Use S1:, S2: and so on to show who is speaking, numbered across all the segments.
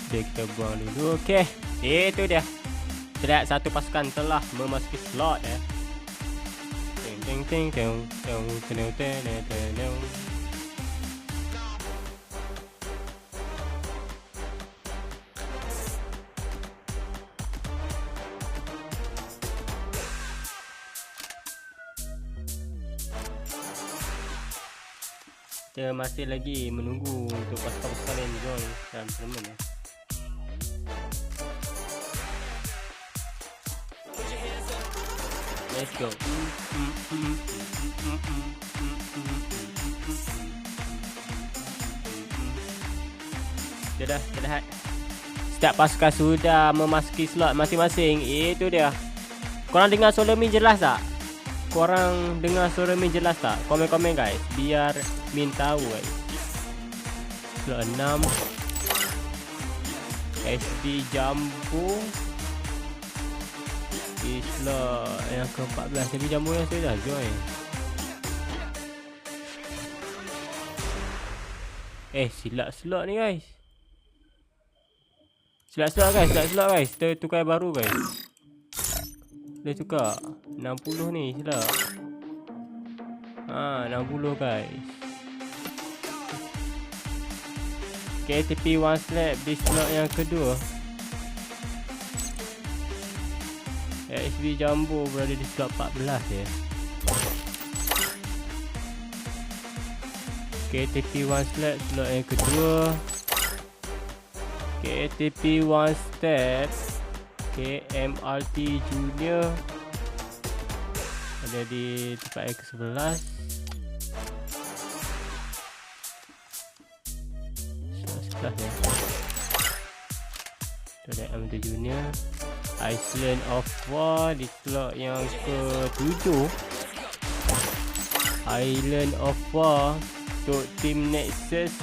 S1: Dia kita buang dulu. Okey, itu dia. Tidak satu pasukan telah memasuki slot ya. Ting ting ting ting ting ting ting ting ting. Kita masih lagi menunggu untuk pasukan-pasukan lain join dalam tournament ya. Let's go. Dah. Setiap pasukan sudah memasuki slot masing-masing. Itu dia. Korang dengar suara Min jelas tak? Korang dengar suara Min jelas tak? Komen-komen guys, biar Min tahu guys. Slot 6 SD Jumbo. Di slot yang ke-14 SD Jumbo yang saya dah join. Silap slot ni guys. Silap slot guys. Kita tukar baru guys. Dia tukar 60 ni silap. 60 guys. KTP 1 slot di slot yang kedua. XB Jumbo berada di slot 14 ya. KTP 1 slot yang kedua. KTP 1 step KMRT Junior ada di tempat yang ke-11. Slot 11 ya. Itu ada MT Junior. Island of War di slot yang ke-7. Island of War untuk Team Nexus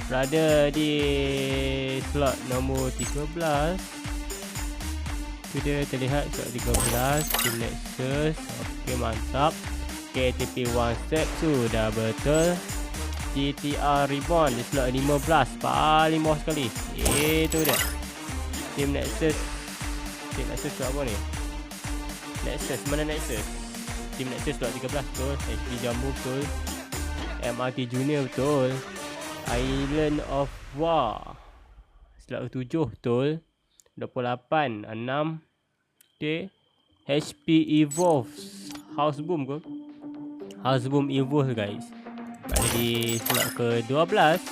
S1: berada di slot nombor 13. Itu dia terlihat slot 13 Team Nexus. Okey, mantap. KTP 1 step sudah betul. GTR Reborn di slot 15, paling bawah sekali. Itu dia Team Nexus. Team Nexus slot apa ni? Nexus, mana Nexus? Team Nexus slot 13 betul. HP Jumbo betul. MRT Junior betul. Island of War slot 7 betul. 28 6. Okay. HP Evolve House Boom ke? House Boom Evolve guys. Berada di slot ke-12.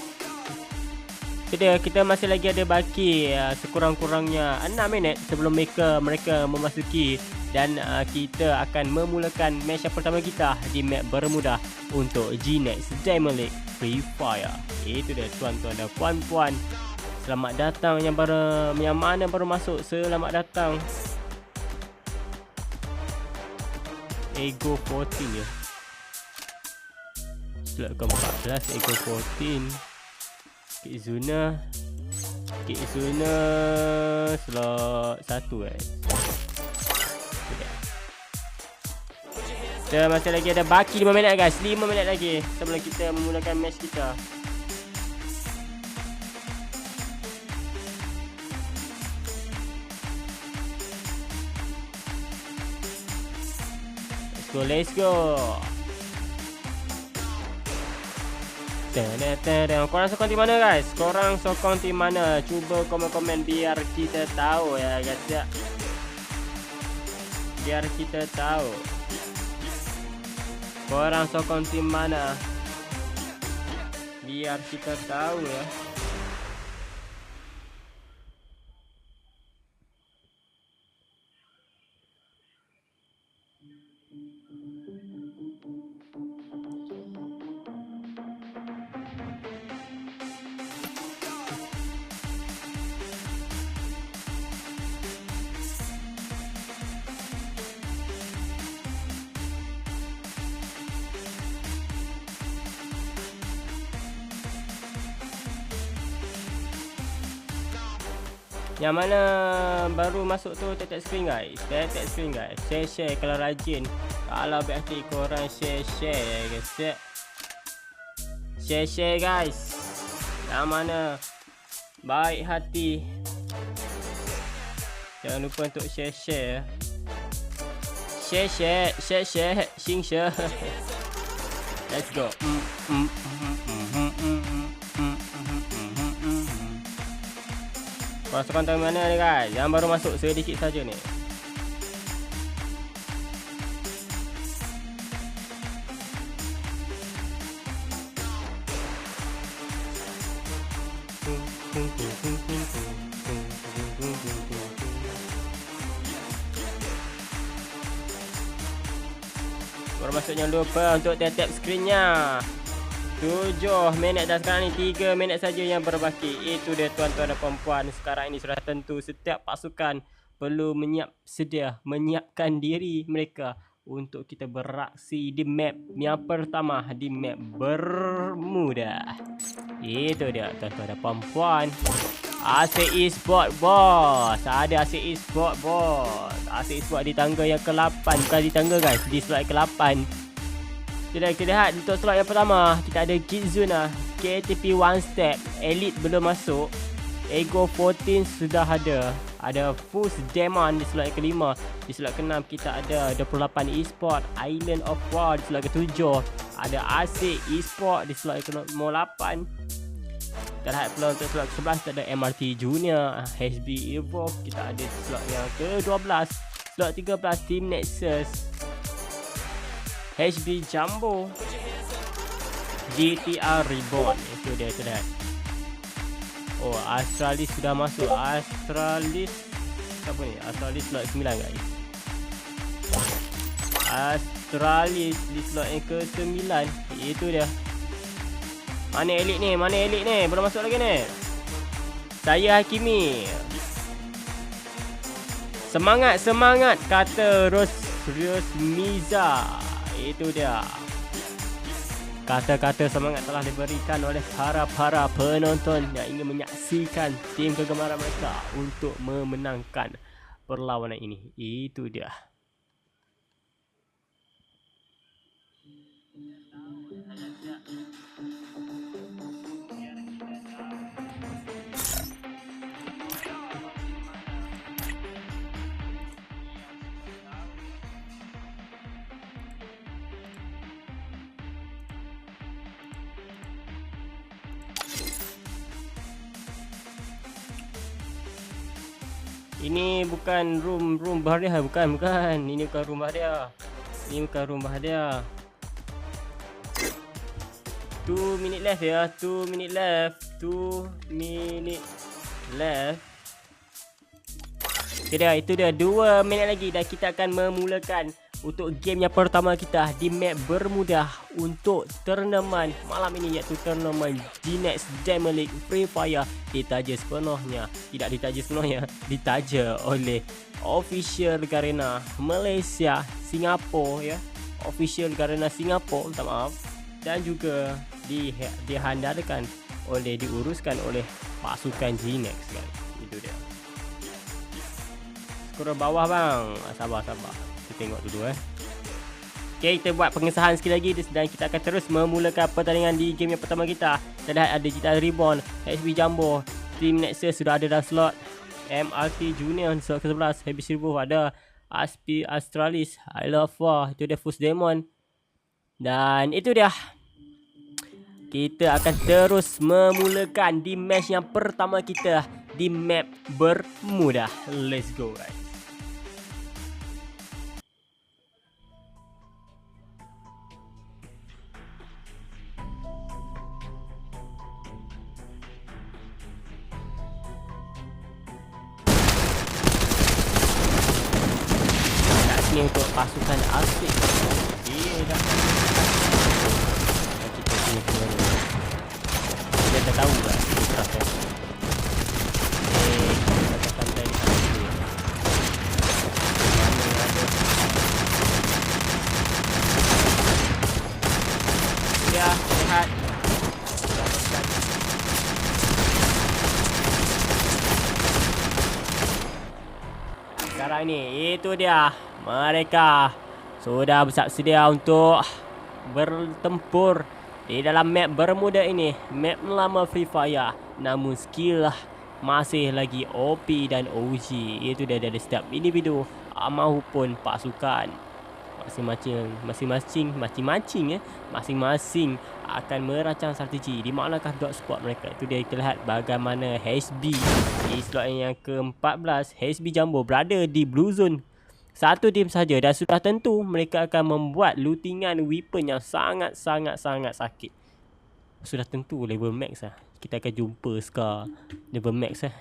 S1: Kita masih lagi ada baki sekurang-kurangnya 6 minit sebelum mereka memasuki, dan kita akan memulakan match yang pertama kita di map Bermuda untuk GNext Diamond League Free Fire. Itu dia tuan-tuan dan puan-puan. Selamat datang yang mana baru masuk. Selamat datang. Ego 14 ya. Slot ke-14 Ego 14. Kizuna slot 1 guys. Kita masih lagi ada baki 5 minit guys. 5 minit lagi sebelum kita memulakan match kita. Let's go. Korang sokong tim mana guys? Korang sokong tim mana? Cuba komen-komen biar kita tahu ya guys ya. Biar kita tahu korang sokong tim mana, biar kita tahu ya. Yang mana baru masuk tu tap screen guys. Tap screen guys. Share kalau rajin. Kalau baik hati korang share ya guys. Share guys. Yang mana baik hati. Jangan lupa untuk share. Share, shing share. Let's go. Pasukan tahu mana ni guys? Yang baru masuk sedikit saja ni. Baru masuk, jangan lupa untuk tap skrinnya. 7 minit dah sekarang ni, 3 minit saja yang berbaki. Itu dia tuan-tuan dan puan-puan. Sekarang ini sudah tentu setiap pasukan perlu menyiapkan diri mereka untuk kita beraksi di map yang pertama, di map Bermuda. Itu dia tuan-tuan dan puan-puan. AC Esport bos. Ada AC Esport bos. AC Esport di tangga yang ke-8. Bukan di tangga guys, di slot ke-8. Kita lihat untuk slot yang pertama, kita ada Kizuna, KTP One Step, Elite belum masuk, Ego 14 sudah ada. Ada Fus Demon di slot ke-5. Di slot ke-6 kita ada 28 Esport, Island of War di slot ke-7. Ada AC Esport di slot ke-8. Kita lihat pula untuk slot ke-11 kita ada MRT Junior, HB Evolve. Kita ada slot yang ke-12. Slot 13 Team Nexus, HB Jumbo, GTR Reborn. Itu dia, itu dah. Oh, Astralis sudah masuk. Astralis apa ni? Astralis slot 9 guys. Astralis di slot yang ke-9. Itu dia. Mana Elite ni? Mana Elite ni? Belum masuk lagi ni. Saya Hakimi. Semangat kata Rosmiza. Itu dia. Kata-kata semangat telah diberikan oleh para penonton yang ingin menyaksikan tim kegemaran mereka untuk memenangkan perlawanan ini. Itu dia. Ini bukan room berhadiah, bukan. Ini bukan room berhadiah. Ini bukan room berhadiah. 2 minit left ya. 2 minit left. 2 minit left. Okay dah, itu dia. 2 minit lagi dan kita akan memulakan untuk game yang pertama kita di map Bermuda untuk tournament malam ini, iaitu tournament G-Next Diamond League Free Fire. Ditaja sepenuhnya, tidak ditaja sepenuhnya, ditaja oleh official Garena Malaysia, Singapura ya. Official Garena Singapura, minta maaf. Dan juga dihandalkan diuruskan oleh pasukan G-Next guys. Itu dia. Skor bawah bang. Sabar. Kita tengok dulu Okay, kita buat pengesahan sekali lagi dan kita akan terus memulakan pertandingan di game yang pertama kita. Kita lihat ada GTR Reborn, HB Jumbo, Team Nexus sudah ada dalam slot, MRT Junior slot ke-11, HB Silver ada, Astralis, I Love War, itu dia Fus Demon. Dan itu dia. Kita akan terus memulakan di match yang pertama kita di map Bermuda. Let's go guys. Ini untuk pasukan asing. Dia dah. Kita sini kemana? Dia dah tahu lah. Kita dah. Kita pantai di sana sini. Mana ada? Ya, lihat. Sekarang ini, itu dia. Mereka sudah bersiap sedia untuk bertempur di dalam map Bermuda ini. Map lama Free Fire. Namun skill masih lagi OP dan OG. Itu dia dari setiap individu maupun pasukan. Masing-masing akan merancang strategi di manakah dot spot mereka. Itu dia kita lihat bagaimana HB di slot yang ke-14. HB Jumbo berada di blue zone satu tim saja dan sudah tentu mereka akan membuat lootingan weapon yang sangat sakit. Sudah tentu level max lah. Kita akan jumpa Scar level max lah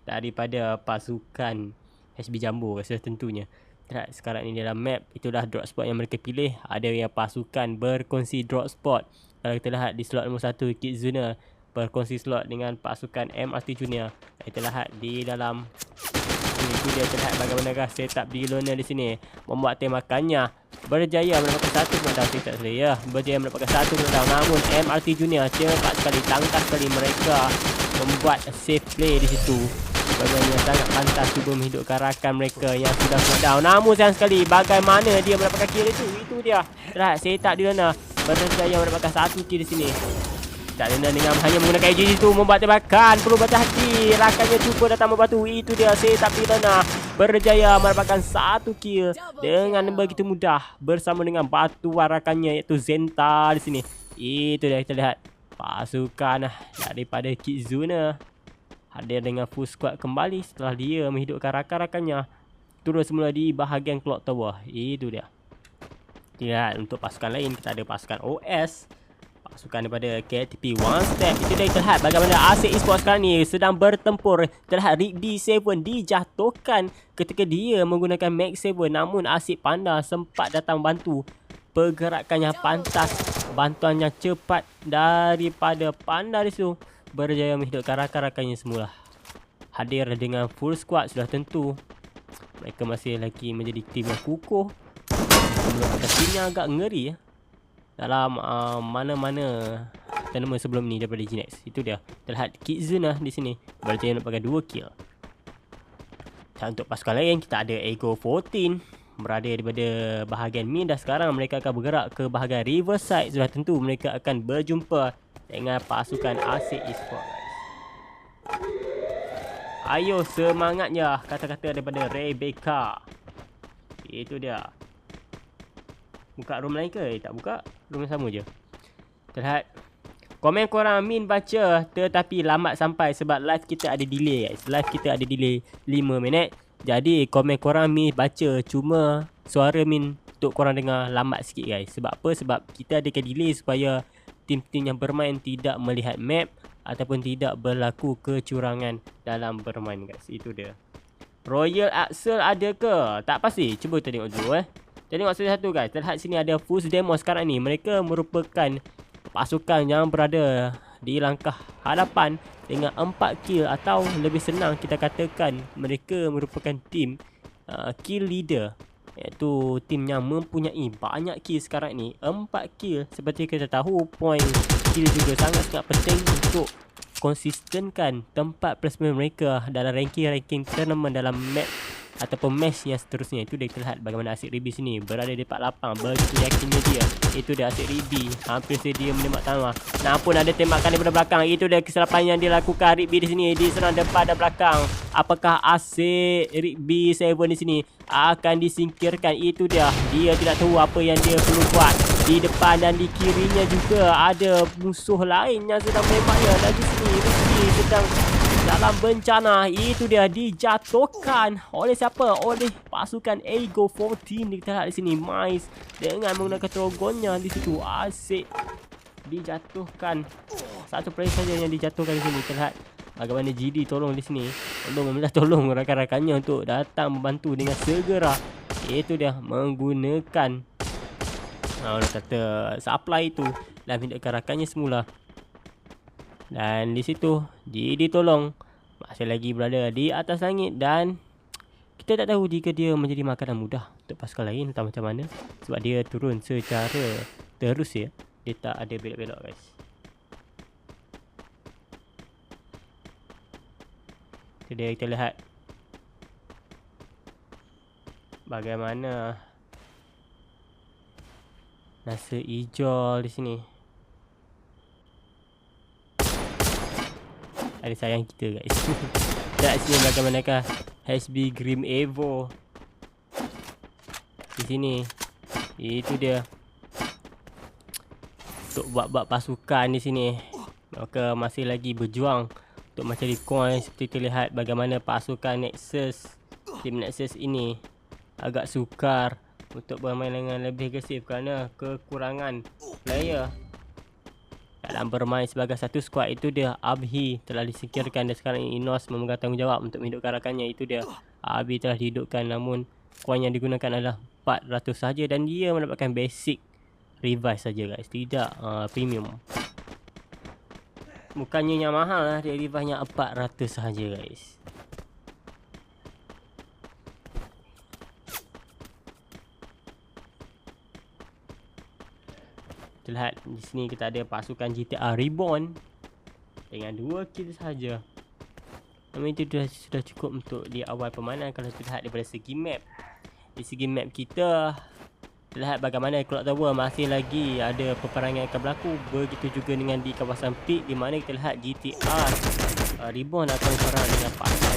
S1: daripada pasukan HB Jumbo sudah tentunya. Sekarang ni dalam map, itulah drop spot yang mereka pilih. Ada yang pasukan berkongsi drop spot. Kalau kita lihat di slot nombor 1, Kizuna berkongsi slot dengan pasukan MRT Junior. Kita lihat di dalam itu dia terlihat bagaimanakah setup di Lona di sini. Membuat tembakannya berjaya mendapatkan satu knockdown. Setup saya berjaya mendapatkan satu knockdown. Namun MRT Junior cepat sekali, tangkas sekali mereka membuat safe play di situ. Bagaimana sangat pantas cuba menghidupkan rakan mereka yang sudah knockdown. Namun sayang sekali bagaimana dia mendapatkan kill itu. Itu dia. Terlihat setup di Lona berjaya mendapatkan satu kill di sini. Tak Lona dengan hanya menggunakan AJ itu membuat tembakan. Perlu berhati-hati. Rakannya cuba datang membantu. Itu dia setup di Lona berjaya mendapatkan satu kill dengan begitu mudah bersama dengan bantuan rakannya iaitu Zenta di sini. Itu dia kita lihat pasukan daripada Kizuna hadir dengan full squad kembali setelah dia menghidupkan rakan-rakannya turun semula di bahagian clock tower. Itu dia. Lihat untuk pasukan lain kita ada pasukan OS, pasukan daripada KTP One Step. Itu dia kita lihat bagaimana Asik Esports sekarang ni sedang bertempur. Terlihat Rigby 7 dijatuhkan ketika dia menggunakan Max 7. Namun Asik Panda sempat datang bantu. Pergerakannya pantas, bantuannya cepat daripada Panda di situ. Berjaya menghidupkan rakan-rakannya semula. Hadir dengan full squad sudah tentu. Mereka masih lagi menjadi tim yang kukuh. Merupakan tim yang agak ngeri dalam mana-mana tournament sebelum ni daripada Gnex. Itu dia. Terlihat Kizuna di sini berjaya mendapatkan 2 kill. Dan untuk pasukan lain kita ada Ego 14 berada daripada bahagian mid dan sekarang mereka akan bergerak ke bahagian Riverside. Sudah tentu mereka akan berjumpa dengan pasukan Asik Esports, guys. Ayo semangatnya, kata-kata daripada Rebecca. Itu dia. Buka room lain ke? Tak buka. Room yang sama je. Terlihat komen korang min baca tetapi lambat sampai sebab live kita ada delay, guys. Live kita ada delay 5 minit. Jadi komen korang min baca, cuma suara min untuk korang dengar lambat sikit, guys. Sebab apa? Sebab kita adakan delay supaya tim-tim yang bermain tidak melihat map ataupun tidak berlaku kecurangan dalam bermain, guys. Itu dia. Royal Axel ada ke? Tak pasti. Cuba kita tengok dulu Tengok satu-satu, guys. Terlihat sini ada Fuse Demo sekarang ni. Mereka merupakan pasukan yang berada di langkah hadapan dengan 4 kill, atau lebih senang kita katakan mereka merupakan tim kill leader, iaitu tim yang mempunyai banyak kill sekarang ni. 4 kill. Seperti kita tahu, point kill juga sangat-sangat penting untuk konsistenkan tempat placement mereka dalam ranking-ranking tournament dalam map ataupun match yang seterusnya. Itu dia kita lihat bagaimana Asik Ribi sini berada di 48. Begitu yakinnya dia. Itu dia Asik Ribi hampir sedia menembak tanah. Namun ada tembakan daripada belakang. Itu dia kesilapan yang dilakukan Ribi di sini. Diserang depan dan belakang. Apakah Asik Ribi 7 di sini akan disingkirkan? Itu dia. Dia tidak tahu apa yang dia perlu buat. Di depan dan di kirinya juga ada musuh lain yang sedang menembaknya. Dan di sini Ribi sedang dalam bencana. Itu dia dijatuhkan oleh siapa? Oleh pasukan Ego 14. Kita lihat di sini Mais dengan menggunakan trogonnya di situ. Asik dijatuhkan. Satu player saja yang dijatuhkan di sini. Kita lihat bagaimana GD tolong di sini. Tolong rakan-rakannya untuk datang membantu dengan segera. Itu dia menggunakan orang kata supply itu dan hidupkan rakannya semula. Dan di situ GD tolong masih lagi berada di atas langit dan kita tak tahu jika dia menjadi makanan mudah untuk pasukan lain atau macam mana, sebab dia turun secara terus ya. Dia tak ada belok-belok, guys. Itu dia, kita lihat bagaimana Nasir Ijol di sini. ada sayang kita guys. Tak sini bagaimanakah HB Grim Evo di sini. Itu dia untuk buat pasukan di sini. Maka masih lagi berjuang untuk mencari coin. Seperti terlihat bagaimana pasukan Nexus, tim Nexus ini agak sukar untuk bermain dengan lebih agresif kerana kekurangan player dalam bermain sebagai satu squad. Itu dia, Abhi telah disingkirkan dan sekarang Inos memegang tanggungjawab untuk menghidupkan rakannya. Itu dia, Abhi telah dihidupkan namun coin yang digunakan adalah 400 saja dan dia mendapatkan basic revive saja guys, tidak premium. Bukannya yang mahal lah, dia revive nya 400 saja guys. Lihat di sini kita ada pasukan GTA Reborn dengan 2 kill saja. Namun itu sudah cukup untuk di awal permainan. Kalau kita lihat daripada segi map, di segi map kita terlihat bagaimana Clock Tower masih lagi ada peperangan akan berlaku. Begitu juga dengan di kawasan Peak, di mana kita lihat GTA Reborn akan berperang dengan pasukan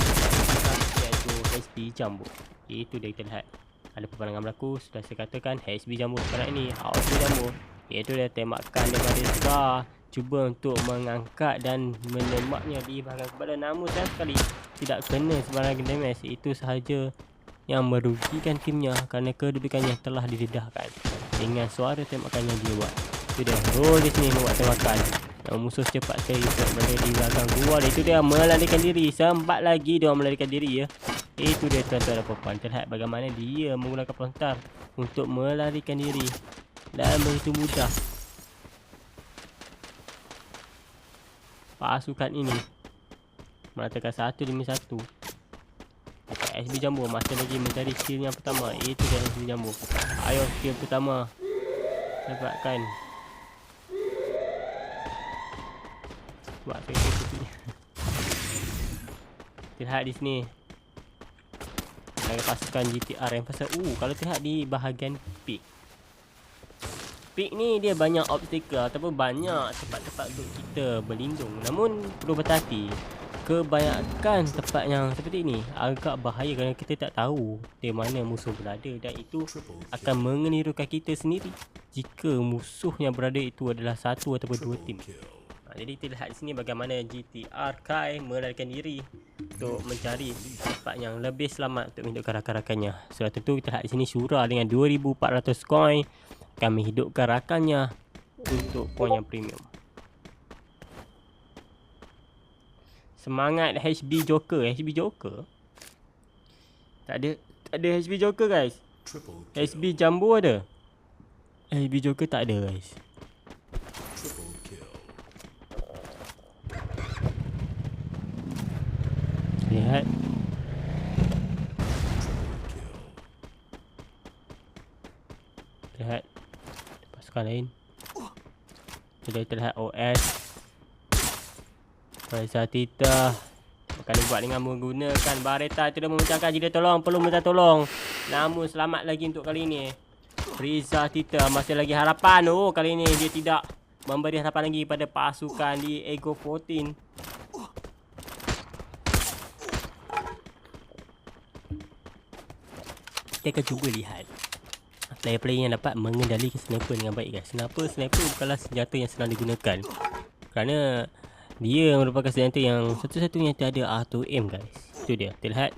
S1: iaitu HB Jumbo. Itu dia kita lihat ada peperangan berlaku. Sudah saya katakan HB Jumbo sekarang ini, HB Jumbo iaitu dia tembakan daripada Scar, cuba untuk mengangkat dan menembaknya di bahagian kepala, namun sayang sekali tidak kena sebarang damage. Itu sahaja yang merugikan timnya kerana kedudukannya telah didedahkan dengan suara tembakan yang dia buat. Itu dia, roll di sini membuat tembakan yang musuh cepat sekali berada di belakang gua. Itu dia melarikan diri, sempat lagi dia melarikan diri ya. Itu dia tuan-tuan dan puan-puan, terlihat bagaimana dia menggunakan pelontar untuk melarikan diri dan begitu mudah pasukan ini mengatakan 151. HB Jumbo masih lagi mencari skill yang pertama. Itu dia HB Jumbo. Ayo skill pertama dapatkan. Buat saya lihat di sini ada pasukan GTR yang pasal. Kalau lihat di bahagian Peak, Peak ni dia banyak obstacle ataupun banyak tempat-tempat untuk kita berlindung. Namun perlu berhati-hati, kebanyakan tempat yang seperti ini agak bahaya kerana kita tak tahu di mana musuh berada, dan itu akan mengelirukan kita sendiri jika musuh yang berada itu adalah satu ataupun 2 tim. Jadi kita lihat di sini bagaimana GTR Kai melarikan diri untuk mencari tempat yang lebih selamat untuk menghidupkan rakan-rakannya. Sebab tentu kita lihat di sini Shura dengan 2400 coin akan menghidupkan rakannya untuk poin yang premium. Semangat HB Joker. HB Joker tak ada HB Joker guys. HB Jumbo ada, HB Joker tak ada guys. Lihat pasukan lain. Kita lihat OS Raisa Tita akan dibuat dengan menggunakan Barretta. Itu dah memecahkan jika perlu minta tolong. Namun selamat lagi untuk kali ini. Raisa Tita masih lagi harapan. Kali ini dia tidak memberi harapan lagi pada pasukan di Ego 14. Kita akan cuba lihat player-player yang dapat mengendalikan sniper dengan baik guys. Sniper bukanlah senjata yang senang digunakan, kerana dia merupakan senjata yang satu-satunya tiada auto aim guys. Itu dia, kita lihat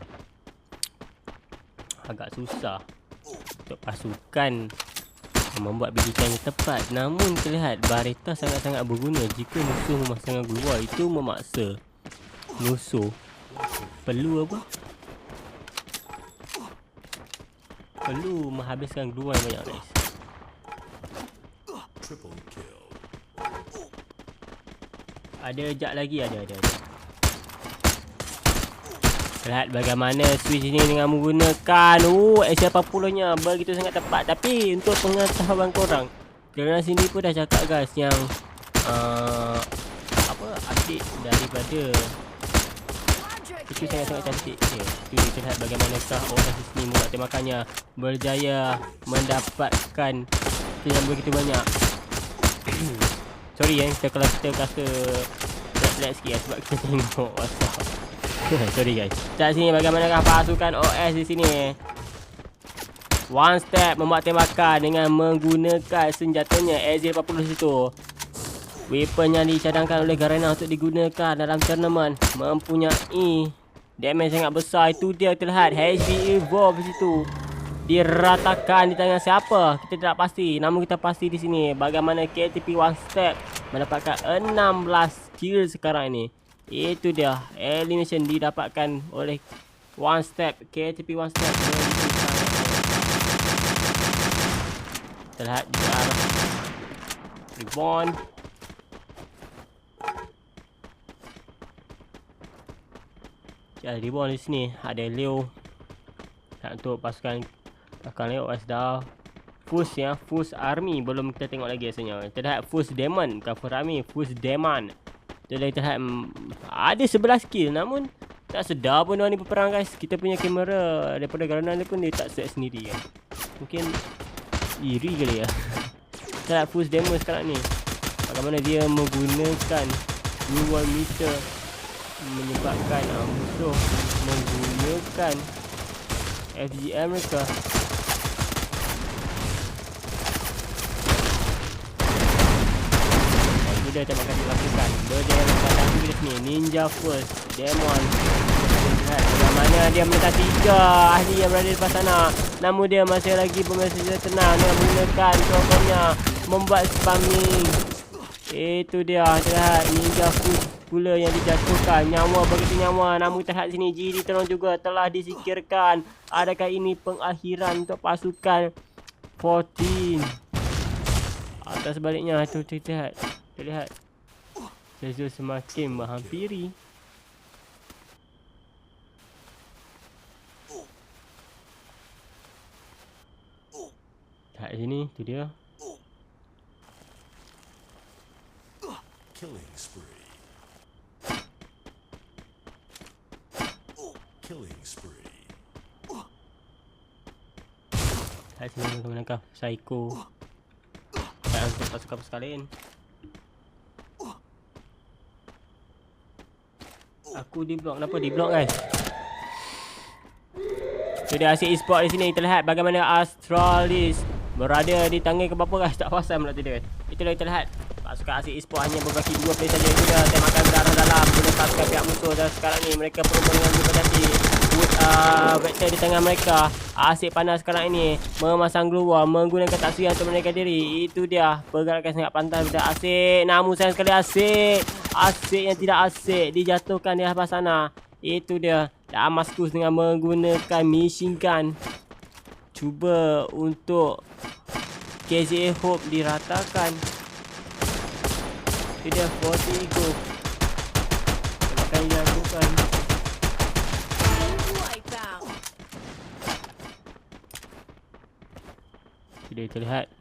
S1: agak susah untuk pasukan membuat bidikan yang tepat. Namun terlihat Barretta sangat-sangat berguna jika musuh memasangkan keluar. Itu memaksa musuh perlu menghabiskan glue yang banyak guys. Ada jap lagi, ada. Lihat bagaimana switch ini dengan menggunakan S80 nya begitu sangat tepat. Tapi untuk pengetahuan korang, kerana sini pun dah cakap guys yang update daripada itu sangat-sangat cantik. Kita lihat bagaimana OS di sini membuat tembakannya berjaya mendapatkan yang begitu banyak. Sorry kalau kita kata Let's sikit sebab kita tengok WhatsApp. Sorry guys. Kat sini bagaimanakah pasukan OS di sini. One step membuat tembakan dengan menggunakan senjatanya AZ-80 situ. Weapon yang dicadangkan oleh Garena untuk digunakan dalam tournament mempunyai damage sangat besar. Itu dia terlihat HB Evolve situ. Diratakan di tangan siapa? Kita tidak pasti. Namun kita pasti di sini bagaimana KTP One Step mendapatkan 16 kill sekarang ini. Itu dia elimination didapatkan oleh One Step. KTP One Step terlihat di arah Reborn. Reborn di sini ada Leo. Untuk pasukan Leo OS dah Fus ya, Fus Army belum kita tengok lagi rasanya. Terlihat Fus Demon, bukan Fus Army, Fus Demon. Terlihat ada 11 kill, namun tak sedar pun orang ni berperang guys. Kita punya kamera daripada Garena ni pun dia tak set sendiri kan. Mungkin iri kali ya. Terlihat Fus Demon sekarang ni, bagaimana dia menggunakan dual meter menyebabkan musuh menggunakan FGM mereka. Sudah tembakan dilakukan. Berjaya letakkan di sini. Ninja First Demon. Lihat bagaimana dia meletak 3 ahli yang berada di depan sana. Namun dia masih lagi bermasa tenang dengan menggunakan contohnya membuat spamming. Itu dia. Lihat Ninja First pula yang dijatuhkan. Nyawa begitu nyawa. Namun terlihat sini GD Tron juga telah disingkirkan. Adakah ini pengakhiran untuk pasukan 14? Atau sebaliknya itu terlihat Zezu semakin menghampiri. Lihat sini, tu dia.
S2: Killing spree. Killing spree.
S1: Lihat sini bagaimanakah Psycho dan untuk pasukan lain. Aku di blok. Kenapa di blok guys? So dia asyik e-sport di sini. Terlihat bagaimana Astralis berada di tangga ke berapa guys? Tak pasal pula dia. Itulah kita lihat. Pasukan asyik e-sport hanya berbaki 2 play saja. Itu dah tembakan ke arah dalam. Guna pasukan pihak musuh. Dan sekarang ni mereka perlu dengan berhati. Vektor di tangan mereka. Asyik panas sekarang ini. Memasang glua. Menggunakan taksiran untuk menaikkan diri. Itu dia. Pergerakan sangat pantas. Tidak asyik. Namun sayang sekali asyik. Asyik yang tidak asyik. Dijatuhkan di atas sana. Itu dia. Damascus dengan menggunakan machine gun. Cuba untuk KZA Hope diratakan. Itu dia 40 Ego. Tembakan yang dilakukan. Dia terlihat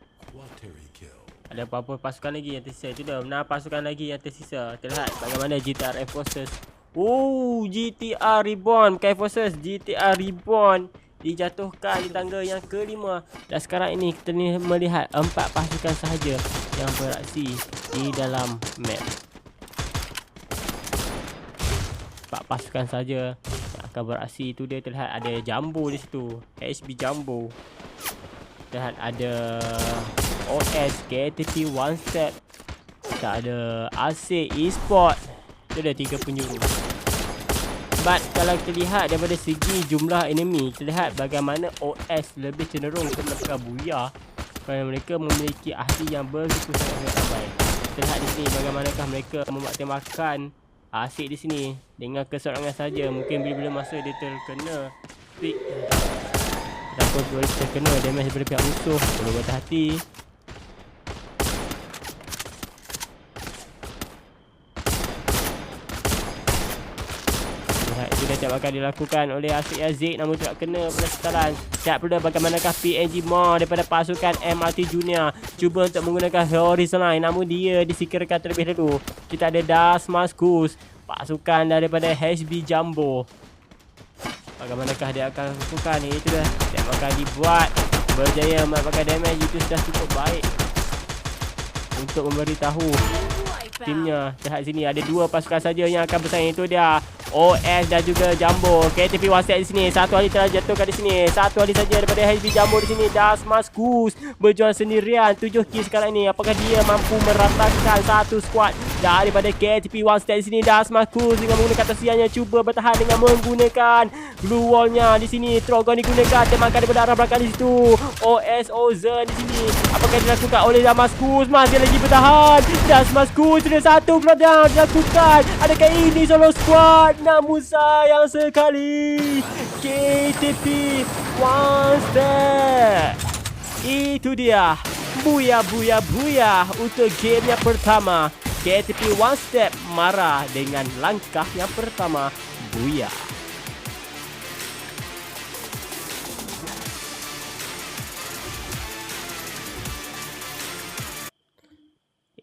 S1: ada apa-apa pasukan lagi yang tersisa. Itu dah 6 pasukan lagi yang tersisa. Terlihat bagaimana GTR Forces. Oh, GTR Reborn, Kai Forces GTR Reborn dijatuhkan di tangga yang kelima. Dan sekarang ini kita ni melihat 4 pasukan sahaja yang beraksi di dalam map. 4 pasukan sahaja yang akan beraksi. Itu dia terlihat ada Jumbo di situ, HB Jumbo. Terlihat ada OS, KTP One Step. Tak ada AC Esport. Itu ada 3 penjuru. But kalau kita lihat daripada segi jumlah enemy, kita lihat bagaimana OS lebih cenderung untuk mendapatkan booyah kerana mereka memiliki ahli yang begitu sangat ramai. Kita lihat di sini bagaimanakah mereka membuat tembakan asyik di sini dengan keseorangan saja. Mungkin bila-bila masa dia terkena pick ataupun boleh terkena damage daripada pihak musuh, perlu berhati-hati. Itu dah akan dilakukan oleh Asyik Aziz, namun tidak kena pada setaran. Siap pula bagaimanakah PNG More daripada pasukan MRT Junior. Cuba untuk menggunakan Horizon Line, namun dia disingkirkan terlebih dahulu. Kita ada Damascus, pasukan daripada HB Jumbo. Bagaimanakah dia akan lakukan? Itu dah tembakan dibuat, berjaya mendapatkan damage. Itu sudah cukup baik untuk memberitahu timnya. Lihat sini ada 2 pasukan saja yang akan bersaing. Itu dia OS dan juga Jumbo. KTP Wasat di sini. Satu ahli telah jatuhkan di sini. Satu ahli saja daripada HSB Jumbo di sini. Dasmaskus berjuang sendirian. 7 kill sekarang ini. Apakah dia mampu meratakan satu squad daripada KTP Wasat di sini? Dasmaskus dengan menggunakan tasiannya cuba bertahan dengan menggunakan blue wallnya di sini. Trogon digunakan. Tembakan daripada arah belakang di situ. OS Ozen di sini. Apakah dilakukan oleh Damaskus? Masih lagi bertahan. Damaskus sudah satu kelompok dilakukan. Adakah ini solo squad? Namun sayang sekali KTP One Step. Itu dia. Buya untuk game yang pertama. KTP One Step marah dengan langkah yang pertama. Buya.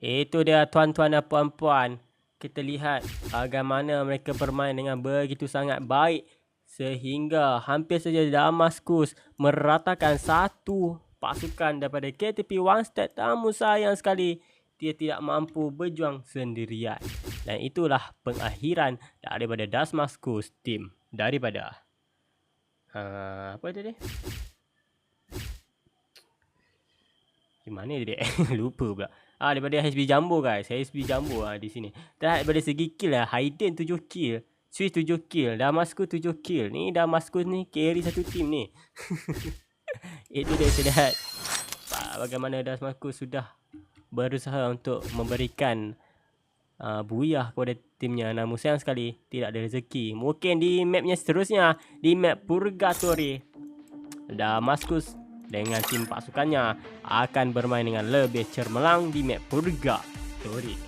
S1: Itu dia tuan-tuan dan puan-puan. Kita lihat bagaimana mereka bermain dengan begitu sangat baik. Sehingga hampir saja Damaskus meratakan satu pasukan daripada KTP One Step. Namun sayang sekali dia tidak mampu berjuang sendirian. Dan itulah pengakhiran daripada Damaskus tim daripada apa tadi? Di mana dia? Lupa pula. Daripada HSB Jumbo guys. HSB Jumbo di sini. Dan daripada segi kill Hayden 7 kill. Swiss 7 kill. Damaskus 7 kill. Ni Damaskus ni carry satu tim ni. Itu dia lihat bagaimana Damaskus sudah berusaha untuk memberikan buyah kepada timnya. Namun sayang sekali tidak ada rezeki. Mungkin di mapnya seterusnya. Di map Purgatory. Damaskus dengan tim pasukannya akan bermain dengan lebih cermelang di map Purgatory.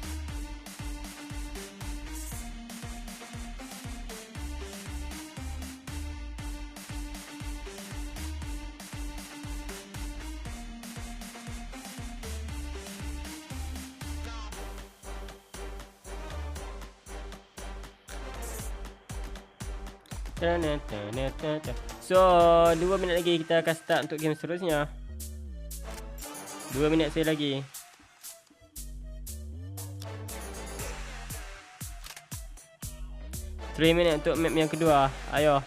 S1: So 2 minit lagi kita akan start untuk game seterusnya. 2 minit saya lagi. Three minit untuk map yang kedua. Ayo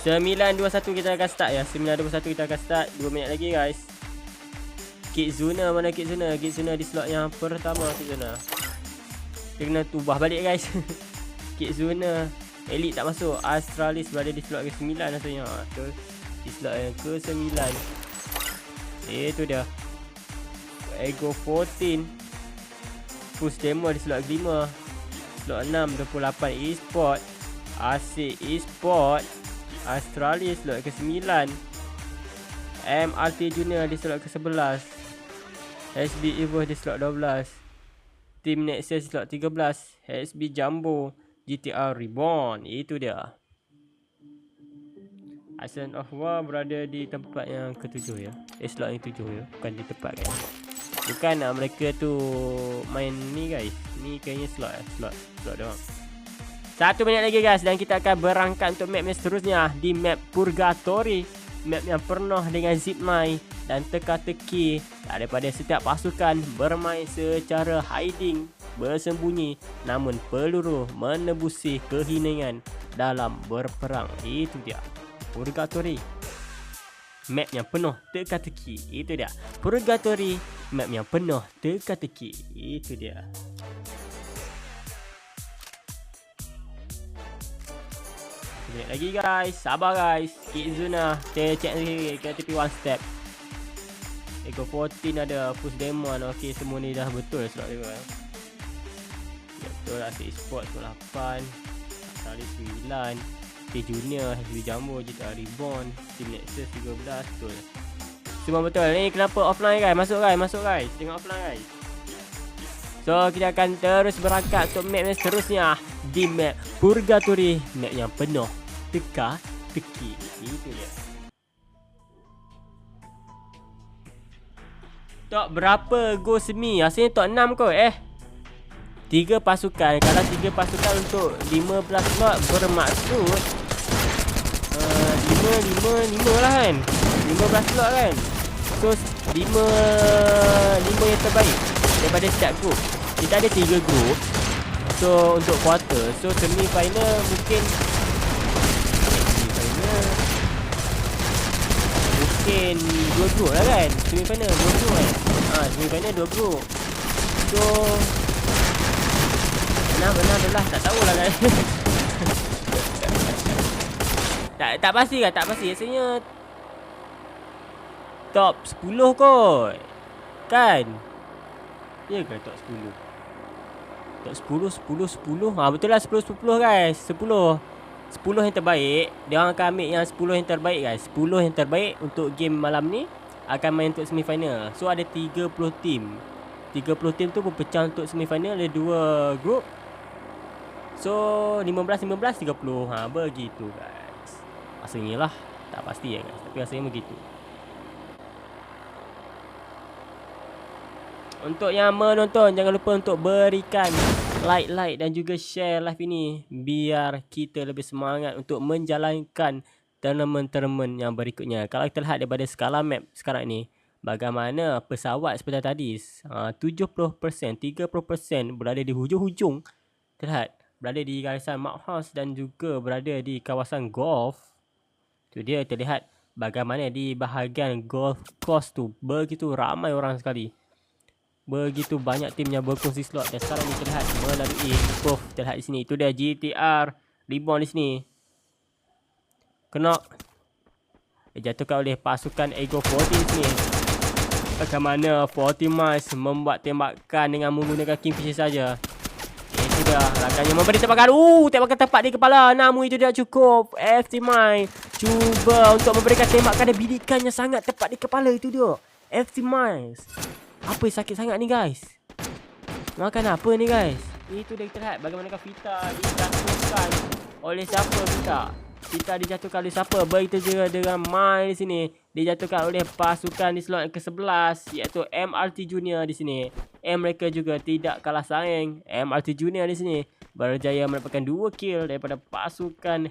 S1: 921 kita akan start ya. 921 kita akan start. 2 minit lagi guys. Kizuna mana Kizuna? Kizuna di slot yang pertama. Kizuna dia kena ubah balik guys. Kizuna Elite tak masuk. Astralis berada di slot ke-9 rasanya. So, di slot yang ke-9. Itu dia. Ego 14. Push demo di slot ke-5. Slot 6 28 Esport. AC Esport. Astralis slot ke-9. MRT Junior di slot ke-11. HSB Evo di slot 12. Team Nexus di slot 13. HSB Jumbo GTA Reborn. Itu dia. Ascent of War berada di tempat yang ke-7 ya. Slot yang 7 ya. Bukan di tempat kan. Bukan mereka tu main ni guys. Ni kayaknya slot Slot doang. 1 minit lagi guys. Dan kita akan berangkat untuk map yang seterusnya. Di map Purgatory. Map yang penuh dengan zipline dan teka-teki. Daripada setiap pasukan bermain secara hiding, bersembunyi, namun peluru menebusi keheningan dalam berperang. Itu dia Purgatory. Map yang penuh teka-teki. Itu dia Purgatory. Map yang penuh teka-teki. Itu dia. Lihat lagi guys. Sabar guys. Kizuna. Kita check lagi KTP One Step. Ego 14 ada. Push Demon. Ok, semua ni dah betul slot dia. Betul lah. Esport 8. Kali 9. T Junior. HSB Jumbo. GTA Reborn. Team Nexus 13. Betul. Semua betul. Ni kenapa offline guys. Masuk guys. Tengok offline guys. So kita akan terus berangkat untuk map yang seterusnya. Di map Purgatory. Map yang penuh teka-teki. Itu dia. Top berapa go semi? Asalnya top 6 kot 3 pasukan. Kalau 3 pasukan untuk 15 slot bermaksud 5 lah kan. 15 slot kan. So 5 yang terbaik daripada setiap group. Kita ada 3 group. So untuk quarter, so semi final mungkin mungkin 2 group lah kan. Semi final 2 group kan. Semi final 2 group. So benar lah, tak tahulah kan. tak pasti kan, tak pasti. Rasanya top 10 kot. Kan? Ya ke top 10? Top 10. Betul lah 10 guys. 10 yang terbaik. Dia orang akan ambil yang 10 yang terbaik guys. 10 yang terbaik untuk game malam ni akan main untuk semifinal. So ada 30 team. 30 team tu berpecah untuk semifinal. Ada 2 group. So 15, 30. Begitu guys. Rasanya lah. Tak pasti ya guys, tapi rasanya begitu. Untuk yang menonton, jangan lupa untuk berikan like dan juga share live ini, biar kita lebih semangat untuk menjalankan tournament yang berikutnya. Kalau kita lihat daripada skala map sekarang ni, bagaimana pesawat seperti tadi, 70%, 30% berada di hujung-hujung. Terlihat berada di garisan Mount House dan juga berada di kawasan golf. Tu dia terlihat bagaimana di bahagian golf course tu begitu ramai orang sekali. Begitu banyak tim yang berkongsi slot. Dan sekarang ni terlihat melalui proof. Terlihat di sini. Itu dia GTR Reborn di sini. Kena dijatuhkan oleh pasukan Ego 14 di sini. Bagaimana 40 Miles membuat tembakan dengan menggunakan Kingfisher saja. Itu dia. Rakannya memberi tembakan. Tembakan tepat di kepala. Namun itu tidak cukup. FT Miles cuba untuk memberikan tembakan dan bidikannya sangat tepat di kepala. Itu dia. FT Miles. Apa yang sakit sangat ni guys? Makan apa ni guys? Itu dia kita lihat bagaimana Vita dijatuhkan oleh siapa Vita? Vita dijatuhkan oleh siapa? Begitu juga dengan Mai di sini. Dijatuhkan oleh pasukan di slot ke-11 iaitu MRT Junior di sini. Mereka juga tidak kalah saing. MRT Junior di sini berjaya mendapatkan 2 kill daripada pasukan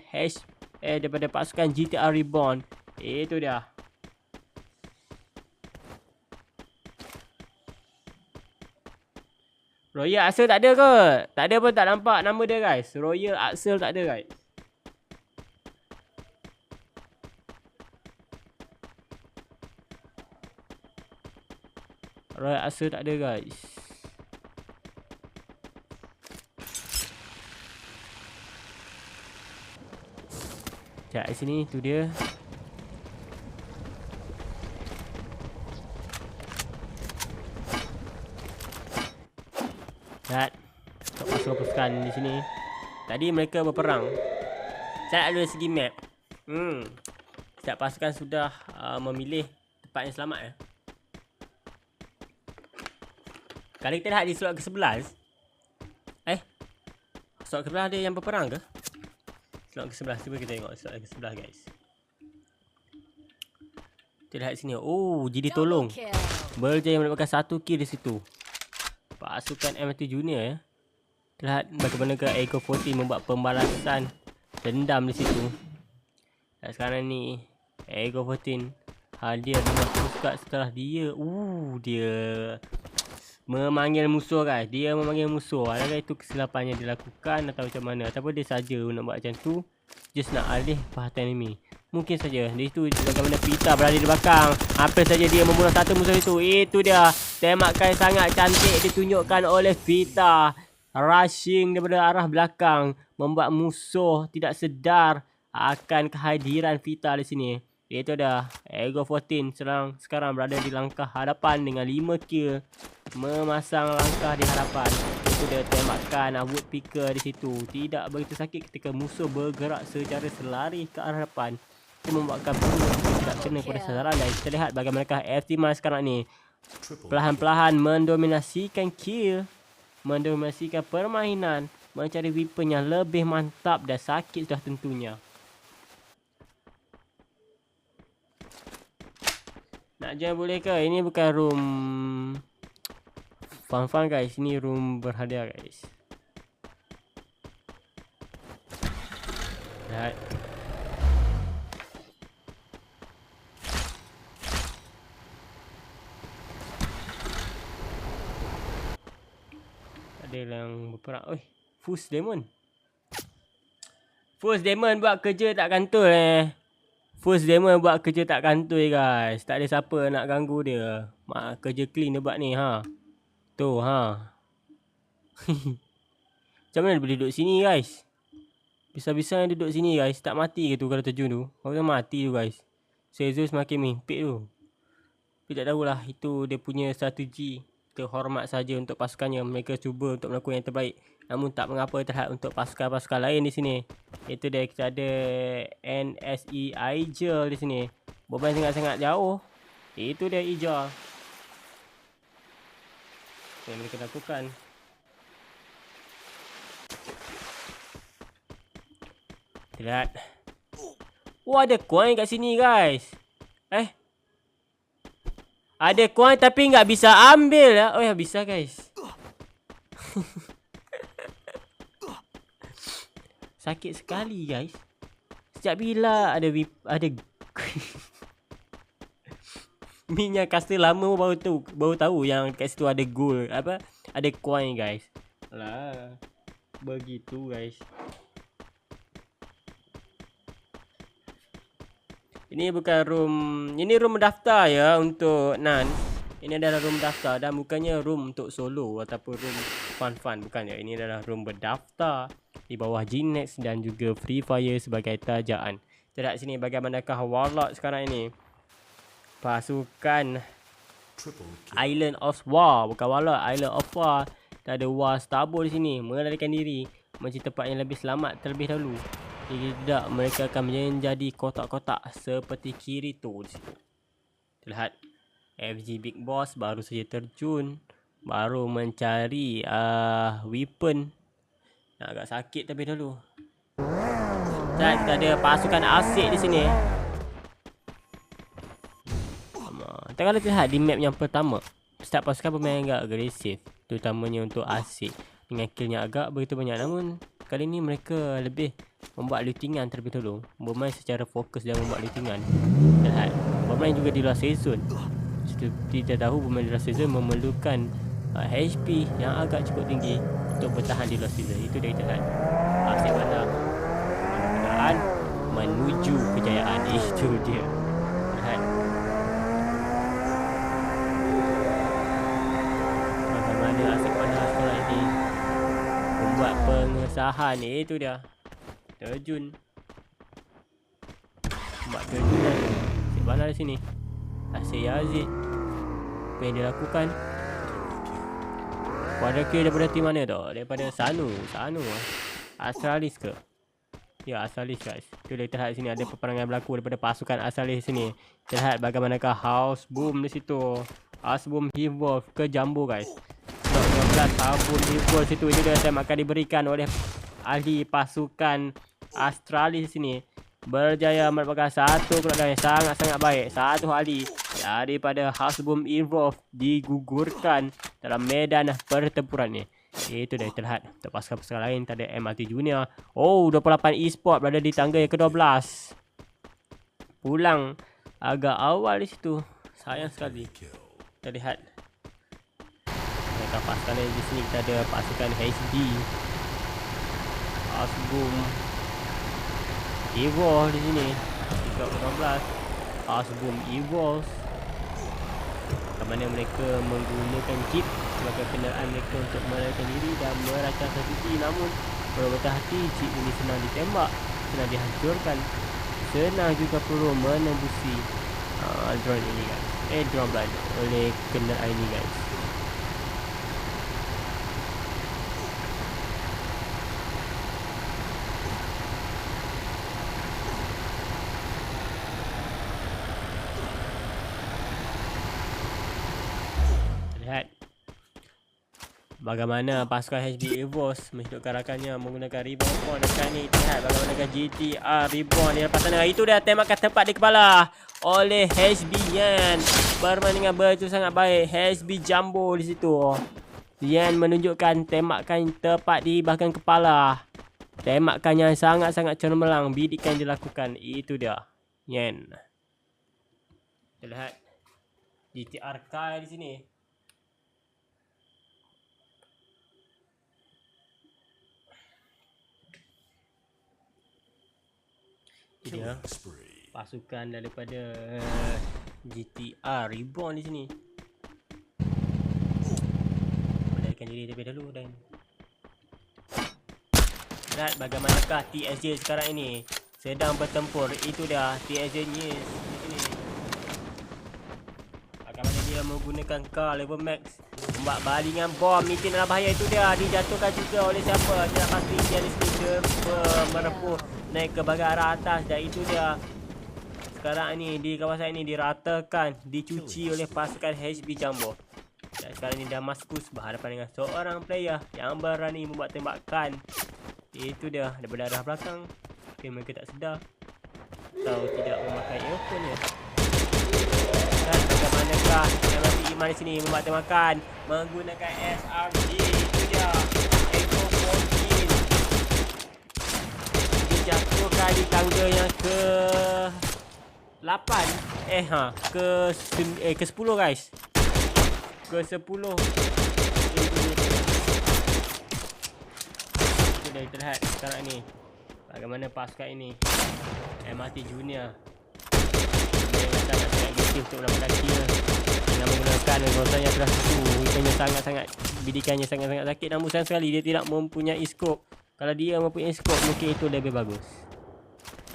S1: daripada pasukan GTR Reborn. Itu dia. Royal Axel tak ada ke? Tak ada pun, tak nampak nama dia guys. Royal Axel tak ada guys. Royal Axel tak ada guys. Sekejap di sini, tu dia. Lihat pasukan-pasukan di sini. Tadi mereka berperang. Saya ada segi map. Setiap pasukan sudah memilih tempat yang selamat ya. Kalau kita lihat di slot ke-11. Slot ke-11 ada yang berperang ke? Slot ke-11, cuba kita tengok slot ke-11 guys. Kita lihat sini. Jadi tolong. Berjaya mendapatkan 1 kill di situ. Pasukan MRT Junior ya. Terlihat bagaimana Ego 14 membuat pembalasan dendam di situ. Dan sekarang ni Ego 14 hadir dengan puskat setelah dia memanggil musuh guys. Dia memanggil musuh. Adakah itu kesilapan yang dilakukan atau macam mana? Ataupun dia saja nak buat macam tu, just nak alih perhatian enemy. Mungkin saja. Di situ bagaimana Vita berada di belakang. Hampir saja dia membunuh satu musuh itu. Itu dia. Tembakan sangat cantik ditunjukkan oleh Vita. Rushing daripada arah belakang. Membuat musuh tidak sedar akan kehadiran Vita di sini. Itu dah. Ego 14 sekarang berada di langkah hadapan dengan 5 kill. Memasang langkah di hadapan. Itu dia tembakan woodpecker di situ. Tidak begitu sakit ketika musuh bergerak secara selari ke arah depan. Itu membuatkan peluru tidak kena pada sasaran. Dan kita lihat bagaimana FT Miles sekarang ni perlahan-perlahan mendominasikan kill. Mendominasikan permainan. Mencari weapon yang lebih mantap dan sakit sudah tentunya. Nak join boleh ke? Ini bukan room fun guys. Ini room berhadiah guys. Lihat. battle yang berperang. Oi, Fuse Demon. Fuse Demon buat kerja tak kantul Fuse Demon buat kerja tak kantul guys. Tak ada siapa nak ganggu dia. Mak kerja clean dia buat ni ha. Tu ha. Macam mana dia boleh duduk sini guys? Bisa-bisa yang duduk sini guys. Tak mati ke tu kalau terjun tu? Kalau mati tu guys. Zeus makin mimpik tu. Tapi tak tahulah. Itu dia punya strategi. Terhormat saja untuk pasukannya. Mereka cuba untuk melakukan yang terbaik. Namun tak mengapa terhad untuk pasukan-pasukan lain di sini. Itu dia, kita ada NSE Aijel di sini. Bermain sangat-sangat jauh. Itu dia Ija. Yang mereka lakukan. Lihat. Wah, ada coin kat sini guys. Ada coin tapi nggak bisa ambil ya. Oh ya, bisa guys. Sakit sekali guys. Sejak bila ada minyak caster lama baru tahu yang kat situ ada gold, ada coin guys. Alah. Begitu guys. Ini bukan room, ini room mendaftar ya untuk Nan. Ini adalah room daftar dan bukannya room untuk solo ataupun room fun-fun, bukan ya. Ini adalah room berdaftar di bawah Gnex dan juga Free Fire sebagai tajaan. Kita lihat sini bagaimanakah Warlord sekarang ini. Pasukan Island of War, bukan Warlord, Island of War. Kita ada War Stabo di sini, melarikan diri mencari tempat yang lebih selamat terlebih dahulu. Jika tidak, mereka akan menjadi kotak-kotak seperti Kirito di situ. Kita lihat FG Big Boss baru saja terjun, baru mencari weapon. Agak sakit tapi dulu. Dan kita ada pasukan Asik di sini. Kita kalau lihat di map yang pertama, start pasukan bermain agak agresif, terutamanya untuk Asik. Dengan killnya agak begitu banyak, namun kali ini mereka lebih membuat lootingan terlebih dahulu. Bermain secara fokus dan membuat lootingan. Kita lihat bermain juga di luar season. Seperti kita tahu, bermain di luar season memerlukan HP yang agak cukup tinggi untuk bertahan di luar season. Itu dia kita lihat. Asik bandar kenderaan menuju kejayaan. Itu dia. Lihat bagaimana Asik bandar sekarang ini membuat pengesahan. Itu dia. Terjun. Buat terjunan. Asik bandar di sini. Asik Yazid. Apa yang dia lakukan? Pada kill daripada tim mana tu? Daripada Sanu Astralis ke? Ya, Astralis guys. Tu kita lihat sini ada peperangan berlaku daripada pasukan Astralis sini. Kita lihat bagaimanakah House Boom di situ. House Boom evolve ke Jumbo guys. Slot 12 House Boom evolve situ. Ini dia time akan diberikan oleh ahli pasukan Astralis sini. Berjaya mendapatkan satu keluarga yang sangat-sangat baik. Satu ahli daripada House Boom Evolve digugurkan dalam medan pertempuran ni. Itu dah terlihat. Untuk pasukan-pasukan lain tak ada MRT Junior. Oh, 28 e-sport berada di tangga yang ke-12. Pulang agak awal di situ. Sayang sekali. Kita lihat mereka pasukan lain di sini. Kita ada pasukan HD House Boom Evolve di sini. 12 House Boom Evolve. Bagaimana mereka menggunakan jeep sebagai kenderaan mereka untuk melarikan diri dan merancang strategi. Namun perlu berhati-hati, jeep ini senang ditembak, senang dihancurkan, senang juga perlu menembusi drone ini guys. Drone pula oleh kenderaan ini guys. Lihat bagaimana pasukan HB Evolve menghidupkan rakannya menggunakan Reborn. Dan sekarang ni lihat bagaimana GTR Reborn di lepas sana. Itu dah tembakan tepat di kepala oleh HB Yan. Bermain dengan betul sangat baik. HB Jumbo di situ. Yan menunjukkan tembakan tepat di bahagian kepala. Tembakan yang sangat-sangat cemerlang. Bidikan yang dilakukan. Itu dia Yan. Kita lihat GTR Kai di sini. Dia pasukan daripada GTR Reborn di sini. Melarikan diri terlebih dahulu dan lihat bagaimanakah TSJ sekarang ini sedang bertempur. Itu dia TSJ ni di sini. Bagaimana dia menggunakan car level max, tembak balingan bom meeting dalam bahaya. Itu dia dijatuhkan juga oleh siapa tidak pasti. Dia di sini cuba merepuh naik ke bahagian arah atas dan itu dia sekarang ini di kawasan ini diratakan, dicuci oleh pasukan HB Jumbo. Dan sekarang ini Damascus berhadapan dengan seorang player yang berani membuat tembakan. Itu dia daripada arah belakang. Mungkin mereka tak sedar atau tidak memakai earphone ya. Dan bagaimanakah MRT Iman di sini membuat tembakan menggunakan SRG. Itu dia Echo 14 dijatuhkan di tangga yang ke 8 ke 10 guys. Ke 10. Sudah terlihat sekarang ni bagaimana pasukan ini MRT Junior mereka sangat agresif untuk melakukan kill dengan menggunakan rosanya telah rupanya sangat-sangat bidikannya sangat-sangat sakit. Namun sayang sekali dia tidak mempunyai scope. Kalau dia mempunyai scope mungkin itu lebih bagus.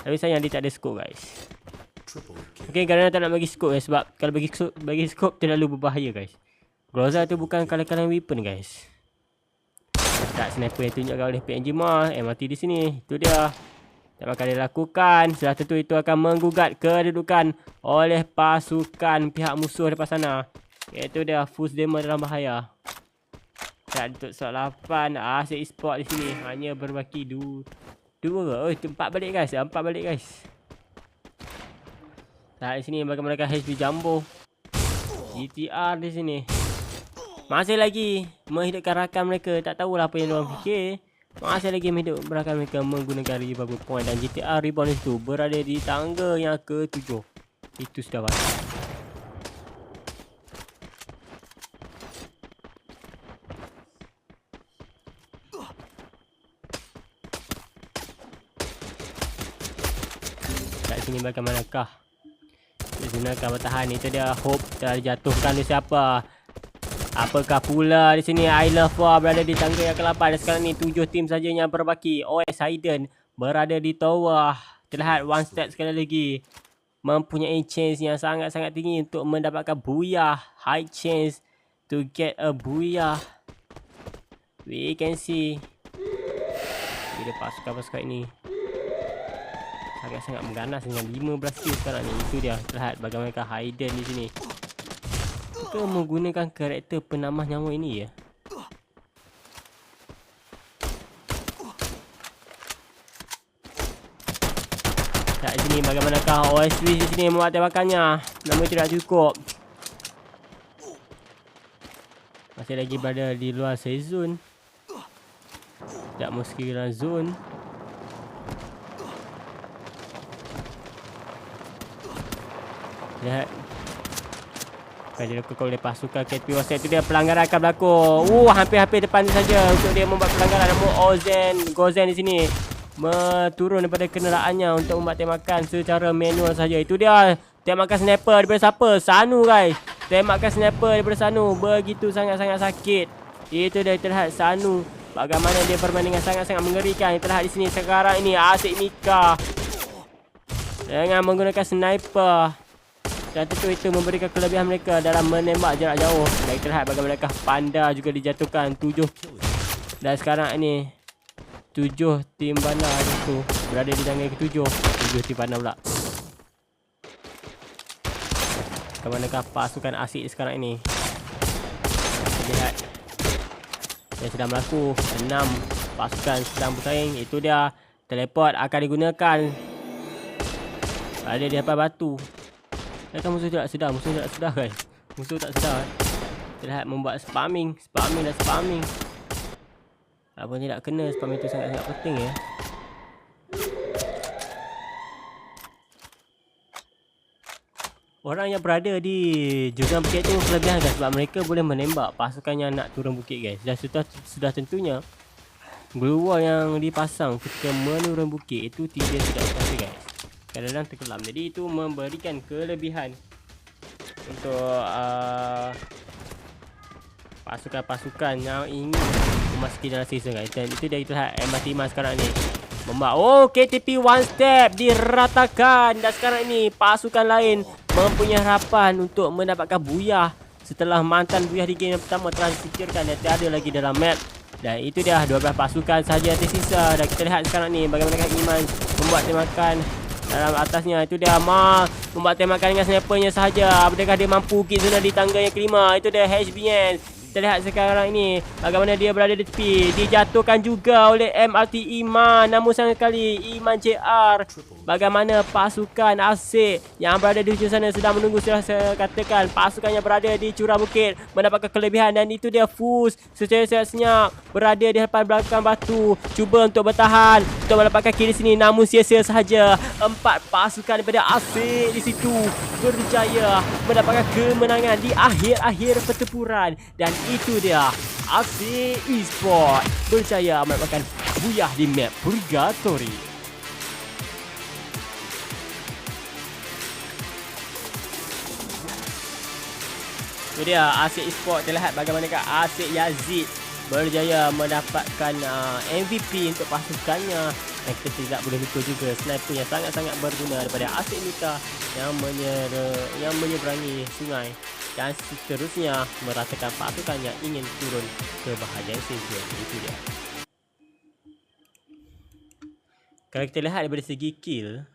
S1: Tapi sayang dia tak ada scope guys. Mungkin kerana tak nak bagi scope sebab kalau bagi scope terlalu berbahaya guys. Groza tu bukan kalah-kalah weapon guys. Tak sniper yang tunjukkan oleh PNG Mall. MRT di sini. Itu dia. Tak bakal dilakukan. Sudah tentu itu akan menggugat kedudukan oleh pasukan pihak musuh depan sana. Iaitu dia Fus Demon dalam bahaya. Tak untuk slot 8. Asyik e-sport di sini. Hanya berbaki 2 ke? Oh, 4 balik guys. 4 balik guys. Tak di sini bagaimana HB Jumbo. GTR di sini. Masih lagi menghidupkan rakan mereka. Tak tahulah apa yang diorang fikir. Masih lagi menghidupkan rakan mereka menggunakan revival point. Dan GTR Reborn itu berada di tangga yang ke-7. Itu sudah pasti. Kat sini bagaimanakah gunakan bertahan. Itu dia Hope telah dijatuhkan oleh siapa. Apakah pula di sini I Love War berada di tangga yang ke-8 dan sekarang ni 7 tim saja yang berbaki. OS Hayden berada di tower. Terlihat one step sekali lagi. Mempunyai chance yang sangat-sangat tinggi untuk mendapatkan booyah. High chance to get a booyah. We can see. Bila pasukan-pasukan ini sangat-sangat mengganas dengan 15 kill sekarang ni. Itu dia terlihat bagaimana Hayden di sini. Kita menggunakan karakter penamah nyawa ini ya. Tak sini bagaimanakah OSW di sini membuat tembakannya. Namun tidak cukup. Masih lagi berada di luar safe zone. Tak meski dalam zone. Lihat. Akan dilakukan oleh pasukan KP Wasat. Itu dia pelanggaran akan berlaku. Hampir-hampir depan dia saja untuk dia membuat pelanggaran. Namun Gozen di sini turun daripada kenderaannya untuk membuat tembakan secara manual saja. Itu dia tembakan sniper daripada siapa? Sanu guys. Tembakan sniper daripada Sanu. Begitu sangat-sangat sakit. Itu dia terlihat Sanu. Bagaimana dia bermain dengan sangat-sangat mengerikan. Terlihat di sini sekarang ini Asik Mika dengan menggunakan sniper. Dan tentu itu memberikan kelebihan mereka dalam menembak jarak jauh. Dan terlihat bagaimanakah Panda juga dijatuhkan 7. Dan sekarang ini 7 tim bandar itu berada di tangga ke-7. 7 tim bandar pula. Bagaimanakah pasukan Asik sekarang ini. Lihat. Yang sedang berlaku 6 pasukan sedang bersaing. Itu dia teleport akan digunakan. Ada di depan batu. Kan musuh tak sedar. Musuh tak sedar guys. Musuh tak sedar. Terlihat membuat spamming dan spamming. Apa tidak kena. Spamming itu sangat-sangat penting ya. Orang yang berada di jurang bukit tu kelebihan guys. Sebab mereka boleh menembak pasukan yang nak turun bukit guys. Dan sudah tentunya glue wall yang dipasang ketika menurun bukit itu tidak terasa guys. kadang-kadang terkelam. Jadi itu memberikan kelebihan untuk pasukan-pasukan yang ingin memasuki dalam season guys. Dan itu dia kita lihat MRT Mas sekarang ni KTP one step diratakan. Dan sekarang ini pasukan lain mempunyai harapan untuk mendapatkan buyah setelah mantan buyah di game yang pertama telah disingkirkan dan tiada lagi dalam map. Dan itu dia 12 pasukan sahaja yang tersisa. Dan kita lihat sekarang ni bagaimana Iman membuat tembakan dalam atasnya. Itu dia membuat tembakan dengan snipernya sahaja. Apakah dia mampu hit zona di tangga yang kelima? Itu dia HBN. Kita lihat sekarang ini bagaimana dia berada di tepi. Dijatuhkan juga oleh MRT Iman. Namun sayang sekali Iman JR. Bagaimana pasukan Asik yang berada di hujung sana sedang menunggu. Sudah saya katakan pasukan yang berada di curah bukit mendapatkan kelebihan. Dan itu dia Fus secara senyap berada di hadapan belakang batu. Cuba untuk bertahan untuk mendapatkan kill di sini. Namun sia-sia sahaja. 4 pasukan daripada Asik di situ berjaya mendapatkan kemenangan di akhir-akhir pertempuran. Dan itu dia Asik Esports berjaya mendapatkan buyah di map Purgatory. Itu dia Asik Esports. Kita lihat bagaimana Asik Yazid berjaya mendapatkan MVP untuk pasukannya. Dan kita tidak boleh lupa juga sniper yang sangat-sangat berguna daripada Asik Mita yang menyeberangi sungai dan seterusnya meratakan pasukan yang ingin turun ke bahagian season. Itu dia. Kalau kita lihat daripada segi kill,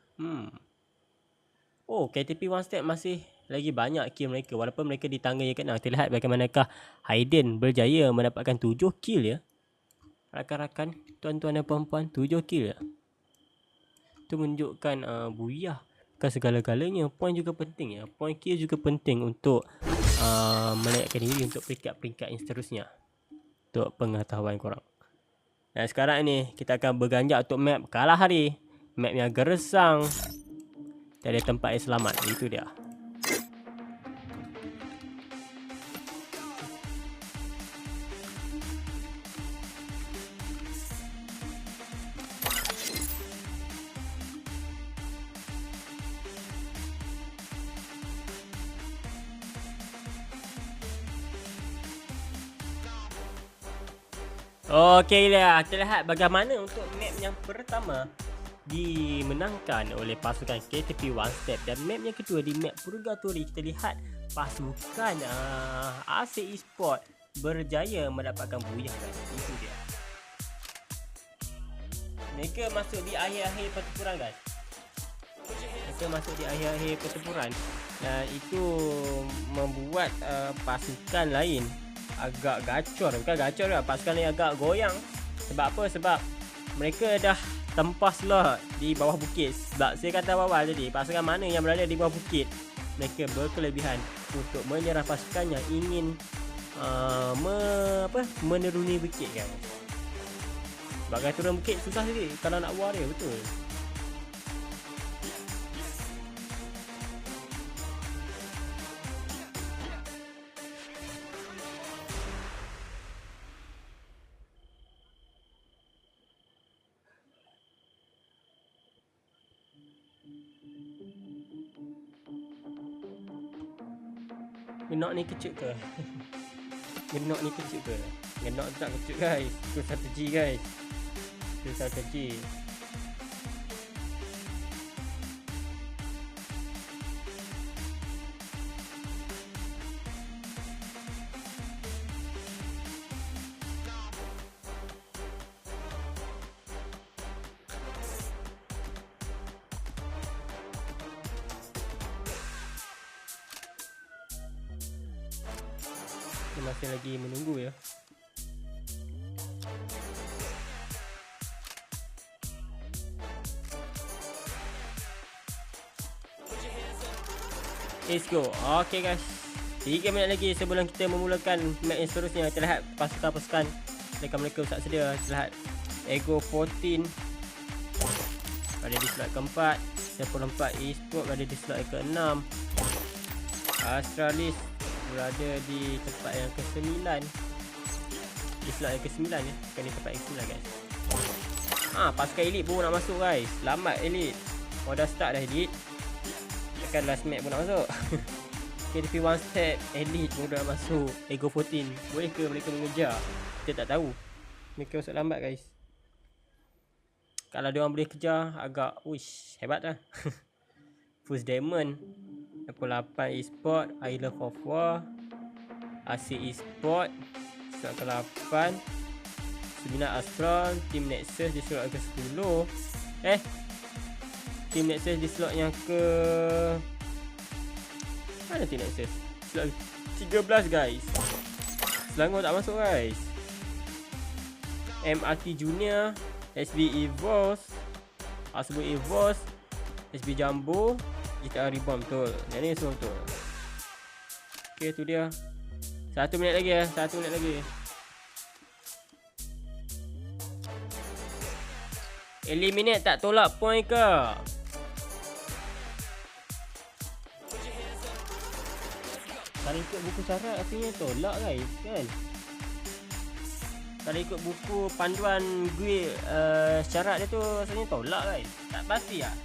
S1: KTP one step masih lagi banyak kill mereka walaupun mereka di tangga yang ke-6. Kita lihat bagaimanakah Hayden berjaya mendapatkan 7 kill ya. Rakan-rakan, tuan-tuan dan puan-puan, 7 kill ya. Itu menunjukkan buyah bukan segala-galanya. Poin juga penting ya. Poin kill juga penting untuk menaikkan diri untuk peringkat-peringkat yang seterusnya. Untuk pengetahuan korang. Dan sekarang ni kita akan berganjak untuk map Kalahari. Map yang gersang. Tiada tempat yang selamat. Itu dia. Okey lah, kita lihat bagaimana untuk map yang pertama dimenangkan oleh pasukan KTP One Step. Dan map yang kedua di map Purgatory, kita lihat pasukan Asik Esports berjaya mendapatkan buyah. Itu dia. Mereka masuk di akhir-akhir pertempuran guys. Mereka masuk di akhir-akhir pertempuran. Dan itu membuat pasukan lain agak gacor. Bukan gacor lah, pasukan lain agak goyang. Sebab apa? Sebab mereka dah tempas slot di bawah bukit. Sebab saya kata awal tadi, pasukan mana yang berada di bawah bukit, mereka berkelebihan untuk menyerang pasukan yang ingin meneruni bukit kan. Sebab kalau turun bukit susah sikit kalau nak war dia, betul. Genok ni kecil ke? Genok ni kecil ke? Genok tu tak kecil guys. Itu strategi guys. Itu strategi. Kita masih lagi menunggu ya. Let's go. Okay guys, 3 minit lagi sebelum kita memulakan match yang seterusnya. Kita lihat pasukan-pasukan mereka tak sedia. Kita lihat Ego 14 berada di slot keempat. 94 Esports berada di slot ke-6. Astralis berada di tempat yang ke-9. Di slot yang ke-9 ya. Bukan di tempat yang ke-9 guys. Pasukan Elite pun nak masuk guys. Selamat Elite. dah start dah edit. Tekan last map pun nak masuk. KTP One Step Elite pun dah masuk. Ego 14. Boleh ke mereka mengejar? Kita tak tahu. Mereka masuk lambat guys. Kalau diorang boleh kejar agak hebat lah. Fuse Diamond, 88 Esport, I Love of War, AC Esport, slot ke-8, 9 Astron, Team Nexus di slot ke-10. Team Nexus di slot yang ke... Mana Team Nexus? Slot 13 guys. Selangor tak masuk guys. MRT Junior, SB Evos, Asbo Evos, SB Jumbo, GTA Reborn betul. Yang ni semua betul. Okay, tu dia. 1 minit lagi ya. 1 minit lagi. Eliminate tak tolak point ke? Kalau ikut buku syarat akhirnya tolak guys kan? Kalau ikut buku panduan gue syarat dia tu asalnya tolak guys. Tak pasti lah.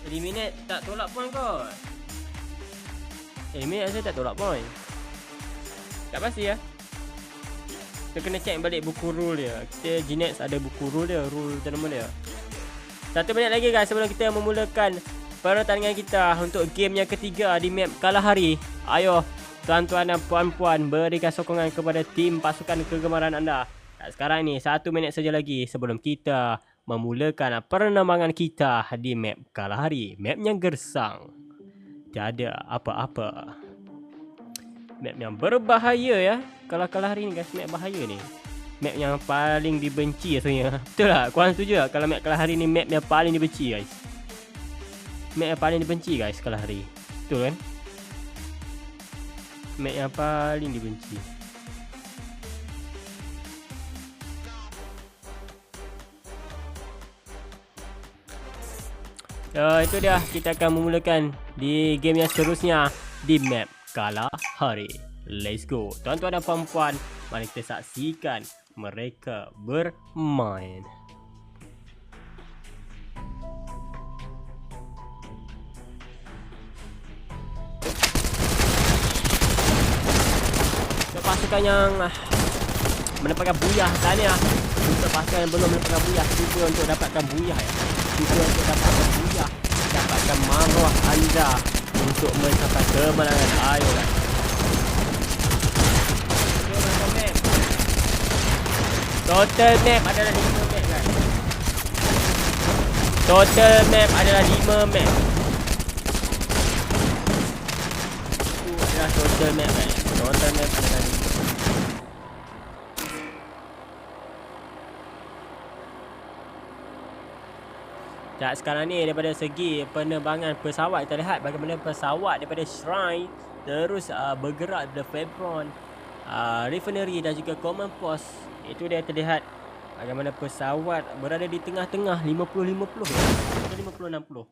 S1: Eliminate tak tolak point kot. Eliminate saya tak tolak point. Tak pasti lah. Kita kena check balik buku rule dia. Kita Gnex ada buku rule dia, rule tournament dia. 1 minit lagi guys sebelum kita memulakan pertandingan kita untuk game yang ketiga di map Kalahari. Ayo tuan-tuan dan puan-puan, berikan sokongan kepada tim pasukan kegemaran anda. Dan sekarang ni 1 minit saja lagi sebelum kita memulakan penerbangan kita di map Kalahari. Map yang gersang, tiada apa-apa. Map yang berbahaya ya. Kalau Kalahari ni guys, map bahaya ni. Map yang paling dibenci rasanya. Betul tak? Korang setuju tak? Kalau map Kalahari ni map yang paling dibenci guys. Map yang paling dibenci guys Kalahari. Betul kan? Map yang paling dibenci. Itu dia. Kita akan memulakan di game yang seterusnya di map Kalahari. Let's go. Tuan-tuan dan puan-puan, mari kita saksikan mereka bermain. Pasukan yang mendapatkan buyah sana. Untuk pasukan yang belum mendapatkan buyah, cuba untuk dapatkan buyah ya. Cuba untuk dapatkan buyah, dapatkan maruah anda untuk mencapai kemenangan. Ayo guys. Total map adalah 5 map guys. Total map adalah 5 map. Itu adalah total map guys. Total map adalah 5. Dan sekarang ni daripada segi penerbangan pesawat, kita lihat bagaimana pesawat daripada Shrine terus bergerak dari Febron, Refinery dan juga Command Post. Itu dia terlihat bagaimana pesawat berada di tengah-tengah 50-50 atau 50-60.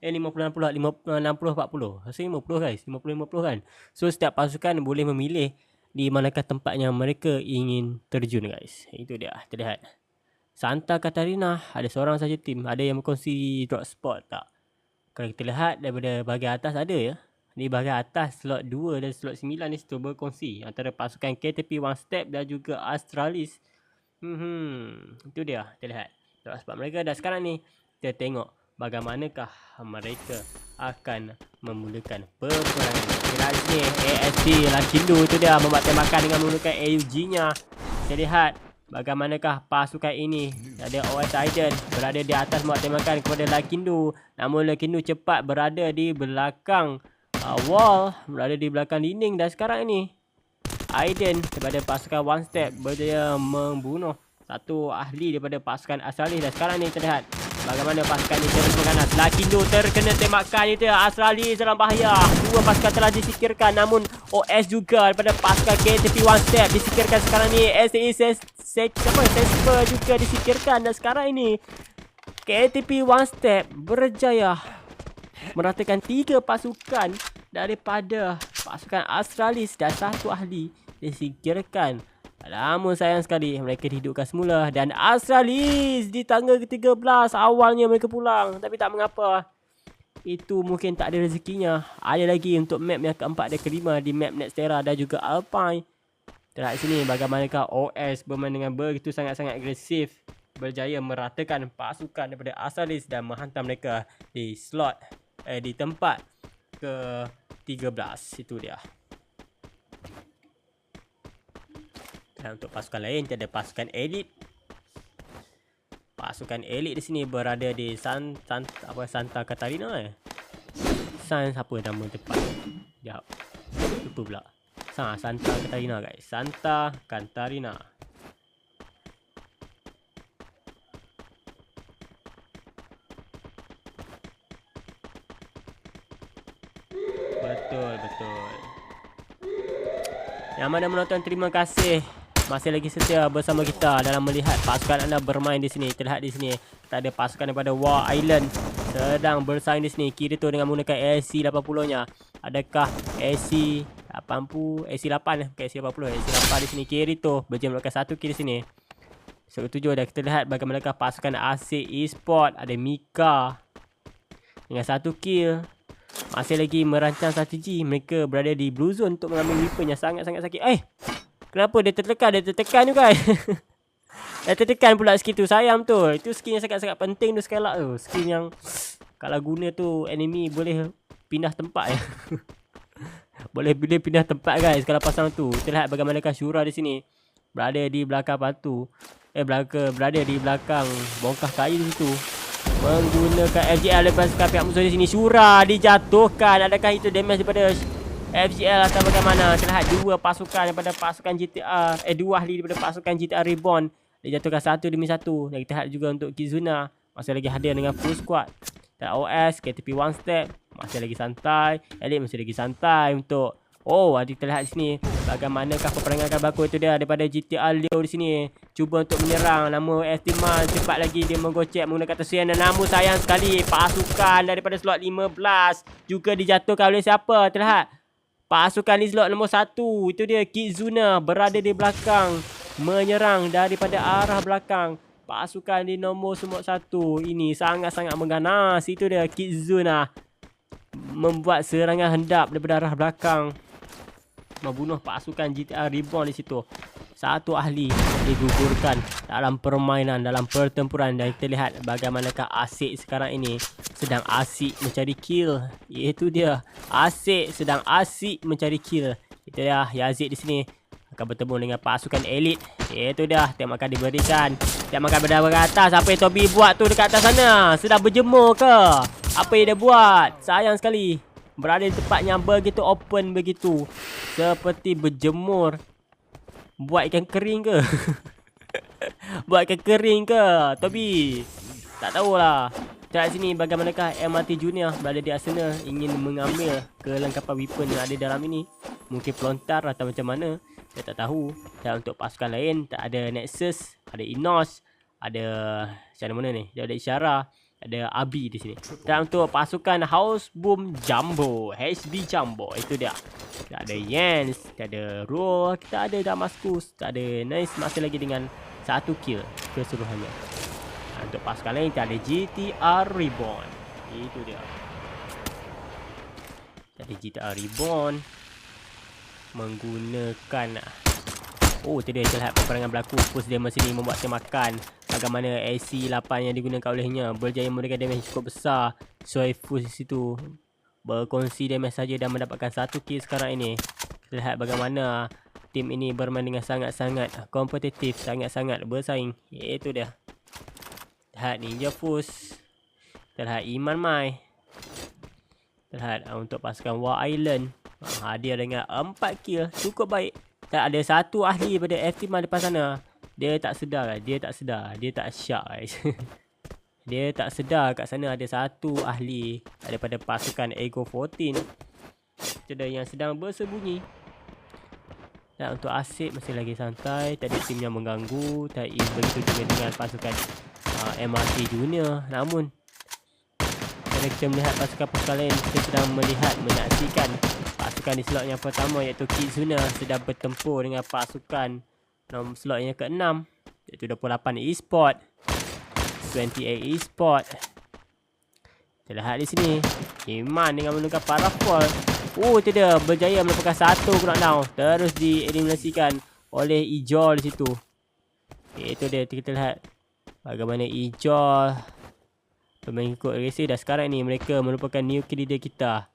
S1: 50-60, 50-60-40. Rasa 50 guys, 50-50 kan. So setiap pasukan boleh memilih di manakah tempatnya mereka ingin terjun guys. Itu dia terlihat. Santa Catarina ada seorang saja tim. Ada yang berkongsi drop spot tak? Kalau kita lihat daripada bahagian atas ada ya. Di bahagian atas slot 2 dan slot 9 ni situ berkongsi antara pasukan KTP One Step dan juga Astralis. Itu dia terlihat drop spot mereka. Dan sekarang ni kita tengok bagaimanakah mereka akan memulakan peperangan. Kira ni ASD Lakindo itu dia membuat tembakan dengan menggunakan AUG-nya. Kita lihat bagaimanakah pasukan ini. Ada OS Aiden berada di atas membuat tembakan kepada Lakindo. Namun Lakindo cepat berada di belakang wall, berada di belakang dinding. Dan sekarang ini Aiden daripada pasukan One Step berjaya membunuh satu ahli daripada pasukan Astralis. Dan sekarang ni terlihat bagaimana pasukan ini terus mengganas. Lakindo terkena tembakan itu. Astralis dalam bahaya. Dua pasukan telah disingkirkan. Namun OS juga daripada pasukan KTP One Step disingkirkan sekarang ni. Sesper juga disingkirkan. Dan sekarang ini KTP One Step berjaya meratakan 3 pasukan daripada pasukan Astralis dan satu ahli disingkirkan Namun sayang sekali mereka dihidupkan semula. Dan Astralis di tangga ke-13 awalnya mereka pulang. Tapi tak mengapa. Itu mungkin tak ada rezekinya. Ada lagi untuk map yang keempat dan kelima di map Nextera dan juga Alpine. Terlihat sini bagaimanakah OS bermain dengan begitu sangat-sangat agresif. Berjaya meratakan pasukan daripada Astralis dan menghantam mereka di slot di tempat ke-13. Itu dia. Dan untuk pasukan lain ada pasukan elit. Pasukan elit di sini berada di Santa Catarina apa nama tempat? Sekejap. Lupa pula. Santa Catarina guys. Santa Catarina. Betul. Yang mana menonton, terima kasih masih lagi setia bersama kita dalam melihat pasukan anda bermain di sini. Terlihat di sini kita ada pasukan daripada War Island sedang bersaing di sini. Kirito dengan menggunakan AC-80-nya. Adakah AC-80, AC-8 bukan AC-80, AC-8 di sini. Kirito berjaya melakukan 1 kill di sini. Ke-7 dah kita lihat bagaimanakah pasukan AC Esport. Ada Mika dengan 1 kill. Masih lagi merancang strategi. Mereka berada di blue zone untuk mengambil weapon yang sangat-sangat sakit. Kenapa dia tertekan juga. Dia tertekan pula skill tu. Sayang tu. Itu skill yang sangat-sangat penting tu sekali tu. Skill yang kalau guna tu enemy boleh pindah tempat ya. Boleh pindah tempat guys kalau pasang tu. Kita lihat bagaimanakah Shura di sini. Berada di belakang batu. Berada di belakang bongkah kayu situ. Menggunakan FGL lepaskan pihak musuh di sini. Shura dijatuhkan. Adakah itu damage daripada FGL atau bagaimana? Terlihat 2 pasukan daripada pasukan GTA. 2 ahli daripada pasukan GTA Reborn dijatuhkan 1 demi 1. Dan kita lihat juga untuk Kizuna masih lagi hadir dengan full squad. Dan OS, KTP One Step masih lagi santai. Elite masih lagi santai untuk kita lihat di sini bagaimanakah peperangan akan berlaku. Itu dia daripada GTA Leo di sini. Cuba untuk menyerang. Namun Estimal cepat lagi dia menggocek menggunakan tersian. Dan namun sayang sekali pasukan daripada slot 15 juga dijatuhkan oleh siapa? Terlihat pasukan di slot nombor 1. Itu dia Kizuna berada di belakang. Menyerang daripada arah belakang. Pasukan di nombor 1 ini sangat-sangat mengganas. Itu dia Kizuna membuat serangan hendap daripada arah belakang. Membunuh pasukan GTA Reborn di situ. 1 ahli digugurkan dalam permainan, dalam pertempuran. Dan kita lihat bagaimanakah Asik sekarang ini sedang asik mencari kill. Itu dia. Asik sedang asik mencari kill. Itu dia Yazid di sini akan bertemu dengan pasukan elit. Itu dia. Tembakan diberikan. Tembakan berdarah ke atas. Apa yang Toby buat tu dekat atas sana? Sedang berjemur ke? Apa yang dia buat? Sayang sekali. Berada di tempat yang begitu open begitu. Seperti berjemur. Buat ikan kering ke? Buat ikan kering ke? Toby? Tak tahulah. Lihat sini bagaimanakah MRT Junior berada di Arsenal. Ingin mengambil kelengkapan weapon yang ada dalam ini. Mungkin pelontar atau macam mana. Saya tak tahu. Dan untuk pasukan lain, tak ada Nexus. Ada Inos. Ada macam mana ni? Dia ada Isyara. Ada Abi di sini. Dan untuk pasukan House Boom Jumbo, HB Jumbo, itu dia. Kita ada Jens, kita ada Roll, kita ada Damascus, kita ada Nice masih lagi dengan 1 kill keseluruhannya. Dan untuk pasukan lain kita ada GTA Reborn. Itu dia. Jadi GTA Reborn menggunakan tadi kita lihat peperangan berlaku. Push damage sini membuat tembakan. Bagaimana AC-8 yang digunakan olehnya berjaya memberikan damage cukup besar. Soifus di situ berkongsi damage saja dan mendapatkan 1 kill sekarang ini. Kita lihat bagaimana tim ini bermain dengan sangat-sangat kompetitif, sangat-sangat bersaing. Itu dia. Lihat Ninja Fus. Kita lihat Iman Mai. Kita lihat untuk pasukan War Island hadir dengan 4 kill. Cukup baik. Tak ada 1 ahli pada FT-Man depan sana. Dia tak sedar. Dia tak syak guys. Dia tak sedar kat sana ada 1 ahli daripada pasukan Ego 14. Ada yang sedang bersembunyi. Dan untuk Asik masih lagi santai. Tadi tim yang mengganggu. Tak begitu juga dengan pasukan MRT Junior. Namun kita melihat pasukan-pasukan lain. Kita sedang menyaksikan pasukan di slot yang pertama iaitu Kizuna sedang bertempur dengan pasukan slot yang ke-6 iaitu 28 e-sport, 28 e-sport. Kita lihat di sini Iman dengan menggunakan Parafall. Itu dia berjaya melepaskan satu knockdown, terus dieliminasikan oleh Ijol di situ. Itu dia, kita lihat bagaimana Ijol pengikut racing, dan sekarang ni mereka merupakan new kill leader kita.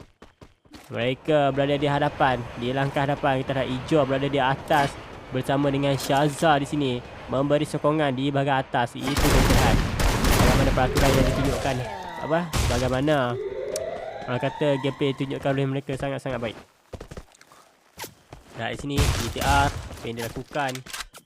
S1: Mereka berada di hadapan, di langkah hadapan. Kita lihat Ijol berada di atas bersama dengan Shazza di sini, memberi sokongan di bahagian atas. Itu kita lihat bagaimana peraturan yang ditunjukkan, bagaimana orang kata gameplay ditunjukkan oleh mereka sangat-sangat baik. Dan di sini GTR apa yang dilakukan,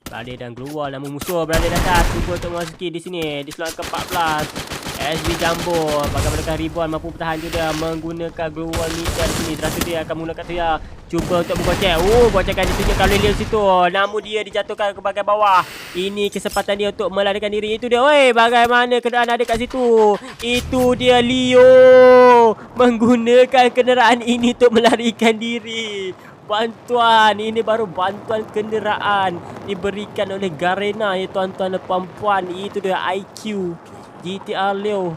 S1: berada dan keluar, namun musuh berada di atas, cuba untuk memasuki di sini di slot ke-14. SB Jumbo bagaimana Ribuan mampu bertahan juga menggunakan global meter di sini. Terakhir dia akan menggunakan dia, cuba untuk menggocek. Gocekan ditunjukkan oleh Leo situ, namun dia dijatuhkan ke bahagian bawah. Ini kesempatan dia untuk melarikan diri. Itu dia, bagaimana keadaan ada kat situ. Itu dia Leo menggunakan kenderaan ini untuk melarikan diri. Bantuan, ini baru bantuan kenderaan diberikan oleh Garena ya tuan-tuan dan puan-puan. Itu dia IQ GTR Leo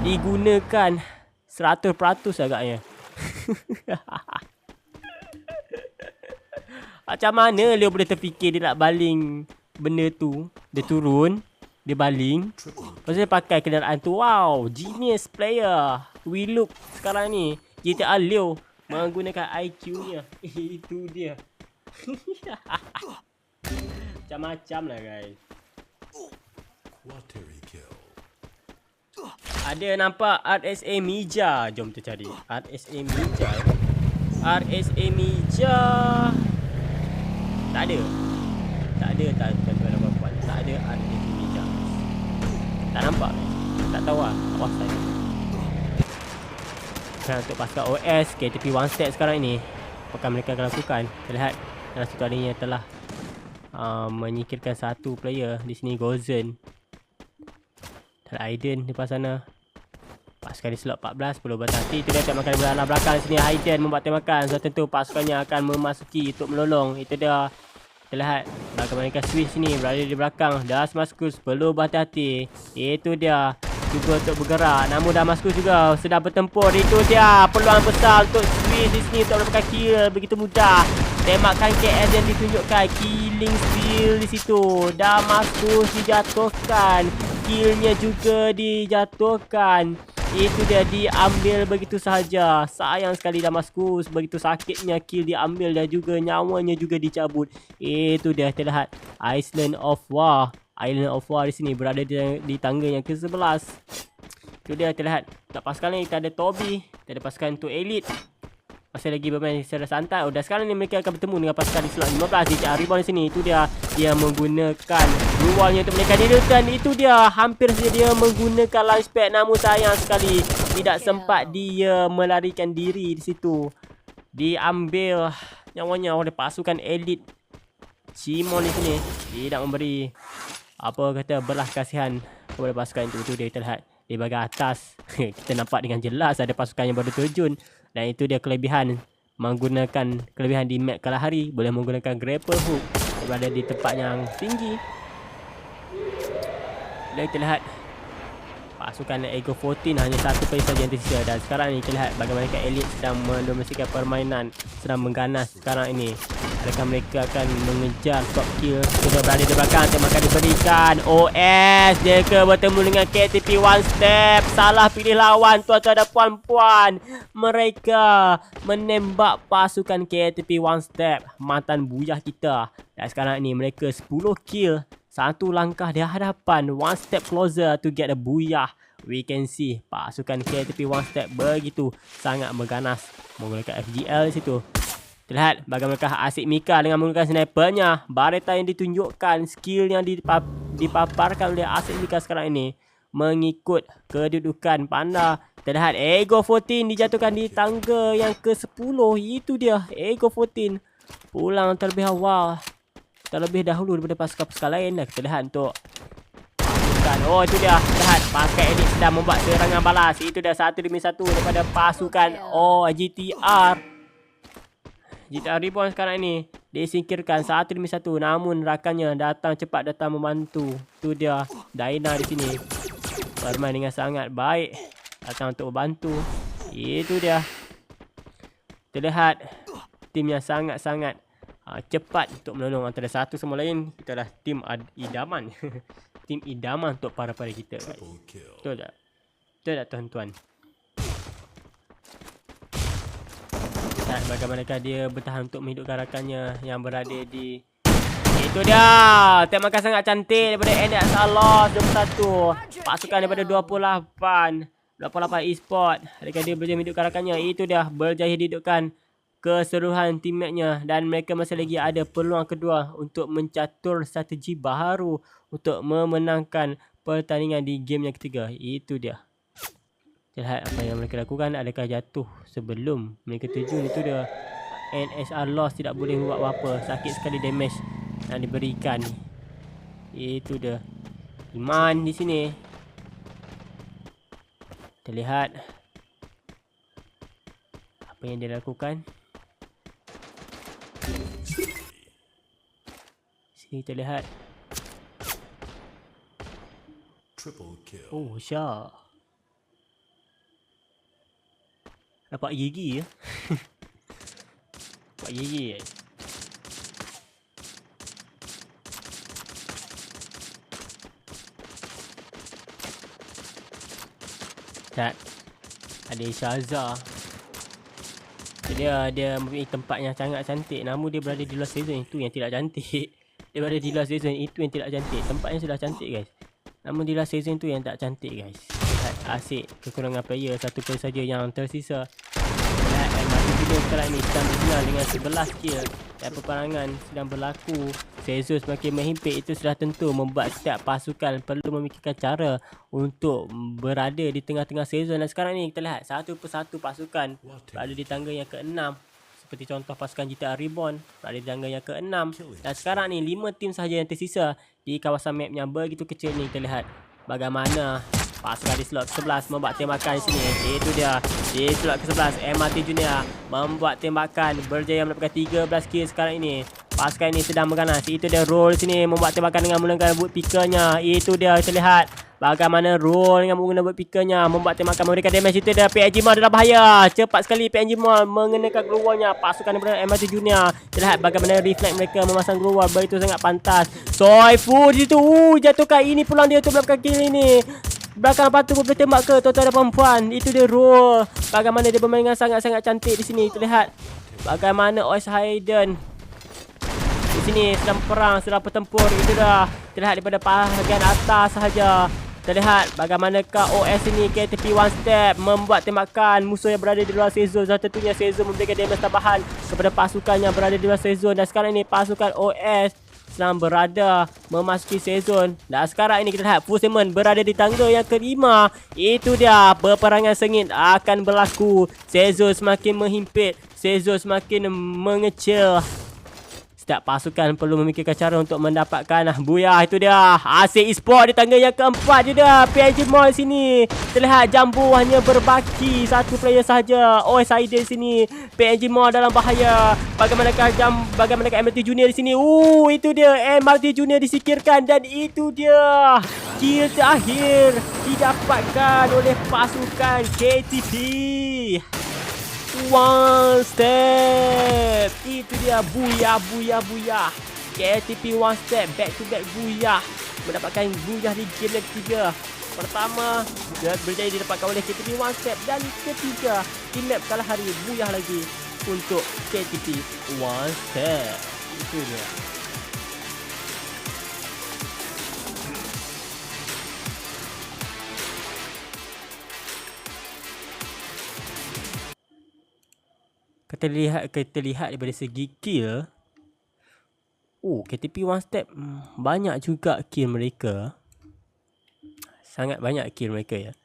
S1: digunakan 100% agaknya. Macam mana Leo boleh terfikir dia nak baling benda tu? Dia turun, dia baling, lepas tu dia pakai kenderaan tu. Wow, genius player. We look sekarang ni GTR Leo menggunakan IQ-nya. Itu dia. Macam-macam lah guys. Ada nampak RSA Mija. Jom kita cari RSA Mija. RSA Mija tak ada. Tak ada tuan-tuan dan puan-puan. Tak ada RSA Mija. Tak nampak. Tak tahu lah. Awas saya. Sekarang untuk pasukan OS KTP One Step sekarang ini, apakah mereka akan lakukan? Kita lihat dalam situ adanya telah menyingkirkan satu player. Di sini Gozen dan Aiden di depan sana. Pasukan di slot 14 perlu berhati-hati. Itu dia tak makan belah belakang sini. Aiden membuat tembakan. So tentu pasukannya akan memasuki untuk menolong. Itu dia. Kita lihat bagaimana mereka switch sini berada di belakang. Damascus perlu berhati-hati. Itu dia. Cuba untuk bergerak, namun Damascus juga sedang bertempur. Itu dia peluang besar untuk switch di sini untuk mendapatkan kill begitu mudah. Tembakan KS yang ditunjukkan, killing steal di situ. Damascus dijatuhkan, killnya juga dijatuhkan. Itu dia, diambil begitu sahaja. Sayang sekali Damascus, begitu sakitnya kill diambil dan juga nyawanya juga dicabut. Itu dia, kita lihat Island of War. Island of War di sini berada di tangga yang ke-11. Itu dia, kita lihat. Tak pasukan ni kita ada Toby, kita ada pasukan untuk Elite. Masih lagi bermain secara santai. Dan sekarang ni mereka akan bertemu dengan pasukan di slot 15 di Rebound di sini. Itu dia, dia menggunakan luarnya untuk menekan dia. Dan itu dia, hampir saja dia menggunakan launchpad, namun sayang sekali tidak sempat dia melarikan diri di situ. Diambil nyawanya oleh pasukan Elite. Cimon di sini tidak memberi belas kasihan kepada pasukan itu. Dia kita lihat di bahagian atas. Kita nampak dengan jelas ada pasukan yang baru terjun. Dan itu dia kelebihan menggunakan kelebihan di map Kalahari. Boleh menggunakan grapple hook berada di tempat yang tinggi. Dan kita lihat pasukan Ego 14 hanya satu player saja yang tersisa. Dan sekarang ni kita lihat bagaimana Elite sedang mendomestikan permainan, sedang mengganas sekarang ini. Adakah mereka akan mengejar top kill? Sudah berada di belakang, tembakan diberikan. OS mereka bertemu dengan KTP One Step. Salah pilih lawan tuan-tuan dan puan-puan. Mereka menembak pasukan KTP One Step, mantan buyah kita. Dan sekarang ini mereka 10 kill, satu langkah di hadapan, one step closer to get a booyah. We can see pasukan KTP One Step begitu sangat mengganas menggunakan FGL di situ. Kita lihat bagaimana Asik Mika dengan menggunakan snipernya. Bareta yang ditunjukkan, skill yang dipaparkan oleh Asik Mika sekarang ini mengikut kedudukan panda. Kita lihat Ego 14 dijatuhkan di tangga yang ke-10. Itu dia, Ego 14 pulang terlebih awal, terlebih dahulu daripada pasukan-pasukan lain. Dan kita lihat untuk pasukan, itu dia, lihat pasukan Elite sedang membuat serangan balas. Itu dia 1 demi 1 daripada pasukan GTR. GTA Reborn sekarang ni disingkirkan 1-1, namun rakannya cepat datang membantu. Tu dia Daina di sini. Bermain dengan sangat baik, datang untuk membantu. Itu dia. Terlihat tim yang sangat-sangat cepat untuk menolong antara satu sama lain. Kita adalah tim idaman. Tim idaman untuk para-para kita, guys. Betul tak? Betul tak, tuan-tuan? Lihat bagaimanakah dia bertahan untuk menghidupkan rakannya yang berada di... Itu dia. Tembakan sangat cantik daripada NX Allah 21. Pasukan daripada 28 e-sport. Adakah dia berjaya menghidupkan rakannya? Itu dia. Berjaya dihidupkan keseluruhan teammate-nya. Dan mereka masih lagi ada peluang kedua untuk mencatur strategi baharu untuk memenangkan pertandingan di game yang ketiga. Itu dia. Lihat apa yang mereka lakukan. Adakah jatuh sebelum mereka terjun? Itu dia. NSR loss, tidak boleh buat apa-apa. Sakit sekali damage yang diberikan. Itu dia. Iman di sini. Terlihat apa yang dia lakukan. Sini terlihat. Oh, Syah. Dapat gigi ya. Dapat gigi ya. Tak. Ada Shazza. Dia mempunyai tempat yang sangat cantik, namun dia berada di luar season. Itu yang tidak cantik. Dia berada di luar season, itu yang tidak cantik. Tempatnya sudah cantik, guys, namun di luar season tu yang tak cantik, guys. Lihat asyik kekurangan player. Satu player saja yang tersisa. Lihat mati video sekarang ni sedang bersinar dengan 11 kill. Dan peperangan sedang berlaku. Season semakin menghimpit. Itu sudah tentu membuat setiap pasukan perlu memikirkan cara untuk berada di tengah-tengah season. Dan sekarang ni kita lihat satu persatu pasukan berada di tangga yang ke-6. Seperti contoh pasukan GTA Reborn berada di tangga yang ke-6. Dan sekarang ni 5 tim sahaja yang tersisa di kawasan map yang begitu kecil ni. Kita lihat bagaimana pasukan di slot ke-11 membuat tembakan di sini. Itu dia. Di slot ke-11 MRT Junior membuat tembakan, berjaya mendapatkan 13 kill sekarang ini. Pasukan ini sedang mengganas. Itu dia roll sini membuat tembakan dengan menggunakan boot pickernya. Itu dia, kita lihat bagaimana roll dengan menggunakan boot pickernya membuat tembakan, memberikan damage. Itu dia, PNG Mall dalam bahaya. Cepat sekali PNG Mall mengenakan glowwallnya. Pasukan daripada MRT Junior. Kita lihat bagaimana reflect mereka memasang glowwall begitu sangat pantas. Soifu di situ. Jatuhkan. Ini peluang dia untuk mendapatkan kill ini. Belakang batu pun boleh tembak ke tuan-tuan dan perempuan. Itu dia roll. Bagaimana dia bermain dengan sangat-sangat cantik di sini. Kita lihat bagaimana OS Hayden di sini sedang perang, sedang bertempur. Itu dah. Kita lihat daripada bahagian atas sahaja. Kita lihat bagaimanakah OS ini KTP One Step membuat tembakan musuh yang berada di luar season. Dan tentunya season memberikan damage tambahan kepada pasukan yang berada di luar season. Dan sekarang ini pasukan OS sedang berada memasuki season. Dan sekarang ini kita lihat Fuseman berada di tangga yang ke-5. Itu dia, peperangan sengit akan berlaku. Season semakin menghimpit, season semakin mengecil. Setiap pasukan perlu memikirkan cara untuk mendapatkan buyah. Itu dia, Asyik Esport di tangga yang ke-4 je dah. PNG Mall sini. Terlihat Jambu hanya berbaki satu player sahaja. OS ID sini. PNG Mall dalam bahaya. Bagaimanakah MRT Junior di sini. Itu dia, MRT Junior disingkirkan. Dan itu dia, kill terakhir didapatkan oleh pasukan KTP One Step. Itu dia, buyah. KTP One Step back to back buyah. Mendapatkan buyah di game yang ketiga. Pertama berjaya didapatkan oleh KTP One Step. Dan ketiga, di map kalah hari, buyah lagi untuk KTP One Step. Itu dia. Kita lihat daripada segi kill. KTP One Step banyak juga kill mereka. Sangat banyak kill mereka ya.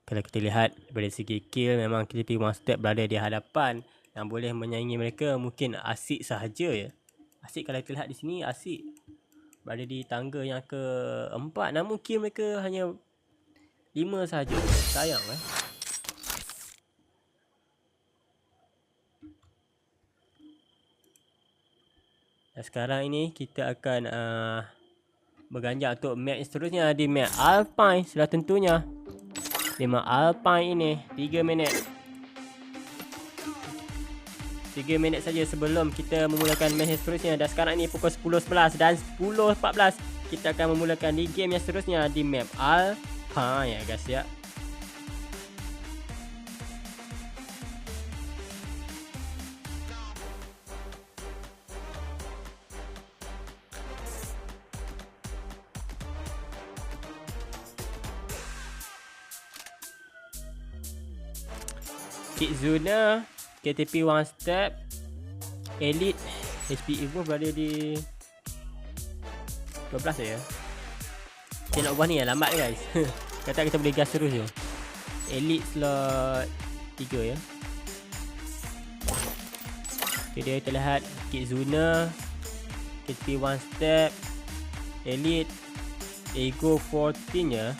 S1: Kalau kita lihat daripada segi kill, memang KTP One Step berada di hadapan. Yang boleh menyaingi mereka mungkin Asyik sahaja ya. Asyik, kalau kita lihat di sini, Asyik berada di tangga yang ke-4. Namun kill mereka hanya 5 sahaja. Sayang Dan sekarang ini kita akan berganjak untuk map seterusnya di map Alpine sudah tentunya. Di map Alpine ini 3 minit. 3 minit saja sebelum kita memulakan match seterusnya. Dan sekarang ini pukul 10.11 dan 10.14 kita akan memulakan di game yang seterusnya di map Alpine ya guys ya. Kizuna, KTP One Step, Elite, HP Evo berada di 12 saja. Saya nak ubah ni lambat guys. Kata kita boleh gas terus je. Elite slot 3 ya. Okay, dia terlihat Kizuna, KTP One Step, Elite, Ego 14 ya.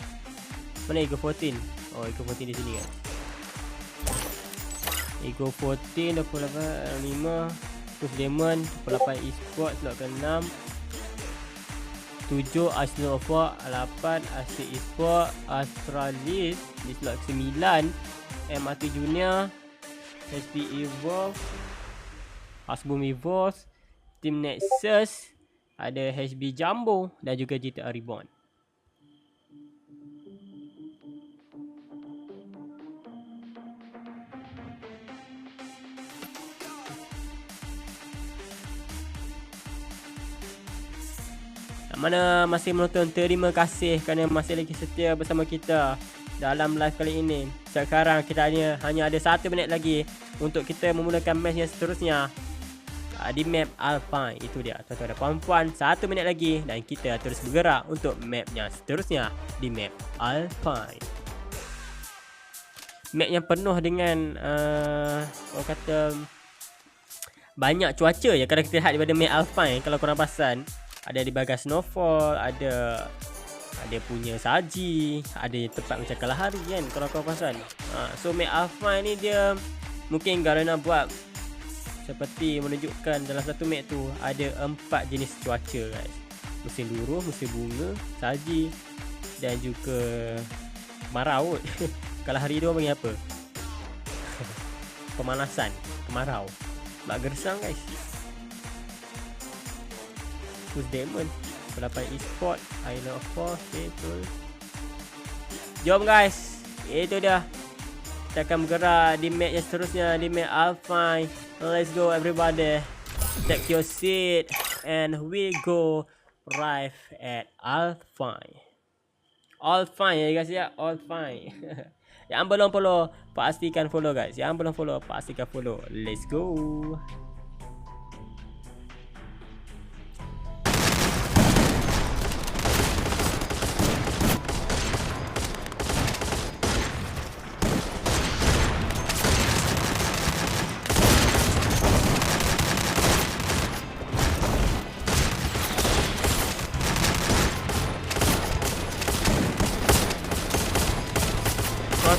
S1: Mana Ego 14? Oh, Ego 14 di sini kan. Ego 14, 28, 5 Push Demon, 28 Esports slot ke-6 7 Arsenal of War, 8 Asik Esports, Astralis di slot ke-9 MRT Junior, HP Evolve, Hasbum Evolve, Team Nexus, ada HB Jumbo dan juga GTA Reborn. Mana masih menonton, terima kasih kerana masih lagi setia bersama kita dalam live kali ini. Sekarang kita hanya ada 1 minit lagi untuk kita memulakan match yang seterusnya di map Alpine. Itu dia tuan-tuan dan puan-puan, 1 minit lagi dan kita terus bergerak untuk map yang seterusnya di map Alpine. Map yang penuh dengan orang kata banyak cuaca ya kalau kita lihat daripada map Alpine. Kalau korang perasan, ada di bagas snowfall, ada punya saji, ada tempat macam kalahari kan kalau kau perasan. So map Alpine ni dia mungkin Garena buat seperti menunjukkan dalam satu map tu ada 4 jenis cuaca guys. Musim luruh, musim bunga, saji dan juga kemarau. Kalahari tu orang panggil apa? Pemanasan, kemarau. Bak gersang guys. Push Demon, 8 Esport, Island of Force, betul. Jom guys, itu dia. Kita akan bergerak di map yang seterusnya di map Alpine. Let's go everybody. Take your seat and we go arrive at Alpine. Alpine ya guys ya, Alpine. Yang belum follow, pastikan follow guys. Yang belum follow, pastikan follow. Let's go.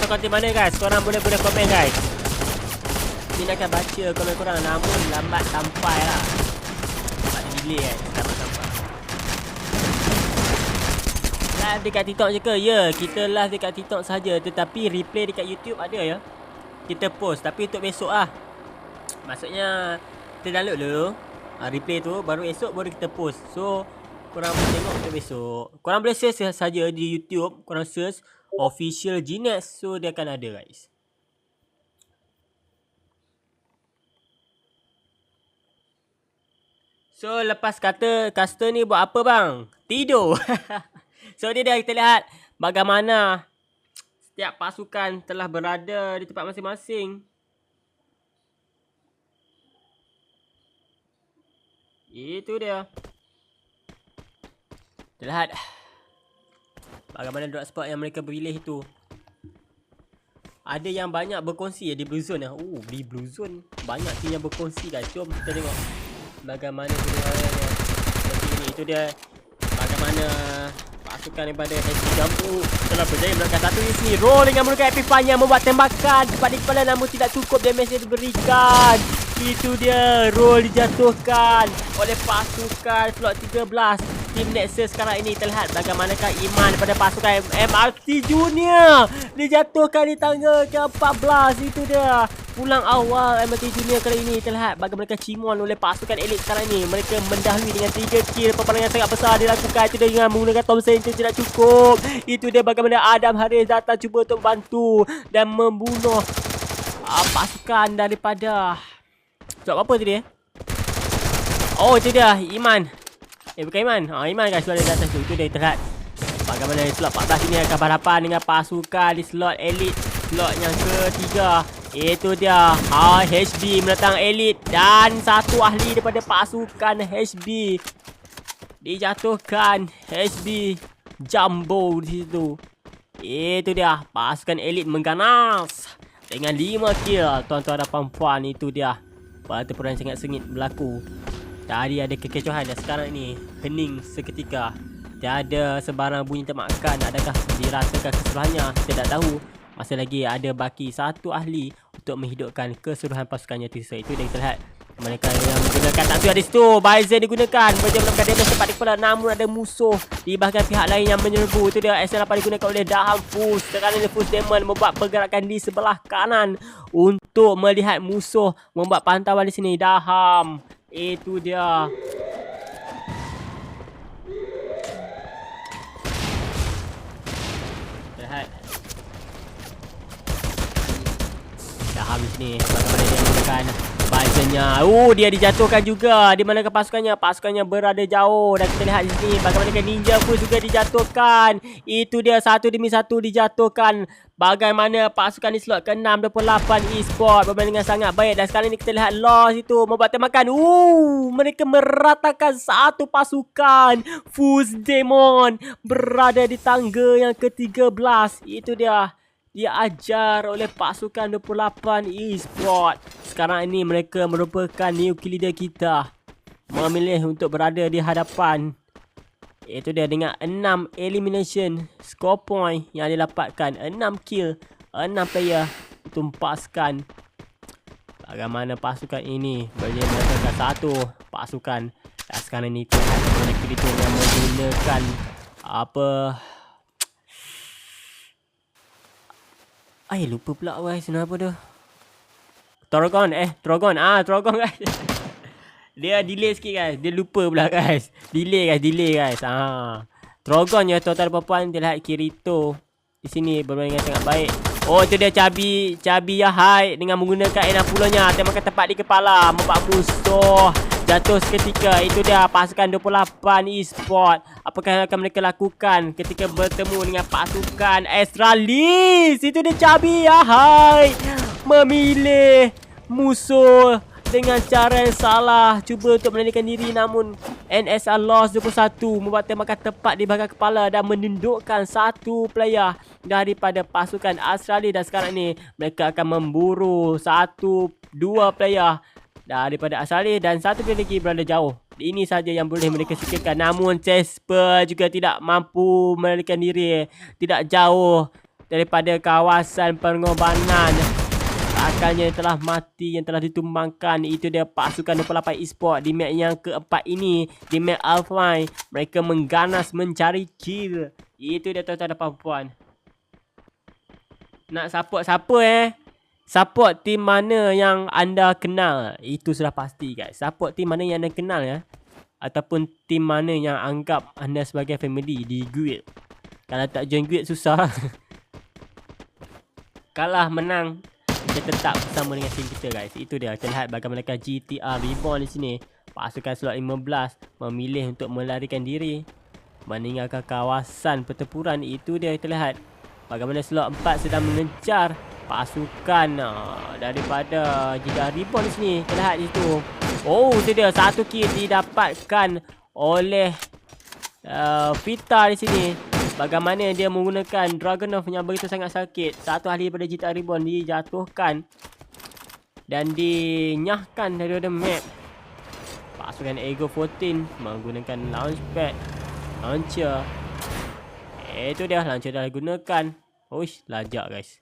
S1: Korang di mana guys? Korang boleh komen guys. Ni nak akan baca komen korang, namun lambat sampai lah. Lambat delay kan, lambat sampai. Live dekat TikTok je ke? Ya, kita live dekat TikTok saja, tetapi replay dekat YouTube ada ya. Kita post, tapi untuk besok lah. Maksudnya kita download dulu replay tu, baru esok baru kita post. So korang boleh tengok untuk besok. Korang boleh search saja di YouTube, korang search Official Genius, so dia akan ada guys. So lepas kata caster ni buat apa bang? Tidur. So dia dah kita lihat bagaimana setiap pasukan telah berada di tempat masing-masing. Itu dia. Kita lihat bagaimana drop spot yang mereka pilih itu. Ada yang banyak berkongsi ya di Blue Zone. Di Blue Zone banyak team yang berkongsi guys. Jom kita tengok bagaimana kedengarannya seperti ini. Itu dia bagaimana pasukan daripada HC Jambu telah berjaya menangkan satu di sini. Roll dengan menggunakan Epiphan yang membuat tembakan tepat di kepala, namun tidak cukup damage yang diberikan. Itu dia, roll dijatuhkan oleh pasukan slot 13. Tim Nexus sekarang ini terlihat bagaimanakah iman pada pasukan MRT Junior. Dijatuhkan di tangga ke-14. Itu dia. Pulang awal MRT Junior kali ini terlihat bagaimanakah cimon oleh pasukan elit sekarang ini. Mereka mendahului dengan 3 kill. Peperangan sangat besar dilakukan. Itu dia dengan menggunakan Thompson itu tidak cukup. Itu dia bagaimana Adam Haris datang cuba untuk bantu dan membunuh pasukan daripada... Sebab apa tadi Oh, itu dia Iman. Bukan Iman. Iman guys, suara di atas tu. Itu dia terlihat bagaimana slot 14 ini akan berhadapan dengan pasukan di slot elite. Slot yang ketiga. Itu dia HB menentang elite. Dan satu ahli daripada pasukan HB dijatuhkan. HB Jumbo di situ. Itu dia pasukan elite mengganas dengan 5 kill. Tuan-tuan dan puan-puan, itu dia pertempuran sangat sengit berlaku. Tadi ada kekecohan dan sekarang ini hening seketika. Tiada sebarang bunyi temakan. Adakah diratakan keseluruhannya? Kita tak tahu. Masih lagi ada baki satu ahli untuk menghidupkan keseluruhan pasukannya tersisa. Itu yang terlihat. Mereka yang menggunakan tak ada di situ. Baizen digunakan. Berjaya melakukan damage cepat di kepala. Namun ada musuh di bahagian pihak lain yang menyerbu. Itu dia SL8 digunakan oleh Daham Fus. Sekarang ini Fus Demon membuat pergerakan di sebelah kanan untuk melihat musuh. Membuat pantauan di sini. Daham. Itu dia. Lihat. Daham di sini. Bagaimana dia menggunakan Baizennya. Dia dijatuhkan juga. Di mana pasukannya? Pasukannya berada jauh. Dan kita lihat di sini bagaimana Ninja pun juga dijatuhkan. Itu dia, satu demi satu dijatuhkan. Bagaimana pasukan di slot ke-6 28 e-sport bermain dengan sangat baik. Dan sekarang ini kita lihat Lost itu membuat tembakan. Mereka meratakan satu pasukan. Fuse Demon berada di tangga yang ke-13. Itu dia. Dia ajar oleh pasukan 28 e-sport. Sekarang ini mereka merupakan nuclear leader kita. Memilih untuk berada di hadapan. Itu dia dengan 6 elimination score point yang didapatkan. 6 kill, 6 player untuk pasukan. Bagaimana pasukan ini boleh menangkan satu pasukan. Dan sekarang ini nuclear leader yang menggunakan lupa pula guys. Kenapa tu? Trogon guys. Dia delay sikit guys. Dia lupa pula guys. Delay guys. Trogon ya tuan-tuan dan puan. Dia lihat Kirito di sini bermain dengan sangat baik. Itu dia Cabi Yahai dengan menggunakan N60-nya. Tembakan tepat di kepala. Membuat musuh jatuh seketika. Itu dia pasukan 28 e-sport. Apakah yang akan mereka lakukan ketika bertemu dengan pasukan Astralis? Itu dia Cabi Yahai memilih musuh dengan cara yang salah. Cuba untuk melarikan diri, namun NSR Lost 21 membuat tembakan tepat di bahagian kepala dan menundukkan satu player daripada pasukan Astralis. Dan sekarang ni mereka akan memburu 1-2 player daripada Astralis dan satu player lagi berada jauh. Ini saja yang boleh mereka sikakan. Namun Chesper juga tidak mampu melarikan diri. Tidak jauh daripada kawasan pengorbanan. Akalnya yang telah mati, yang telah ditumbangkan. Itu dia pasukan 28 e-sport di map yang keempat ini. Di map Alpine. Mereka mengganas mencari kill. Itu dia tuan-tuan dan puan-puan. Nak support siapa Support tim mana yang anda kenal. Itu sudah pasti guys. Support tim mana yang anda kenal ya. Ataupun tim mana yang anggap anda sebagai family di guild. Kalau tak join guild susah. Kalah menang kita tetap bersama dengan tim kita guys. Itu dia. Kita lihat bagaimana GTR Reborn di sini. Pasukan slot 15 memilih untuk melarikan diri, meninggalkan kawasan pertempuran. Itu dia kita lihat. Bagaimana slot 4 sedang mengejar pasukan daripada GTR Reborn di sini. Kita lihat di situ. Itu dia. Satu kill didapatkan oleh Vita di sini. Bagaimana dia menggunakan Dragunov yang begitu sangat sakit. Satu ahli daripada GTR Reborn dijatuhkan dan dinyahkan daripada map. Pasukan Ego 14 menggunakan launchpad, launcher. Itu dia, launcher dah digunakan. Lajak guys.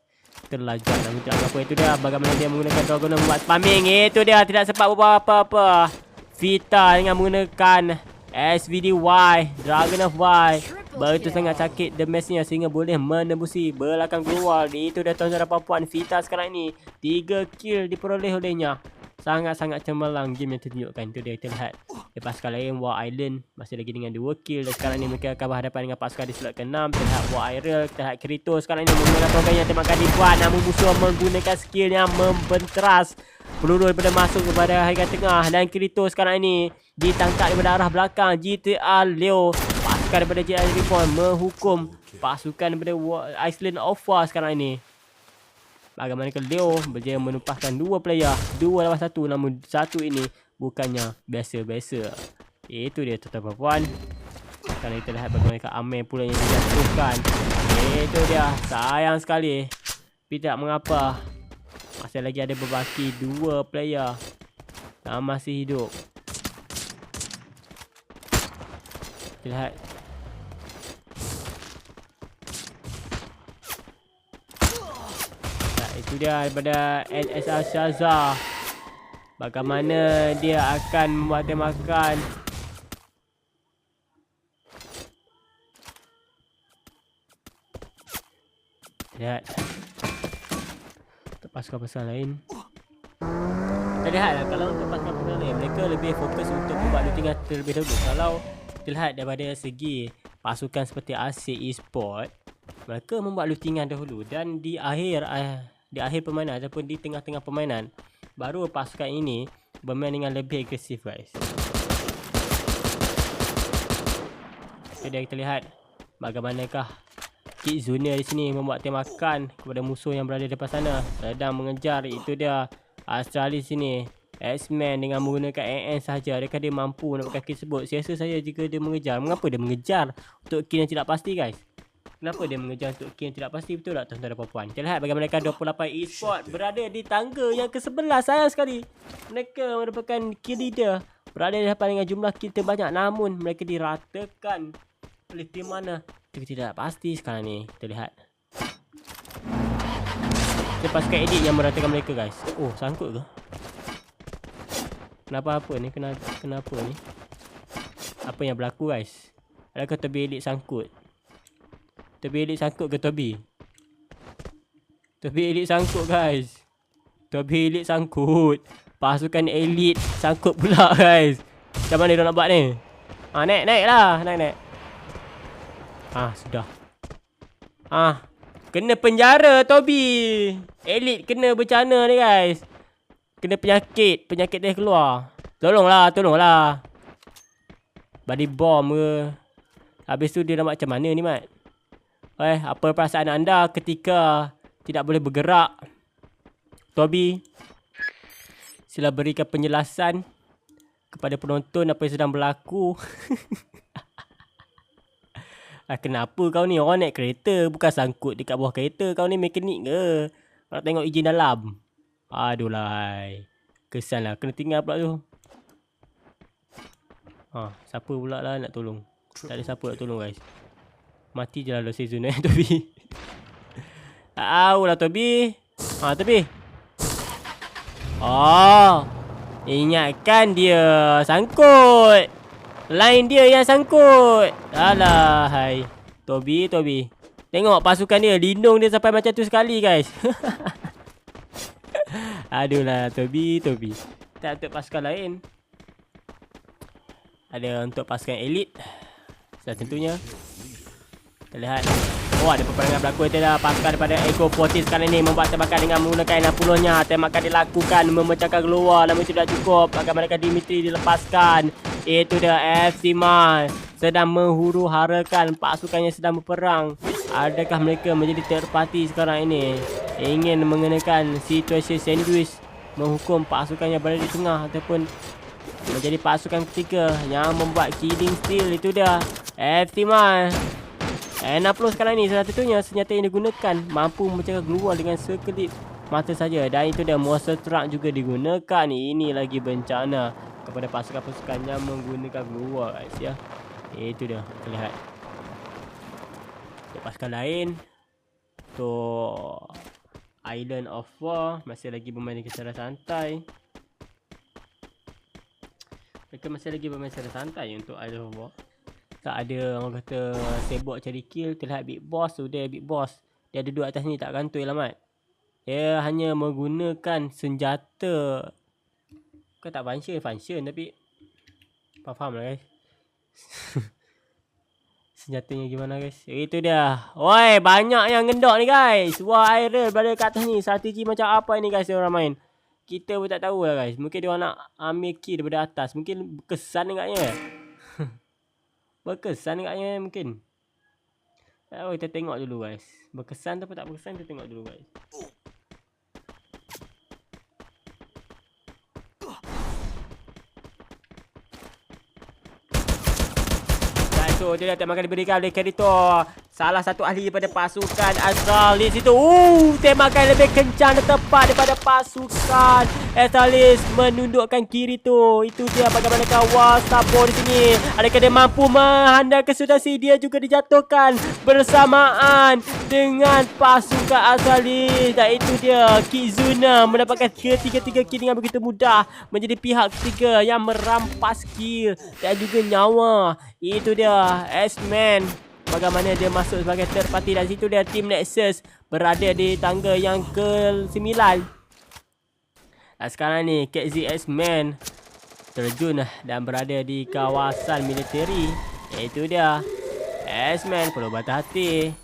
S1: Terlajak nak minta apa. Itu dia bagaimana dia menggunakan Dragon membuat spamming. Itu dia tidak sempat buat apa-apa. Vita dengan menggunakan SVDY, Dragon of Y. Begitu sangat sakit damage-nya sehingga boleh menembusi belakang keluar. Itu dia tuan-tuan dan puan-puan. Vita sekarang ini 3 kill diperoleh olehnya. Sangat-sangat cemerlang game yang tertunjukkan. Itu dia kita lihat. Lepas sekali lain War Island masih lagi dengan 2 kill. Dan sekarang ni mereka akan berhadapan dengan pasukan di slot ke-6. Kita lihat War Aerial, kita lihat Kratos sekarang ni menggunakan program yang tembakan dibuat. Namun musuh menggunakan skill yang membenteras. Peluru daripada masuk kepada haigan tengah. Dan Kratos sekarang ini ditangkap daripada arah belakang. GTA Leo, pasukan daripada GTA Reborn menghukum pasukan daripada Island of War sekarang ini. Bagaimana Leo berjaya menumpahkan 2 player 2 lawan 1. Namun satu ini bukannya biasa-biasa. Itu dia tuan-tuan puan. Sekarang kita lihat bagaimana Amir pula yang dijatuhkan. Itu dia. Sayang sekali. Tidak mengapa. Masih lagi ada berbaki 2 player yang masih hidup. Kita lihat. Itu dia daripada NSR Shazza. Bagaimana dia akan membuat tembakan. Lihat. Untuk pasukan lain. Kita lihatlah kalau untuk pasukan lain, mereka lebih fokus untuk membuat lootingan terlebih dahulu. Kalau kita lihat daripada segi pasukan seperti AC Esport, mereka membuat lootingan dahulu dan di akhir permainan ataupun di tengah-tengah permainan baru pasukan ini bermain dengan lebih agresif guys. Jadi kita lihat bagaimanakah Kid Zuna di sini membuat tembakan kepada musuh yang berada di depan sana. Sedang mengejar. Itu dia Astralis sini. X-Men dengan menggunakan AN sahaja. Adakah dia mampu mendapatkan kill tersebut? Saya rasa saya jika dia mengejar. Mengapa dia mengejar untuk kill yang tidak pasti guys? Kenapa dia mengejar untuk kill yang tidak pasti? Betul tak tuan-tuan dan puan-puan? Kita lihat bagaimana 28 Esport berada di tangga yang ke-11. Sayang sekali. Mereka merupakan kill leader. Berada di depan dengan jumlah kill terbanyak. Namun mereka diratakan oleh tim mana? Itu tidak pasti sekarang ni. Kita lihat. Lepaskan edit yang meratakan mereka guys. Oh, sangkut ke? Kenapa apa ni? Kenapa ni? Apa yang berlaku guys? Adakah Toby edit sangkut? Toby elit sangkut ke Toby? Toby elit sangkut guys. Toby elit sangkut. Pasukan elit sangkut pula guys. Macam mana dia nak buat ni? Naik lah. Naik. Sudah. Kena penjara Toby. Elit kena bencana ni guys. Kena penyakit dia keluar. Tolonglah. Body bomb ke. Habis tu dia nak buat macam mana ni Mat? Apa perasaan anda ketika tidak boleh bergerak? Toby, sila berikan penjelasan kepada penonton apa yang sedang berlaku. Kenapa kau ni orang naik kereta bukan sangkut dekat bawah kereta? Kau ni mekanik ke? Nak tengok izin dalam. Aduhlah. Kesan lah. Kena tinggal pula tu. Siapa pula lah nak tolong? Tak ada siapa nak tolong guys. Mati je lah season Toby. Lah Toby. Toby. Ingatkan dia sangkut. Lain dia yang sangkut. Alah hai. Toby. Tengok pasukan dia. Lindung dia sampai macam tu sekali guys. Aduhlah Toby. Tak untuk pasukan lain. Ada untuk pasukan elit. Dan tentunya kita lihat. Ada peperangan berlaku. Itu dah pasukan daripada Echo Fortis sekarang ini membuat tembakan dengan menggunakan 60-nya. Tembakan dilakukan memecahkan keluar. Namun tidak cukup. Bagaimana Dimitri dilepaskan. Itu dia FC Man sedang menghuru harakan pasukannya sedang berperang. Adakah mereka menjadi third party sekarang ini? Ingin mengenakan situasi sandwich. Menghukum pasukannya berada di tengah. Ataupun menjadi pasukan ketiga yang membuat killing steal. Itu dia FC Man. 60 sekarang ni salah satunya senjata yang digunakan mampu memecahkan keluar dengan sekelip mata saja. Dan itu dia monster truck juga digunakan. Ini lagi bencana kepada pasukan-pasukan yang menggunakan keluar guys ya. Itu dia. Kita lihat. Untuk pasukan lain. Untuk Island of War masih lagi bermain secara santai. Mereka masih lagi bermain secara santai untuk Island of War. Tak ada orang kata sibuk cari kill. Terlihat Big Boss tu, dia Big Boss. Dia duduk atas ni tak kantoi lah mat. Dia hanya menggunakan senjata. Kau tak function tapi faham lah guys. Senjatanya gimana guys. Itu dia. Oi, banyak yang gendok ni guys. Wah, iron berada kat atas ni. Strategi macam apa ni guys dia orang main. Kita pun tak tahu lah guys. Mungkin dia orang nak ambil kill daripada atas. Mungkin berkesan agaknya. Berkesan agaknya mungkin. Oh, kita tengok dulu guys. Berkesan atau tak berkesan kita tengok dulu guys. So dia tembakan diberikan oleh Kirito, salah satu ahli daripada pasukan Astralis itu. Tembakan lebih kencang dan tepat daripada pasukan Astralis menundukkan Kirito. Itu dia bagaimana kawan Sabo di sini. Adakah dia mampu menghandalkan situasi? Dia juga dijatuhkan bersamaan dengan pasukan Astralis. Dan itu dia Kizuna mendapatkan ketiga-tiga kill dengan begitu mudah, menjadi pihak ketiga yang merampas kill dan juga nyawa. Itu dia S-Man. Bagaimana dia masuk sebagai third party. Dan situ dia Team Nexus berada di tangga yang ke-9. Dan sekarang ni KZS-Man terjun dan berada di kawasan militeri. Itu dia S-Man perlu berhati-hati.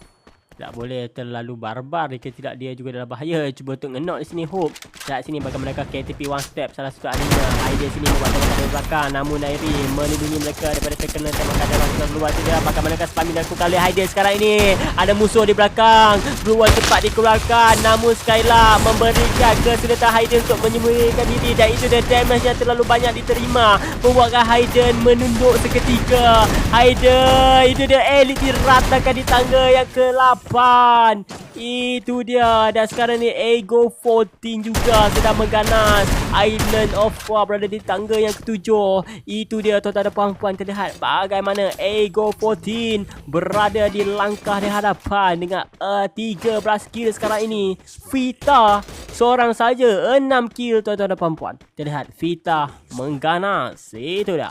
S1: Tak boleh terlalu barbar jika tidak dia juga dalam bahaya. Cuba untuk ngenok di sini Hope. Lihat sini bagaimana KTP One Step salah satu ahlinya. Idea sini membuat tembakan dari belakang. Namun Nairi melindungi mereka daripada terkena tembakan dari belakang keluar. Itu dia bagaimana spaming dilakukan oleh Idea sekarang ini. Ada musuh di belakang. Blue Wall cepat dikeluarkan. Namun Skylar memberikan kesulitan Hayden untuk menyembunyikan diri. Dan itu dia damage yang terlalu banyak diterima, membuatkan Hayden menunduk seketika. Hayden itu dia elite diratakan di tangga yang ke-8. Itu dia. Dan sekarang ni Ego 14 juga sedang mengganas. Island of War berada di tangga yang ke-7. Itu dia tuan-tuan dan puan-puan. Terlihat bagaimana Ego 14 berada di langkah di hadapan dengan 13 kill sekarang ini. Vita seorang saja 6 kill tuan-tuan dan puan-puan. Terlihat Vita mengganas. Itu dia.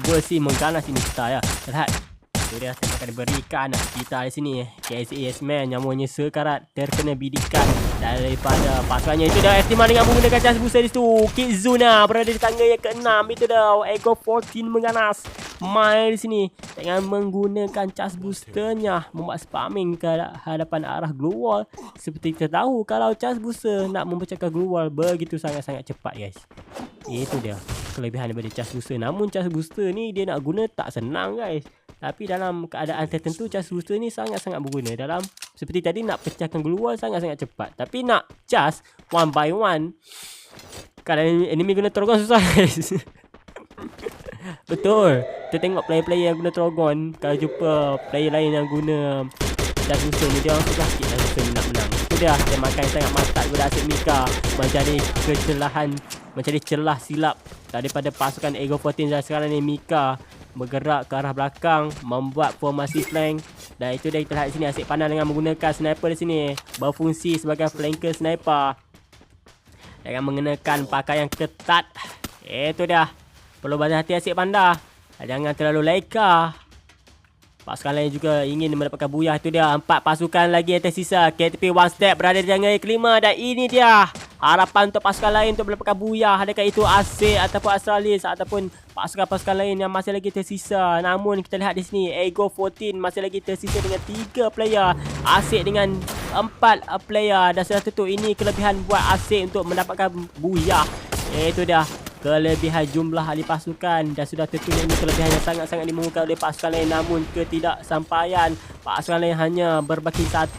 S1: Bersih mengganas ini Vita ya. Terlihat itu dia akan diberikan kita di sini. KZS-Man yang punya sekarat terkena bidikan daripada pasukannya. Itu dah estimasi dengan menggunakan charge booster di situ. Kizuna berada di tangga yang ke-6. Itu dah Ego 14 mengganas main di sini dengan menggunakan charge boosternya, membuat spamming ke hadapan arah glue wall. Seperti kita tahu kalau charge booster nak memecahkan glue wall begitu sangat-sangat cepat guys. Itu dia kelebihan daripada charge booster. Namun charge booster ni dia nak guna tak senang guys. Tapi dalam keadaan tertentu charge booster ni sangat-sangat berguna. Dalam seperti tadi nak pecahkan glue wall sangat-sangat cepat. Tapi nak charge one by one, kalau enemy guna Trogon susah guys. Betul. Kita tengok player-player yang guna Trogon. Kalau jumpa player lain yang guna charge booster ni, dia orang susah sikit charge booster ni nak menang. Itu dia tembakan sangat mantap daripada Asyik Mika, mencari kecelahan, mencari celah silap daripada pasukan Ego 14. Dan sekarang ni Mika bergerak ke arah belakang, membuat formasi flank. Dan itu dia kita lihat di sini Asyik pandang dengan menggunakan sniper di sini, berfungsi sebagai flanker sniper dengan mengenakan pakaian ketat. Itu dia. Perlu berhati-hati Asyik Panda. Jangan terlalu leka. Pasukan lain juga ingin mendapatkan buyah. Itu dia 4 pasukan lagi yang tersisa. KTP One Step berada di tangga yang ke-5. Dan ini dia harapan untuk pasukan lain untuk mendapatkan buyah. Adakah itu Asyik ataupun Astralis ataupun pasukan-pasukan lain yang masih lagi tersisa. Namun kita lihat di sini Ego 14 masih lagi tersisa dengan 3 player. Asyik dengan 4 player. Dan sudah tentu ini kelebihan buat Asyik untuk mendapatkan buyah. Itu dia kelebihan jumlah ahli pasukan. Dan sudah tentunya ini kelebihan yang sangat-sangat dimulakan oleh pasukan lain. Namun ketidaksampaian pasukan lain hanya berbaki 1,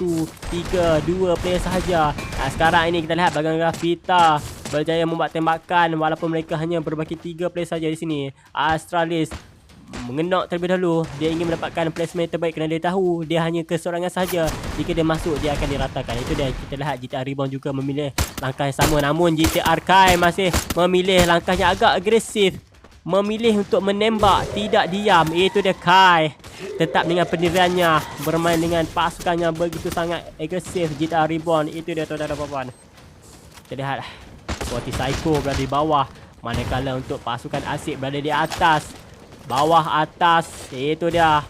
S1: 3, 2 player sahaja. Nah, sekarang ini kita lihat bagaimana Vita berjaya membuat tembakan walaupun mereka hanya berbaki 3 player saja di sini. Astralis mengenok terlebih dahulu. Dia ingin mendapatkan placement terbaik kerana dia tahu dia hanya keseorangan saja. Jika dia masuk, dia akan diratakan. Itu dia kita lihat GTA Reborn juga memilih langkah yang sama. Namun GTA Archive masih memilih langkah yang agak agresif. memilih untuk menembak, tidak diam. Itu dia Kai. Tetap dengan pendiriannya, bermain dengan pasukannya begitu sangat agresif. Jita rebound. Itu dia tuan-tuan dan puan-puan. Kita lihat Forty Psycho berada di bawah, manakala untuk pasukan Asik berada di atas. Bawah atas. Itu dia.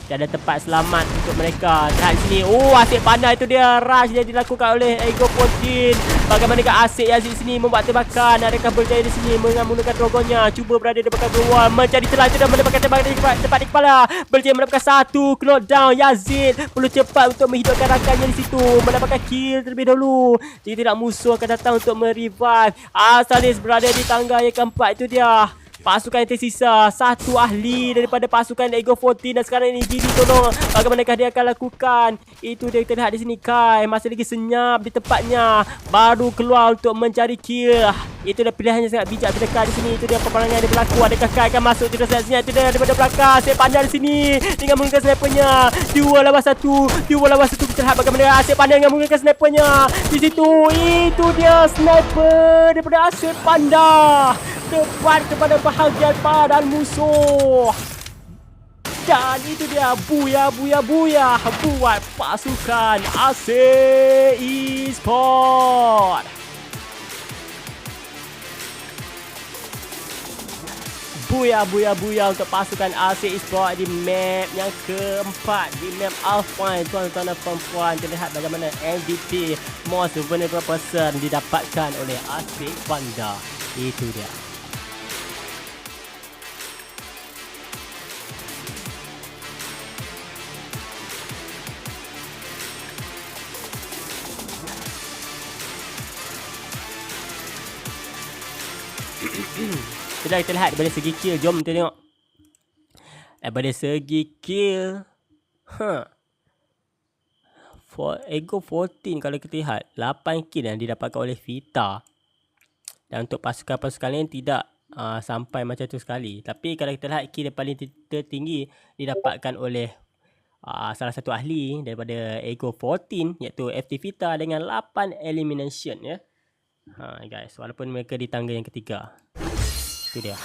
S1: Tiada tempat selamat untuk mereka. Lihat sini. Oh, Asik pandai. Itu dia rush yang dilakukan oleh Ego 14. Bagaimanakah Asik yang di sini membuat tembakan? Adakah berjaya di sini menggunakan drogonnya? Cuba berada di belakang keluar, mencari celah. Tidak mendapatkan tembakan tepat di kepala. Berjaya mendapatkan satu knockdown. Yazid perlu cepat untuk menghidupkan rakannya di situ, mendapatkan kill terlebih dahulu. Jika tidak, musuh akan datang untuk merevive. Asalis berada di tangga yang keempat. Itu dia. Pasukan yang tersisa, satu ahli daripada pasukan Ego 14 dan sekarang ini Gini tolong. Bagaimanakah dia akan lakukan? Itu dia kita lihat di sini. Kai masih lagi senyap di tempatnya, baru keluar untuk mencari kill. Itu dia pilihannya sangat bijak terdekat di sini. Itu dia peperangan yang berlaku. Adakah Kai akan masuk di resepnya? Itu dia daripada belakang. Saya pandai di sini dengan menggunakan snipernya. 2 lawan 1. 2 lawan 1. Kita lihat bagaimana Asyik pandai dengan menggunakan snipernya. Di situ. Itu dia sniper daripada Asyik Panda. Tepat kepada bahagian badan musuh. Dan itu dia buya buat pasukan AC Esport. Buya untuk pasukan AC Esport di map yang keempat, di map Alpine. Tuan-tuan dan perempuan, terlihat bagaimana MVP Most Vulnerable Person didapatkan oleh AC Panda. Itu dia. Sudah kita lihat daripada segi kill. Jom kita tengok daripada segi kill. For Ego 14, kalau kita lihat 8 kill yang didapatkan oleh Vita. Dan untuk pasukan-pasukan lain tidak sampai macam tu sekali. Tapi kalau kita lihat kill yang paling tertinggi didapatkan oleh salah satu ahli daripada Ego 14, iaitu FT Vita dengan 8 elimination ya. Guys, walaupun mereka di tangga yang ketiga. Itu dia.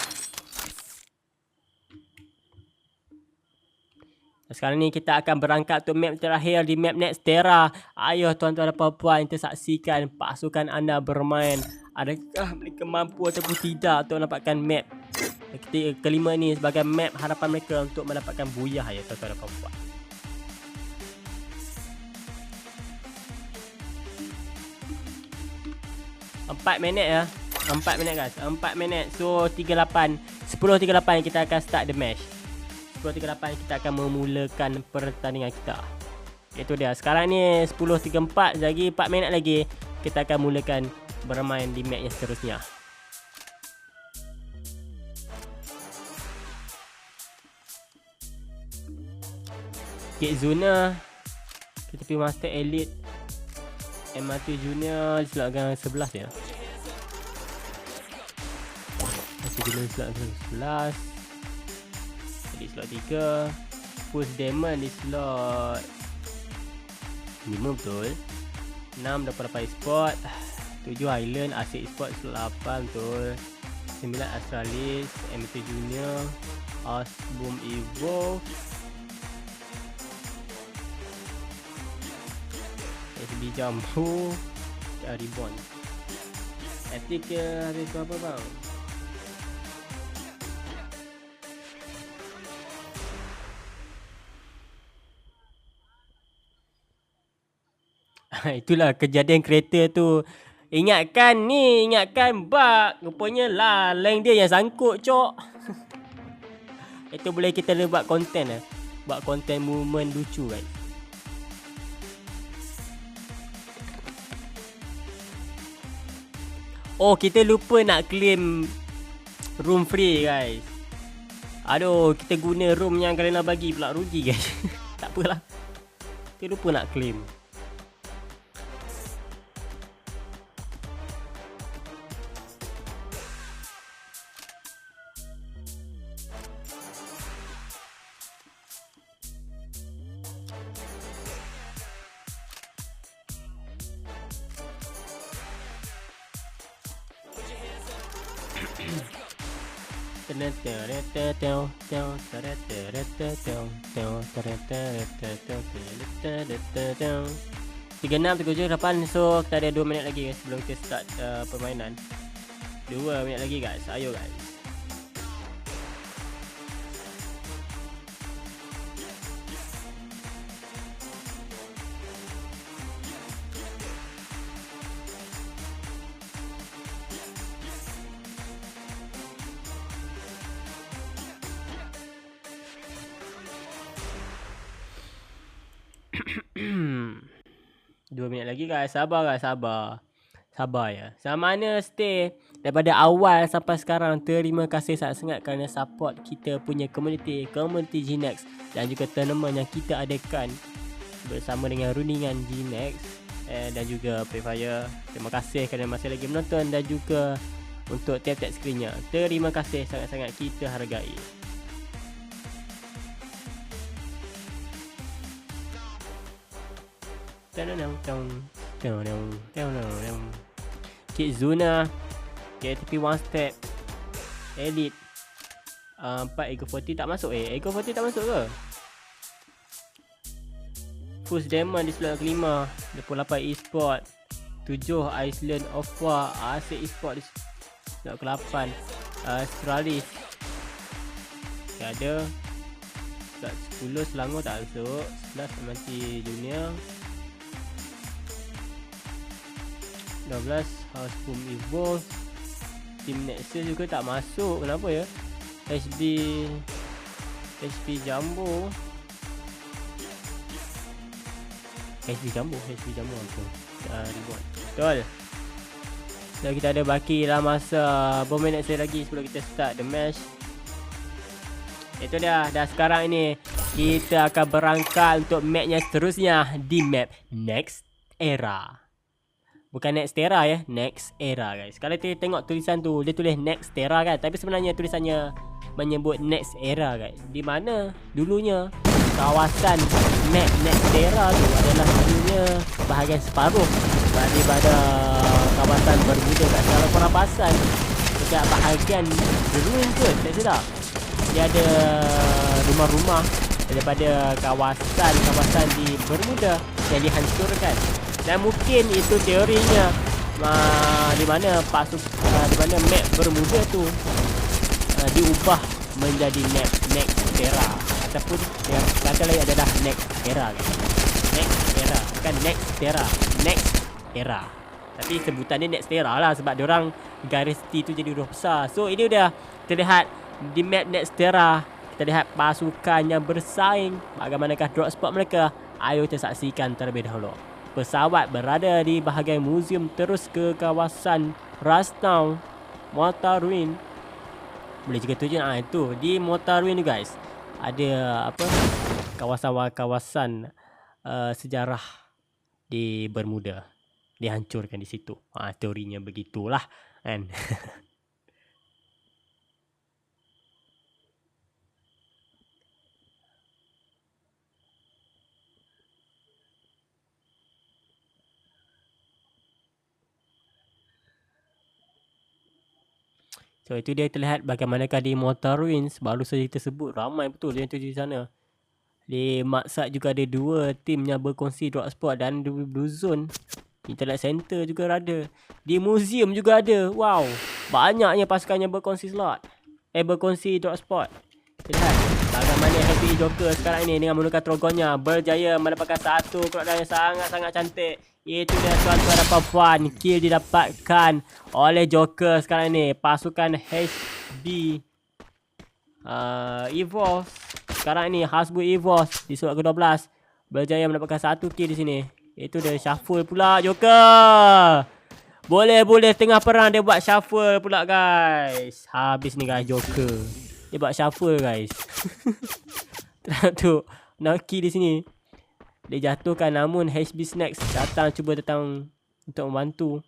S1: Sekarang ni kita akan berangkat untuk map terakhir di map Nextera. Ayo tuan-tuan dan puan-puan, kita saksikan pasukan anda bermain. Adakah mereka mampu ataupun tidak untuk mendapatkan map kelima ni sebagai map harapan mereka untuk mendapatkan buyah ya tuan-tuan dan puan-puan. Empat minit ya. 4 minit guys. 4 minit. So 38. 10.38 kita akan start the match. 10.38 kita akan memulakan pertandingan kita. Itu dia. Sekarang ni 10.34. Lagi 4 minit lagi kita akan mulakan bermain di match yang seterusnya. Gate Zona. Kita pergi Master Elite. MRT Junior di slot gang 11 ya. Masih di slot 11. Di slot 3. Push Demon di slot 5 betul. 6 dapat Esport. 7 Highland AC Esport slot 8 betul. 9 Astralis MRT Junior. Asboom Evo. SB Jumbo. Ribbon. Etik habis apa bang? Itulah kejadian kereta tu. Ingatkan bug. Rupanya lah leng dia yang sangkut cok. Itu boleh kita buat konten lah. Buat konten movement lucu kan. Oh, kita lupa nak claim room free guys. Aduh, kita guna room yang kalian nak bagi pula, rugi guys. Tak apalah. Kita lupa nak claim. 36, 37, 8. So kita ada 2 minit lagi guys sebelum kita start permainan. 2 minit lagi guys. Ayo guys. Dua minit lagi guys. Sabar guys, sabar. Sabar ya. Sama mana stay daripada awal sampai sekarang. Terima kasih sangat-sangat kerana support kita punya community GNEX dan juga tournament yang kita adakan bersama dengan rundingan GNEX dan juga Free Fire. Terima kasih kerana masih lagi menonton dan juga untuk tap-tap screennya. Terima kasih sangat-sangat, kita hargai. Kizuna KTP One Step Elite 4 Ego 40 tak masuk. Ego 40 tak masuk ke? Fus Demon di slot kelima. 28 Esport 7 Iceland of War. Asyik Esport di slot ke-8. Astralis tak ada. Slot 10 Selangor tak masuk. 11 Amanti Junior. 12 House Boom Evolve. Team Nexus juga tak masuk. Kenapa ya? HB Jumbo. HB Jumbo apa? Reward. Betul. So kita ada baki dalam masa berapa minit lagi sebelum kita start the match. Itu dia. Dah sekarang ini kita akan berangkat untuk matchnya seterusnya di map Next Era. Bukan Next Era ya, Next Era guys. Kalau kita tengok tulisan tu, dia tulis Next Era kan, tapi sebenarnya tulisannya menyebut Next Era guys. Di mana dulunya kawasan map Next Era tu adalah dulunya bahagian separuh daripada kawasan Bermuda guys. Kalau korang perasan dekat bahagian ruin tu, tak silap, dia ada rumah-rumah daripada kawasan di Bermuda yang dihancurkan. Dan mungkin itu teorinya di mana di mana map Bermuda tu diubah menjadi map Next Era, ataupun yang kata lain adalah Next Era kan? Next Era, bukan Next Era, Next Era. Tapi sebutannya Next Era lah sebab diorang garis T tu jadi huruf besar. So ini udah terlihat di map Next Era. Kita lihat pasukan yang bersaing, bagaimanakah drop spot mereka. Ayo kita saksikan terlebih dahulu. Pesawat berada di bahagian muzium terus ke kawasan Rusttown, Mortar Ruin. Boleh juga tunjuk itu di Mortar Ruin tu guys. Ada apa? Kawasan-kawasan sejarah di Bermuda dihancurkan di situ. Teorinya begitulah kan. So itu dia terlihat bagaimanakah di Mortar Ruins. Baru saja kita sebut ramai betul yang tuju di sana. Di Maksat juga ada 2 tim yang berkongsi drop spot dan di Blue Zone. Internet Center juga ada. Di museum juga ada. Wow, banyaknya pasukan yang berkongsi slot. Berkongsi drop spot. Lihat bagaimana Happy Joker sekarang ini dengan menggunakan trogonnya berjaya mendapatkan satu keluaran yang sangat-sangat cantik. Itu dia tuan-tuan dan puan-puan. Kill didapatkan oleh Joker sekarang ini. Pasukan HB Evolve sekarang ini, Hasbro Evolve di slot ke-12 berjaya mendapatkan satu kill di sini. Itu dia shuffle pula Joker. Boleh tengah perang dia buat shuffle pula guys. Habis ni guys Joker. Dia buat shuffle guys. Tu Naki di sini. Dia jatuhkan, namun HB Snacks datang untuk membantu.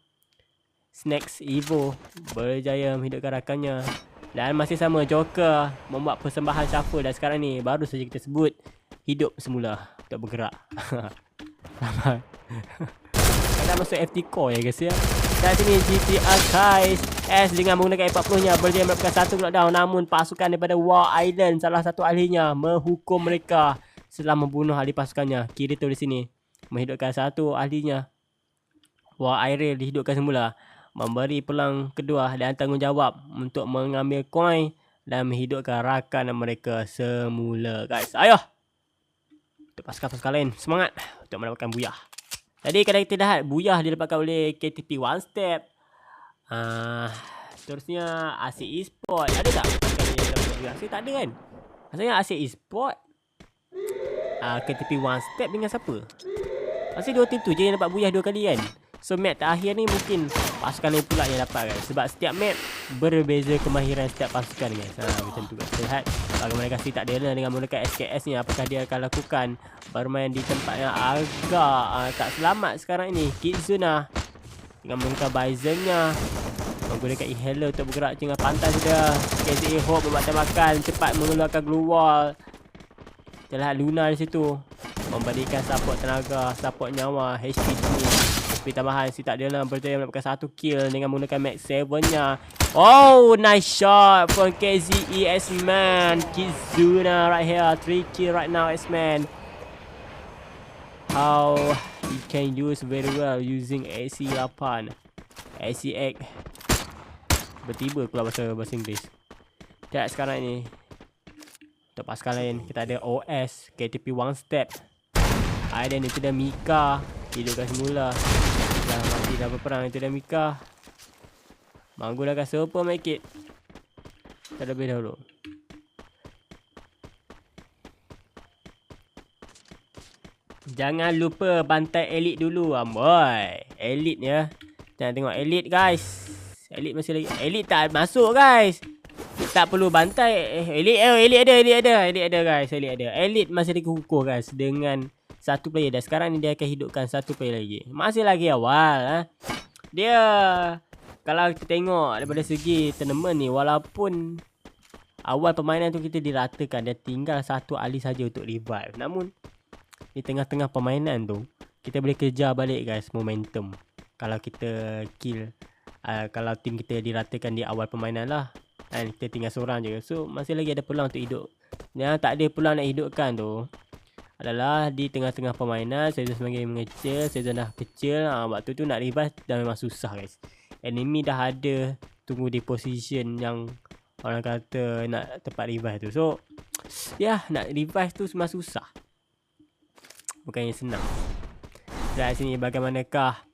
S1: Snacks Evo berjaya menghidupkan rakannya. Dan masih sama Joker membuat persembahan shuffle. Dan sekarang ni baru saja kita sebut hidup semula untuk bergerak. Ramai. Kita masuk FT Core ya guys ya. Dan sini GTA Kais S dengan menggunakan 40-nya berjaya mendapatkan satu knockdown. Namun pasukan daripada War Island, salah satu ahlinya, menghukum mereka setelah membunuh ahli pasukannya. Kirito di sini menghidupkan satu ahlinya. War Island dihidupkan semula, memberi peluang kedua dan tanggungjawab untuk mengambil koin dan menghidupkan rakan mereka semula, guys. Ayo, untuk pasukan-pasukan lain, semangat untuk mendapatkan buyah. Tadi kalau kita lihat, buyah didapatkan oleh KTP One Step. Terusnya AC Esport. Ada tak? Saya tak ada kan? Maksudnya AC Esport, KTP One Step dengan siapa? Maksudnya dua tim tu je yang dapat buyah 2 kali kan? So map terakhir ni mungkin pasukan lain pula yang dapat kan? Sebab setiap map berbeza kemahiran setiap pasukan guys. Macam tu guys. Kita lihat bagaimana kasih tak dia dengan menggunakan SKS ni. Apakah dia akan lakukan bermain di tempat yang agak tak selamat sekarang ini. Kizuna dengan menggunakan Bison-nya, menggunakan inhaler untuk bergerak tengah pantai sudah. KZA Hope membuat tembakan cepat mengeluarkan glue wall. Kita lihat Luna di situ memberikan support tenaga, support nyawa, HP ni. HP tambahan si tak dia lah berjaya mendapatkan 1 kill dengan menggunakan Max 7-nya. Oh, nice shot from KZE S-Man. Kizuna right here, 3 kill right now S-Man. How he can use very well using AC8. AC8 bertiba keluar bahasa Inggeris. Lihat sekarang ini untuk pasukan lain, kita ada OS, KTP One Step. Aiden itu dah Mika, hidupkan semula. Dah mati dah berperang, itu dah Mika. Menggunakan super make it terlebih dahulu. Jangan lupa bantai Elite dulu, boy. Elite ya. Jangan tengok Elite guys. Elite masih lagi. Elite tak masuk guys. Tak perlu bantai. Elite ada guys. Elite masih lagi kukuh guys dengan satu player. Dan sekarang ni dia akan hidupkan satu player lagi. Masih lagi awal. Dia, kalau kita tengok daripada segi tournament ni, walaupun awal permainan tu kita diratakan, dia tinggal satu ahli saja untuk revive. Namun di tengah-tengah permainan tu, kita boleh kejar balik guys momentum. Kalau kita kill, kalau tim kita diratakan di awal permainan lah, dan kita tinggal seorang je. So masih lagi ada peluang untuk hidup. Yang tak ada peluang nak hidupkan tu adalah di tengah-tengah permainan. Season semakin mengecil, season dah kecil, waktu tu nak revive dah memang susah guys. Enemy dah ada tunggu di position yang orang kata nak tempat revive tu. So ya, nak revive tu memang susah, bukannya senang. Dan sini bagaimanakah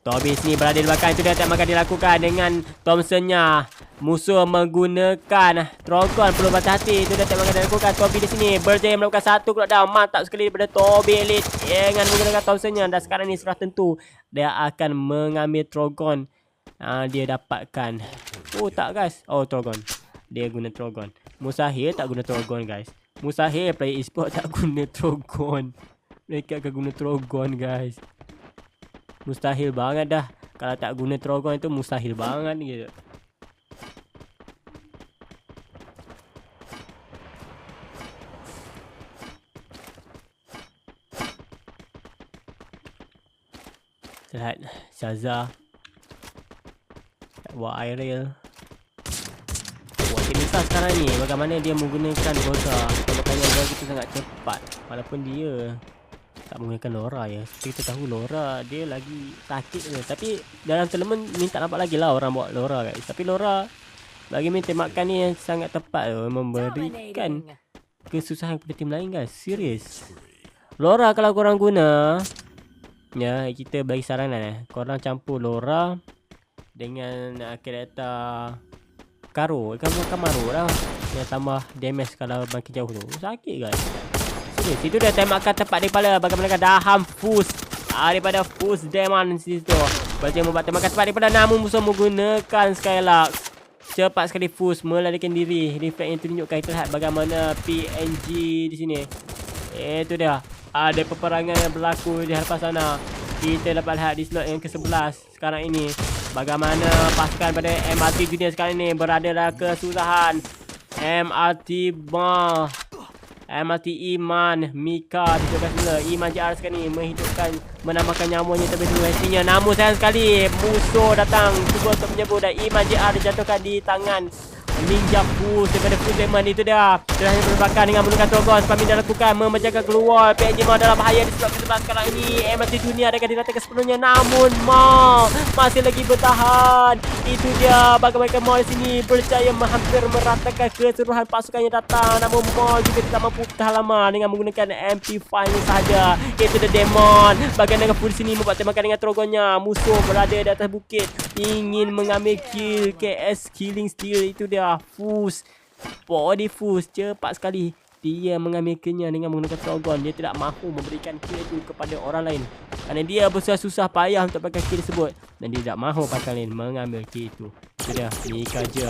S1: Toby sini berada di belakang. Itu dia tembakan dilakukan dengan Thompson-nya. Musuh menggunakan Trogon, perlu berhati-hati. Itu dia tembakan dilakukan. Toby di sini berjaya melakukan satu knockdown. Mantap sekali daripada Toby Elite dengan menggunakan Thompson-nya. Dan sekarang ni sudah tentu dia akan mengambil Trogon. Dia dapatkan. Oh tak guys. Oh Trogon. Dia guna Trogon. Mustahil tak guna Trogon guys. Mustahil player e-sport tak guna Trogon. Mereka akan guna Trogon guys. Mustahil banget dah. Kalau tak guna Trogon itu mustahil banget gitu. Lihat Shaza, War Aerial. Wah, Tinita sekarang ni bagaimana dia menggunakan Goza. Tembakannya begitu sangat cepat. Walaupun dia tak menggunakan Laura ya. Seperti kita tahu Laura dia lagi sakit je. Tapi dalam tournament ni tak nampak lagi lah orang buat Laura guys. Tapi Laura bagi main tembakan ni yang sangat tepat tu, memberikan kesusahan kepada tim lain guys. Serius. Laura kalau korang guna, ya kita bagi saranan korang campur Laura dengan karakter Karo. Kamaru lah yang tambah damage kalau makin jauh tu. Sakit guys. Itu dia tembakan tepat di kepala. Bagaimana Daham Fus daripada Fus Demon situ. Berjaya membuat tembakan tepat di kepala. Namun musuh menggunakan Skylux. Cepat sekali Fus melarikan diri. Reflect yang tunjukkan. Kita lihat bagaimana PNG di sini. Itu dia. Ada peperangan yang berlaku di hadapan sana. Kita dapat lihat di slot yang ke-11 sekarang ini. Bagaimana pasukan pada MRT Junior sekarang ini berada dalam kesusahan. MRT Ball MRT Iman, Mika dihidupkan semula. Iman JR sekarang ni menambahkan nyamanya terlebih dulu hasilnya. Namun sayang sekali musuh datang cuba untuk menyebut dan Iman JR dijatuhkan di tangan Ninja Fus daripada Fus Demon. Itu dia hanya berbakar dengan menggunakan Trogon. Spaming dah lakukan menjaga keluar. PNG Mao dalam bahaya di sebelah sekarang ini. MRT Dunia akan didatangkan sepenuhnya. Namun Mao masih lagi bertahan. Itu dia bagaimana Mao di sini berjaya hampir meratakan keseluruhan pasukan yang datang. Namun Mao juga tidak mampu bertahan lama dengan menggunakan MP5-nya sahaja. Itu the Demon. Bagian dengan Fus di sini membuat tembakan dengan Trogonnya. Musuh berada di atas bukit ingin mengambil kill. KS Killing Steel. Itu dia Fus, body Fus cepat sekali dia mengambil killnya dengan menggunakan Trogon. Dia tidak mahu memberikan kill itu kepada orang lain kerana dia bersusah payah untuk pakai kill tersebut dan dia tidak mahu pasal lain mengambil kill itu. Itu dia Mika je.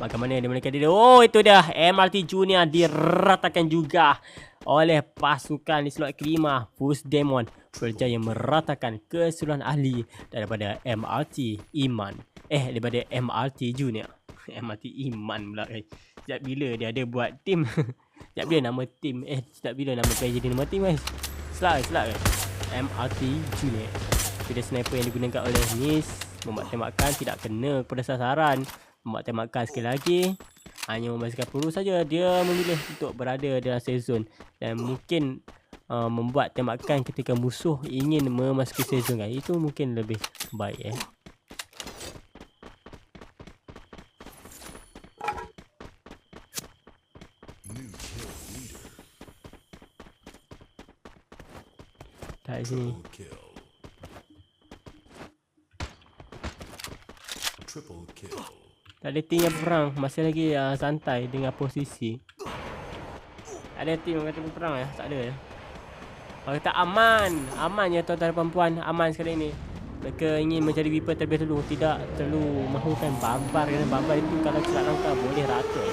S1: Bagaimana dia menekan dia? Oh, itu dia MRT Junior diratakan juga oleh pasukan di slot kelima. Fus Demon berjaya meratakan keseluruhan ahli daripada MRT Iman. Daripada MRT Junior. MRT Iman pula. Sejak bila dia ada buat tim? Sejak bila nama tim? Sejak bila nama player jadi nama tim guys? Selak guys. MRT Junior. Bila sniper yang digunakan oleh Nis membuat tembakan tidak kena kepada sasaran. Membuat tembakan sekali lagi hanya membaskan peluru saja. Dia memilih untuk berada dalam safe zone dan mungkin membuat tembakan ketika musuh ingin memasuki safe zone. Itu mungkin lebih baik Tak sini. Tak ada tim yang perang. Masih lagi santai dengan posisi. Ada tim yang kata perang Tak ada Kalau kata aman. Aman ya tuan-tuan dan puan. Aman sekali ni. Mereka ingin mencari weapon terlebih dahulu. Tidak terlalu mahukan barbar. Kerana barbar itu kalau silap langkah boleh rata.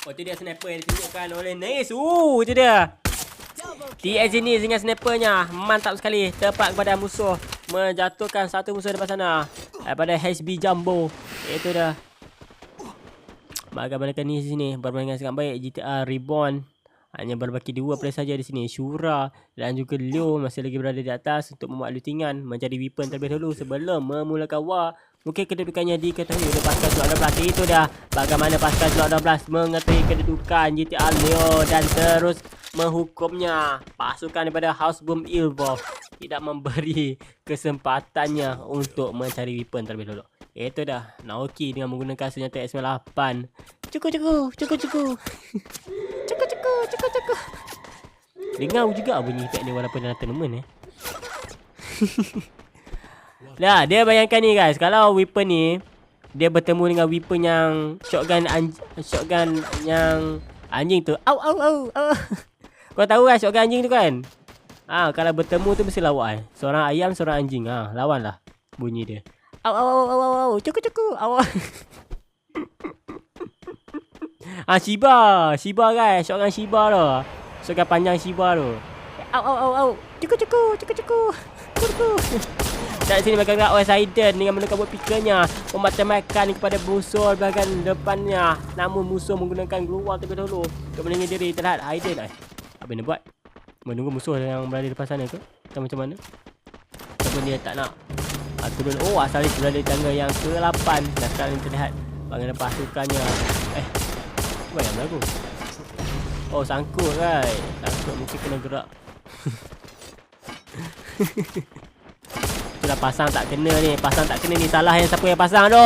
S1: Oh, itu dia sniper yang ditunjukkan oleh Nis. Itu dia. TX ini dengan snipernya mantap sekali. Tepat kepada musuh. Menjatuhkan satu musuh depan sana. Daripada HB Jumbo. Itu dah. Bagaimana ni di sini bermain dengan sangat baik. GTA Reborn hanya berbaki 2 player saja di sini. Shura dan juga Leo masih lagi berada di atas untuk membuat lootingan, mencari weapon terlebih dahulu sebelum memulakan war. Mungkin kedudukannya diketahui oleh pasukan slot 12. Itu dah bagaimana pasukan slot 12 mengetahui kedudukan GTA Leo dan terus menghukumnya. Pasukan daripada House Boom Evolve tidak memberi kesempatannya untuk mencari weapon terlebih dahulu. Itu dah Naoki dengan menggunakan senjata X98. Cukup. Dengar juga bunyi efek ni walaupun dalam tournament Nah, dia bayangkan ni guys, kalau weapon ni dia bertemu dengan weapon yang shotgun yang anjing tu. Au. Kau tahu kan shotgun anjing tu kan? Kalau bertemu tu mesti lawak Seorang ayam, seorang anjing. Lawanlah bunyi dia. Au. Cukup. Au. Shiba guys, shotgun Shiba tu. Shotgun panjang Shiba tu. Au. Cukup. Dan sini bergerak oleh Zaiden dengan menggunakan buat pikernya memacam-macam kepada musuh bahagian depannya. Namun musuh menggunakan global terlebih dahulu untuk melindungi diri. Terlihat Zaiden apa dia buat? Menunggu musuh yang berada di depan sana ke? Atau macam mana? Ataupun dia tak nak turun. Asal dia berada di tangga yang ke-8. Dan sekarang ini terlihat bagaimana pasukannya. Apa yang berlaku? Sangkut kan? Sangkut mungkin kena gerak. Itulah pasang tak kena ni. Salah yang siapa yang pasang tu?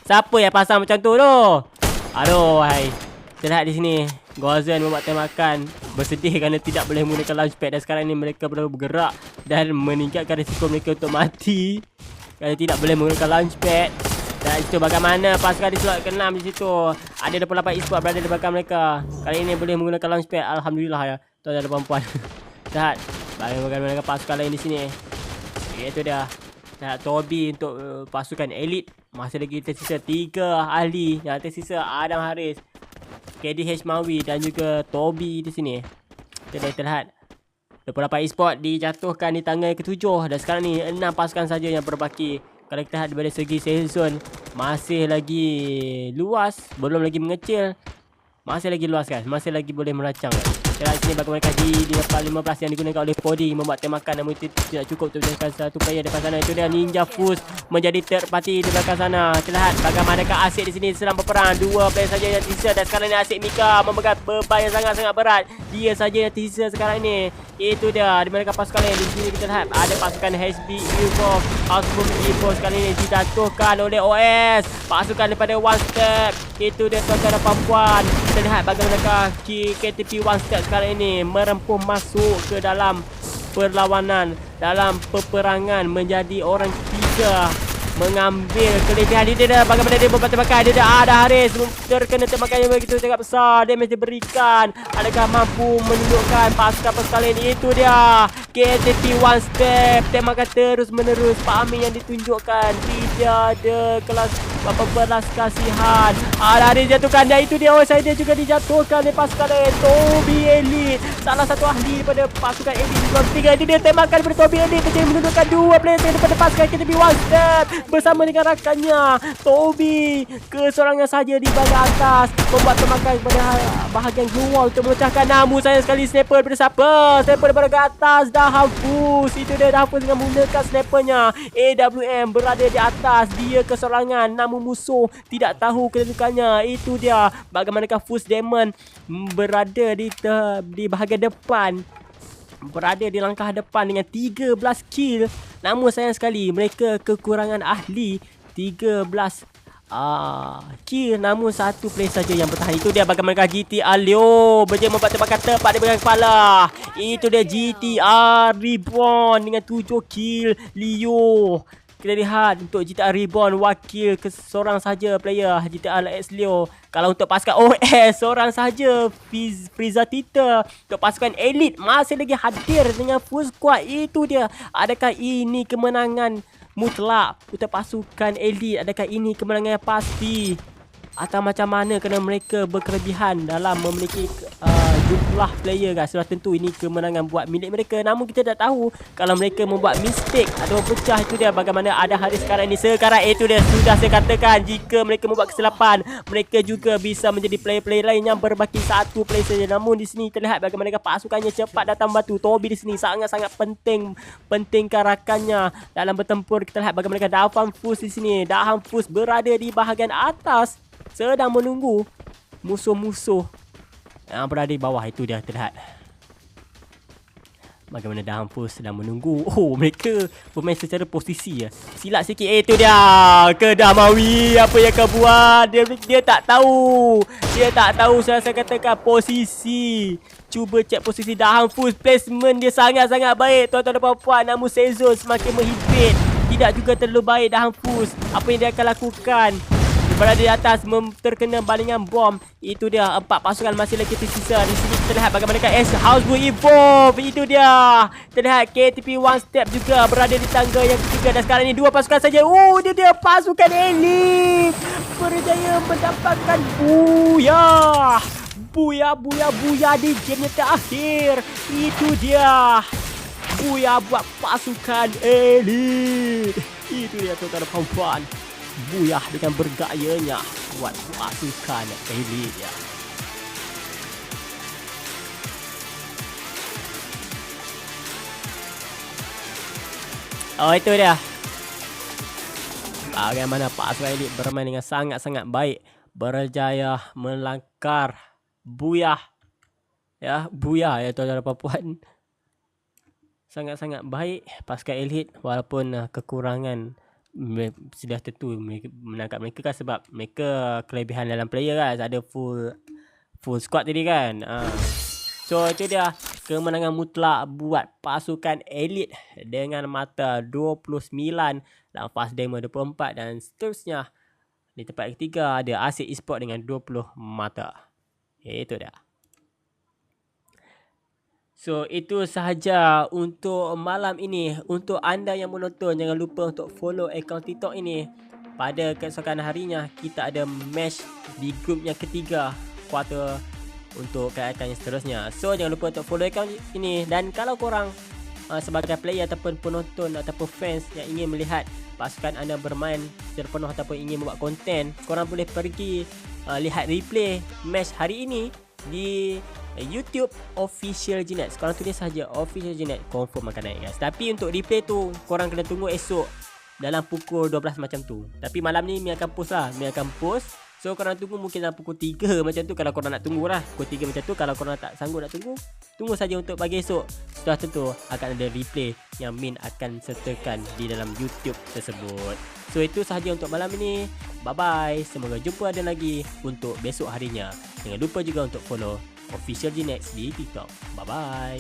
S1: Siapa yang pasang macam tu tu? Aduh, hai. Terlihat di sini Gozen membuat tembakan. Bersedih kerana tidak boleh menggunakan launchpad. Dan sekarang ni mereka baru bergerak dan meningkatkan risiko mereka untuk mati kerana tidak boleh menggunakan launchpad. Dan itu bagaimana pasukan di slot ke-6 di situ. Ada 28 e-sport berada di belakang mereka. Kali ini boleh menggunakan launchpad. Alhamdulillah ya tuan-tuan dan puan-puan. Lihat bagaimana pasukan lain di sini. Itu dia. Lihat Toby untuk pasukan elit. Masih lagi tersisa 3 ahli. Yang tersisa Adam Haris, KDH Mawi dan juga Toby di sini. Kita terlihat 28 e-sport dijatuhkan di tangga yang ke-7. Dan sekarang ni 6 pasukan saja yang berbaki kalau kita lihat daripada segi safe zone masih lagi luas, belum lagi mengecil. Masih lagi luas guys, masih lagi boleh merancang guys. Kita lihat sini bagaimana kaji di depan 15 yang digunakan oleh Podi membuat tembakan, namun itu tidak cukup untuk menjadikan satu player depan sana. Itu dia Ninja Fuse menjadi third party di belakang sana. Kita lihat bagaimanakah Asyik di sini sedang berperang. 2 player saja yang tersisa dan sekarang ini Asyik Mika memegang beban yang sangat-sangat berat. Dia saja yang tersisa sekarang ini. Itu dia di mana pasukan lain. Di sini kita lihat ada pasukan HB Evolve. Houseboom Evolve kali ini dijatuhkan oleh OS. Pasukan daripada One Step. Itu dia tuan-tuan dan puan. Kita lihat bagaimanakah KTP One Step sekarang ini merempuh masuk ke dalam perlawanan, dalam peperangan menjadi orang ketiga, mengambil kelebihan. Dia dah bagaimana dia membuat tembakan. Dia dah ada Haris terkena tembakan yang begitu sangat besar. Damage diberikan. Adakah mampu menunjukkan pasukan ini? Itu dia KTP One Step. Tembakan terus menerus. Pak Amin yang ditunjukkan. Tidak ada kelas belas kasihan. Ada dijatuhkan. Dan itu dia dia juga dijatuhkan oleh pasukan Toby Elite. Salah satu ahli daripada pasukan Elite di round 3. Itu dia tembakan daripada Toby Elite. Jadi menundukkan 2 player daripada pasukan KTP One Step bersama dengan rakannya. Toby keseorangan saja di bahagian atas membuat tembakan kepada bahagian luar untuk memecahkan. Namun sayang sekali sniper daripada siapa? Sniper daripada ke atas dah hapus. Itu dia dah hapus dengan menggunakan snipernya. AWM berada di atas. Dia keseorangan namun musuh tidak tahu kedudukannya. Itu dia bagaimanakah Fuse Demon berada di bahagian depan, berada di langkah depan dengan 13 kill. Namun sayang sekali mereka kekurangan ahli. 13 kill, namun satu player saja yang bertahan. Itu dia bagaimanakah GTR Leo berjaya membuat tembakan tepat di bahagian kepala. Itu dia GTR Reborn dengan 7 kill. Leo kita lihat untuk GTR Reborn wakil ke seorang saja player GTR X Leo. Kalau untuk pasukan OS seorang saja Frieza Tita. Untuk pasukan Elite masih lagi hadir dengan full squad. Itu dia. Adakah ini kemenangan mutlak untuk pasukan Elite? Adakah ini kemenangan yang pasti? Atau macam mana kerana mereka berkelebihan dalam memiliki jumlah player guys. Sudah tentu ini kemenangan buat milik mereka. Namun kita tak tahu kalau mereka membuat mistake atau pecah. Itu dia bagaimana ada hari sekarang ini. Sekarang itu dia sudah saya katakan, jika mereka membuat kesilapan, mereka juga bisa menjadi player-player lain yang berbaki satu player saja. Namun di sini terlihat bagaimana pasukannya cepat datang batu. Toby di sini sangat-sangat pentingkan rakannya dalam bertempur. Kita lihat bagaimana Daham Fuse di sini. Daham Fuse berada di bahagian atas sedang menunggu musuh-musuh yang berada di bawah. Itu dia terlihat bagaimana Daham Fuse sedang menunggu. Oh, mereka bermain secara posisi ya. Silap sikit. Itu dia Kedamawi. Apa yang kau buat? Dia tak tahu. Dia tak tahu saya katakan posisi. Cuba cek posisi Daham Fuse. Placement dia sangat-sangat baik tuan-tuan dan puan-puan. Namun Sezon semakin menghibit. Tidak juga terlalu baik Daham Fuse. Apa yang dia akan lakukan? Berada di atas terkena balingan bom. Itu dia 4 pasukan masih lagi tersisa. Di sini kita lihat bagaimana S Houseboot Evolve. Itu dia. Terlihat KTP One Step juga berada di tangga yang ketiga. Dan sekarang ini 2 pasukan saja. Dia pasukan Elite berjaya mendapatkan booyah. Booyah di game yang terakhir. Itu dia. Booyah buat pasukan Elite. Itu dia tuan-tuan dan puan-puan. Booyah dengan bergayanya buat pasukan Elite ya. Oh, itu dia. Bagaimana pasukan Elite bermain dengan sangat-sangat baik. Berjaya melangkar booyah. Ya, booyah ya tuan-tuan dan puan. Sangat-sangat baik pasukan Elite walaupun kekurangan. Sudah tentu menangkap mereka kan sebab mereka kelebihan dalam player kan. Ada full squad tadi kan. So itu dia kemenangan mutlak buat pasukan Elite dengan mata 29 dan Fast Demo 24 dan seterusnya. Di tempat ketiga ada Asyik Esports dengan 20 mata. Itu dia. So itu sahaja untuk malam ini. Untuk anda yang menonton, jangan lupa untuk follow akaun TikTok ini. Pada keesokan harinya kita ada match di grup yang ketiga kuarter untuk keadaan yang seterusnya. So jangan lupa untuk follow akaun ini. Dan kalau korang sebagai player ataupun penonton ataupun fans yang ingin melihat pasukan anda bermain terpenuh ataupun ingin membuat konten, korang boleh pergi lihat replay match hari ini di YouTube Official Gnet. Korang tulis saja Official Gnet, confirm akan naik guys. Tapi untuk replay tu korang kena tunggu esok dalam pukul 12 macam tu. Tapi malam ni Mi akan post lah, Mi akan post. So korang tunggu mungkin dalam pukul 3 macam tu kalau korang nak tunggu lah. Pukul 3 macam tu. Kalau korang tak sanggup nak tunggu saja untuk pagi esok. Setelah tentu akan ada replay yang Min akan sertakan di dalam YouTube tersebut. So itu sahaja untuk malam ini. Bye bye. Semoga jumpa ada lagi untuk besok harinya. Jangan lupa juga untuk follow Official Gnet di TikTok. Bye bye.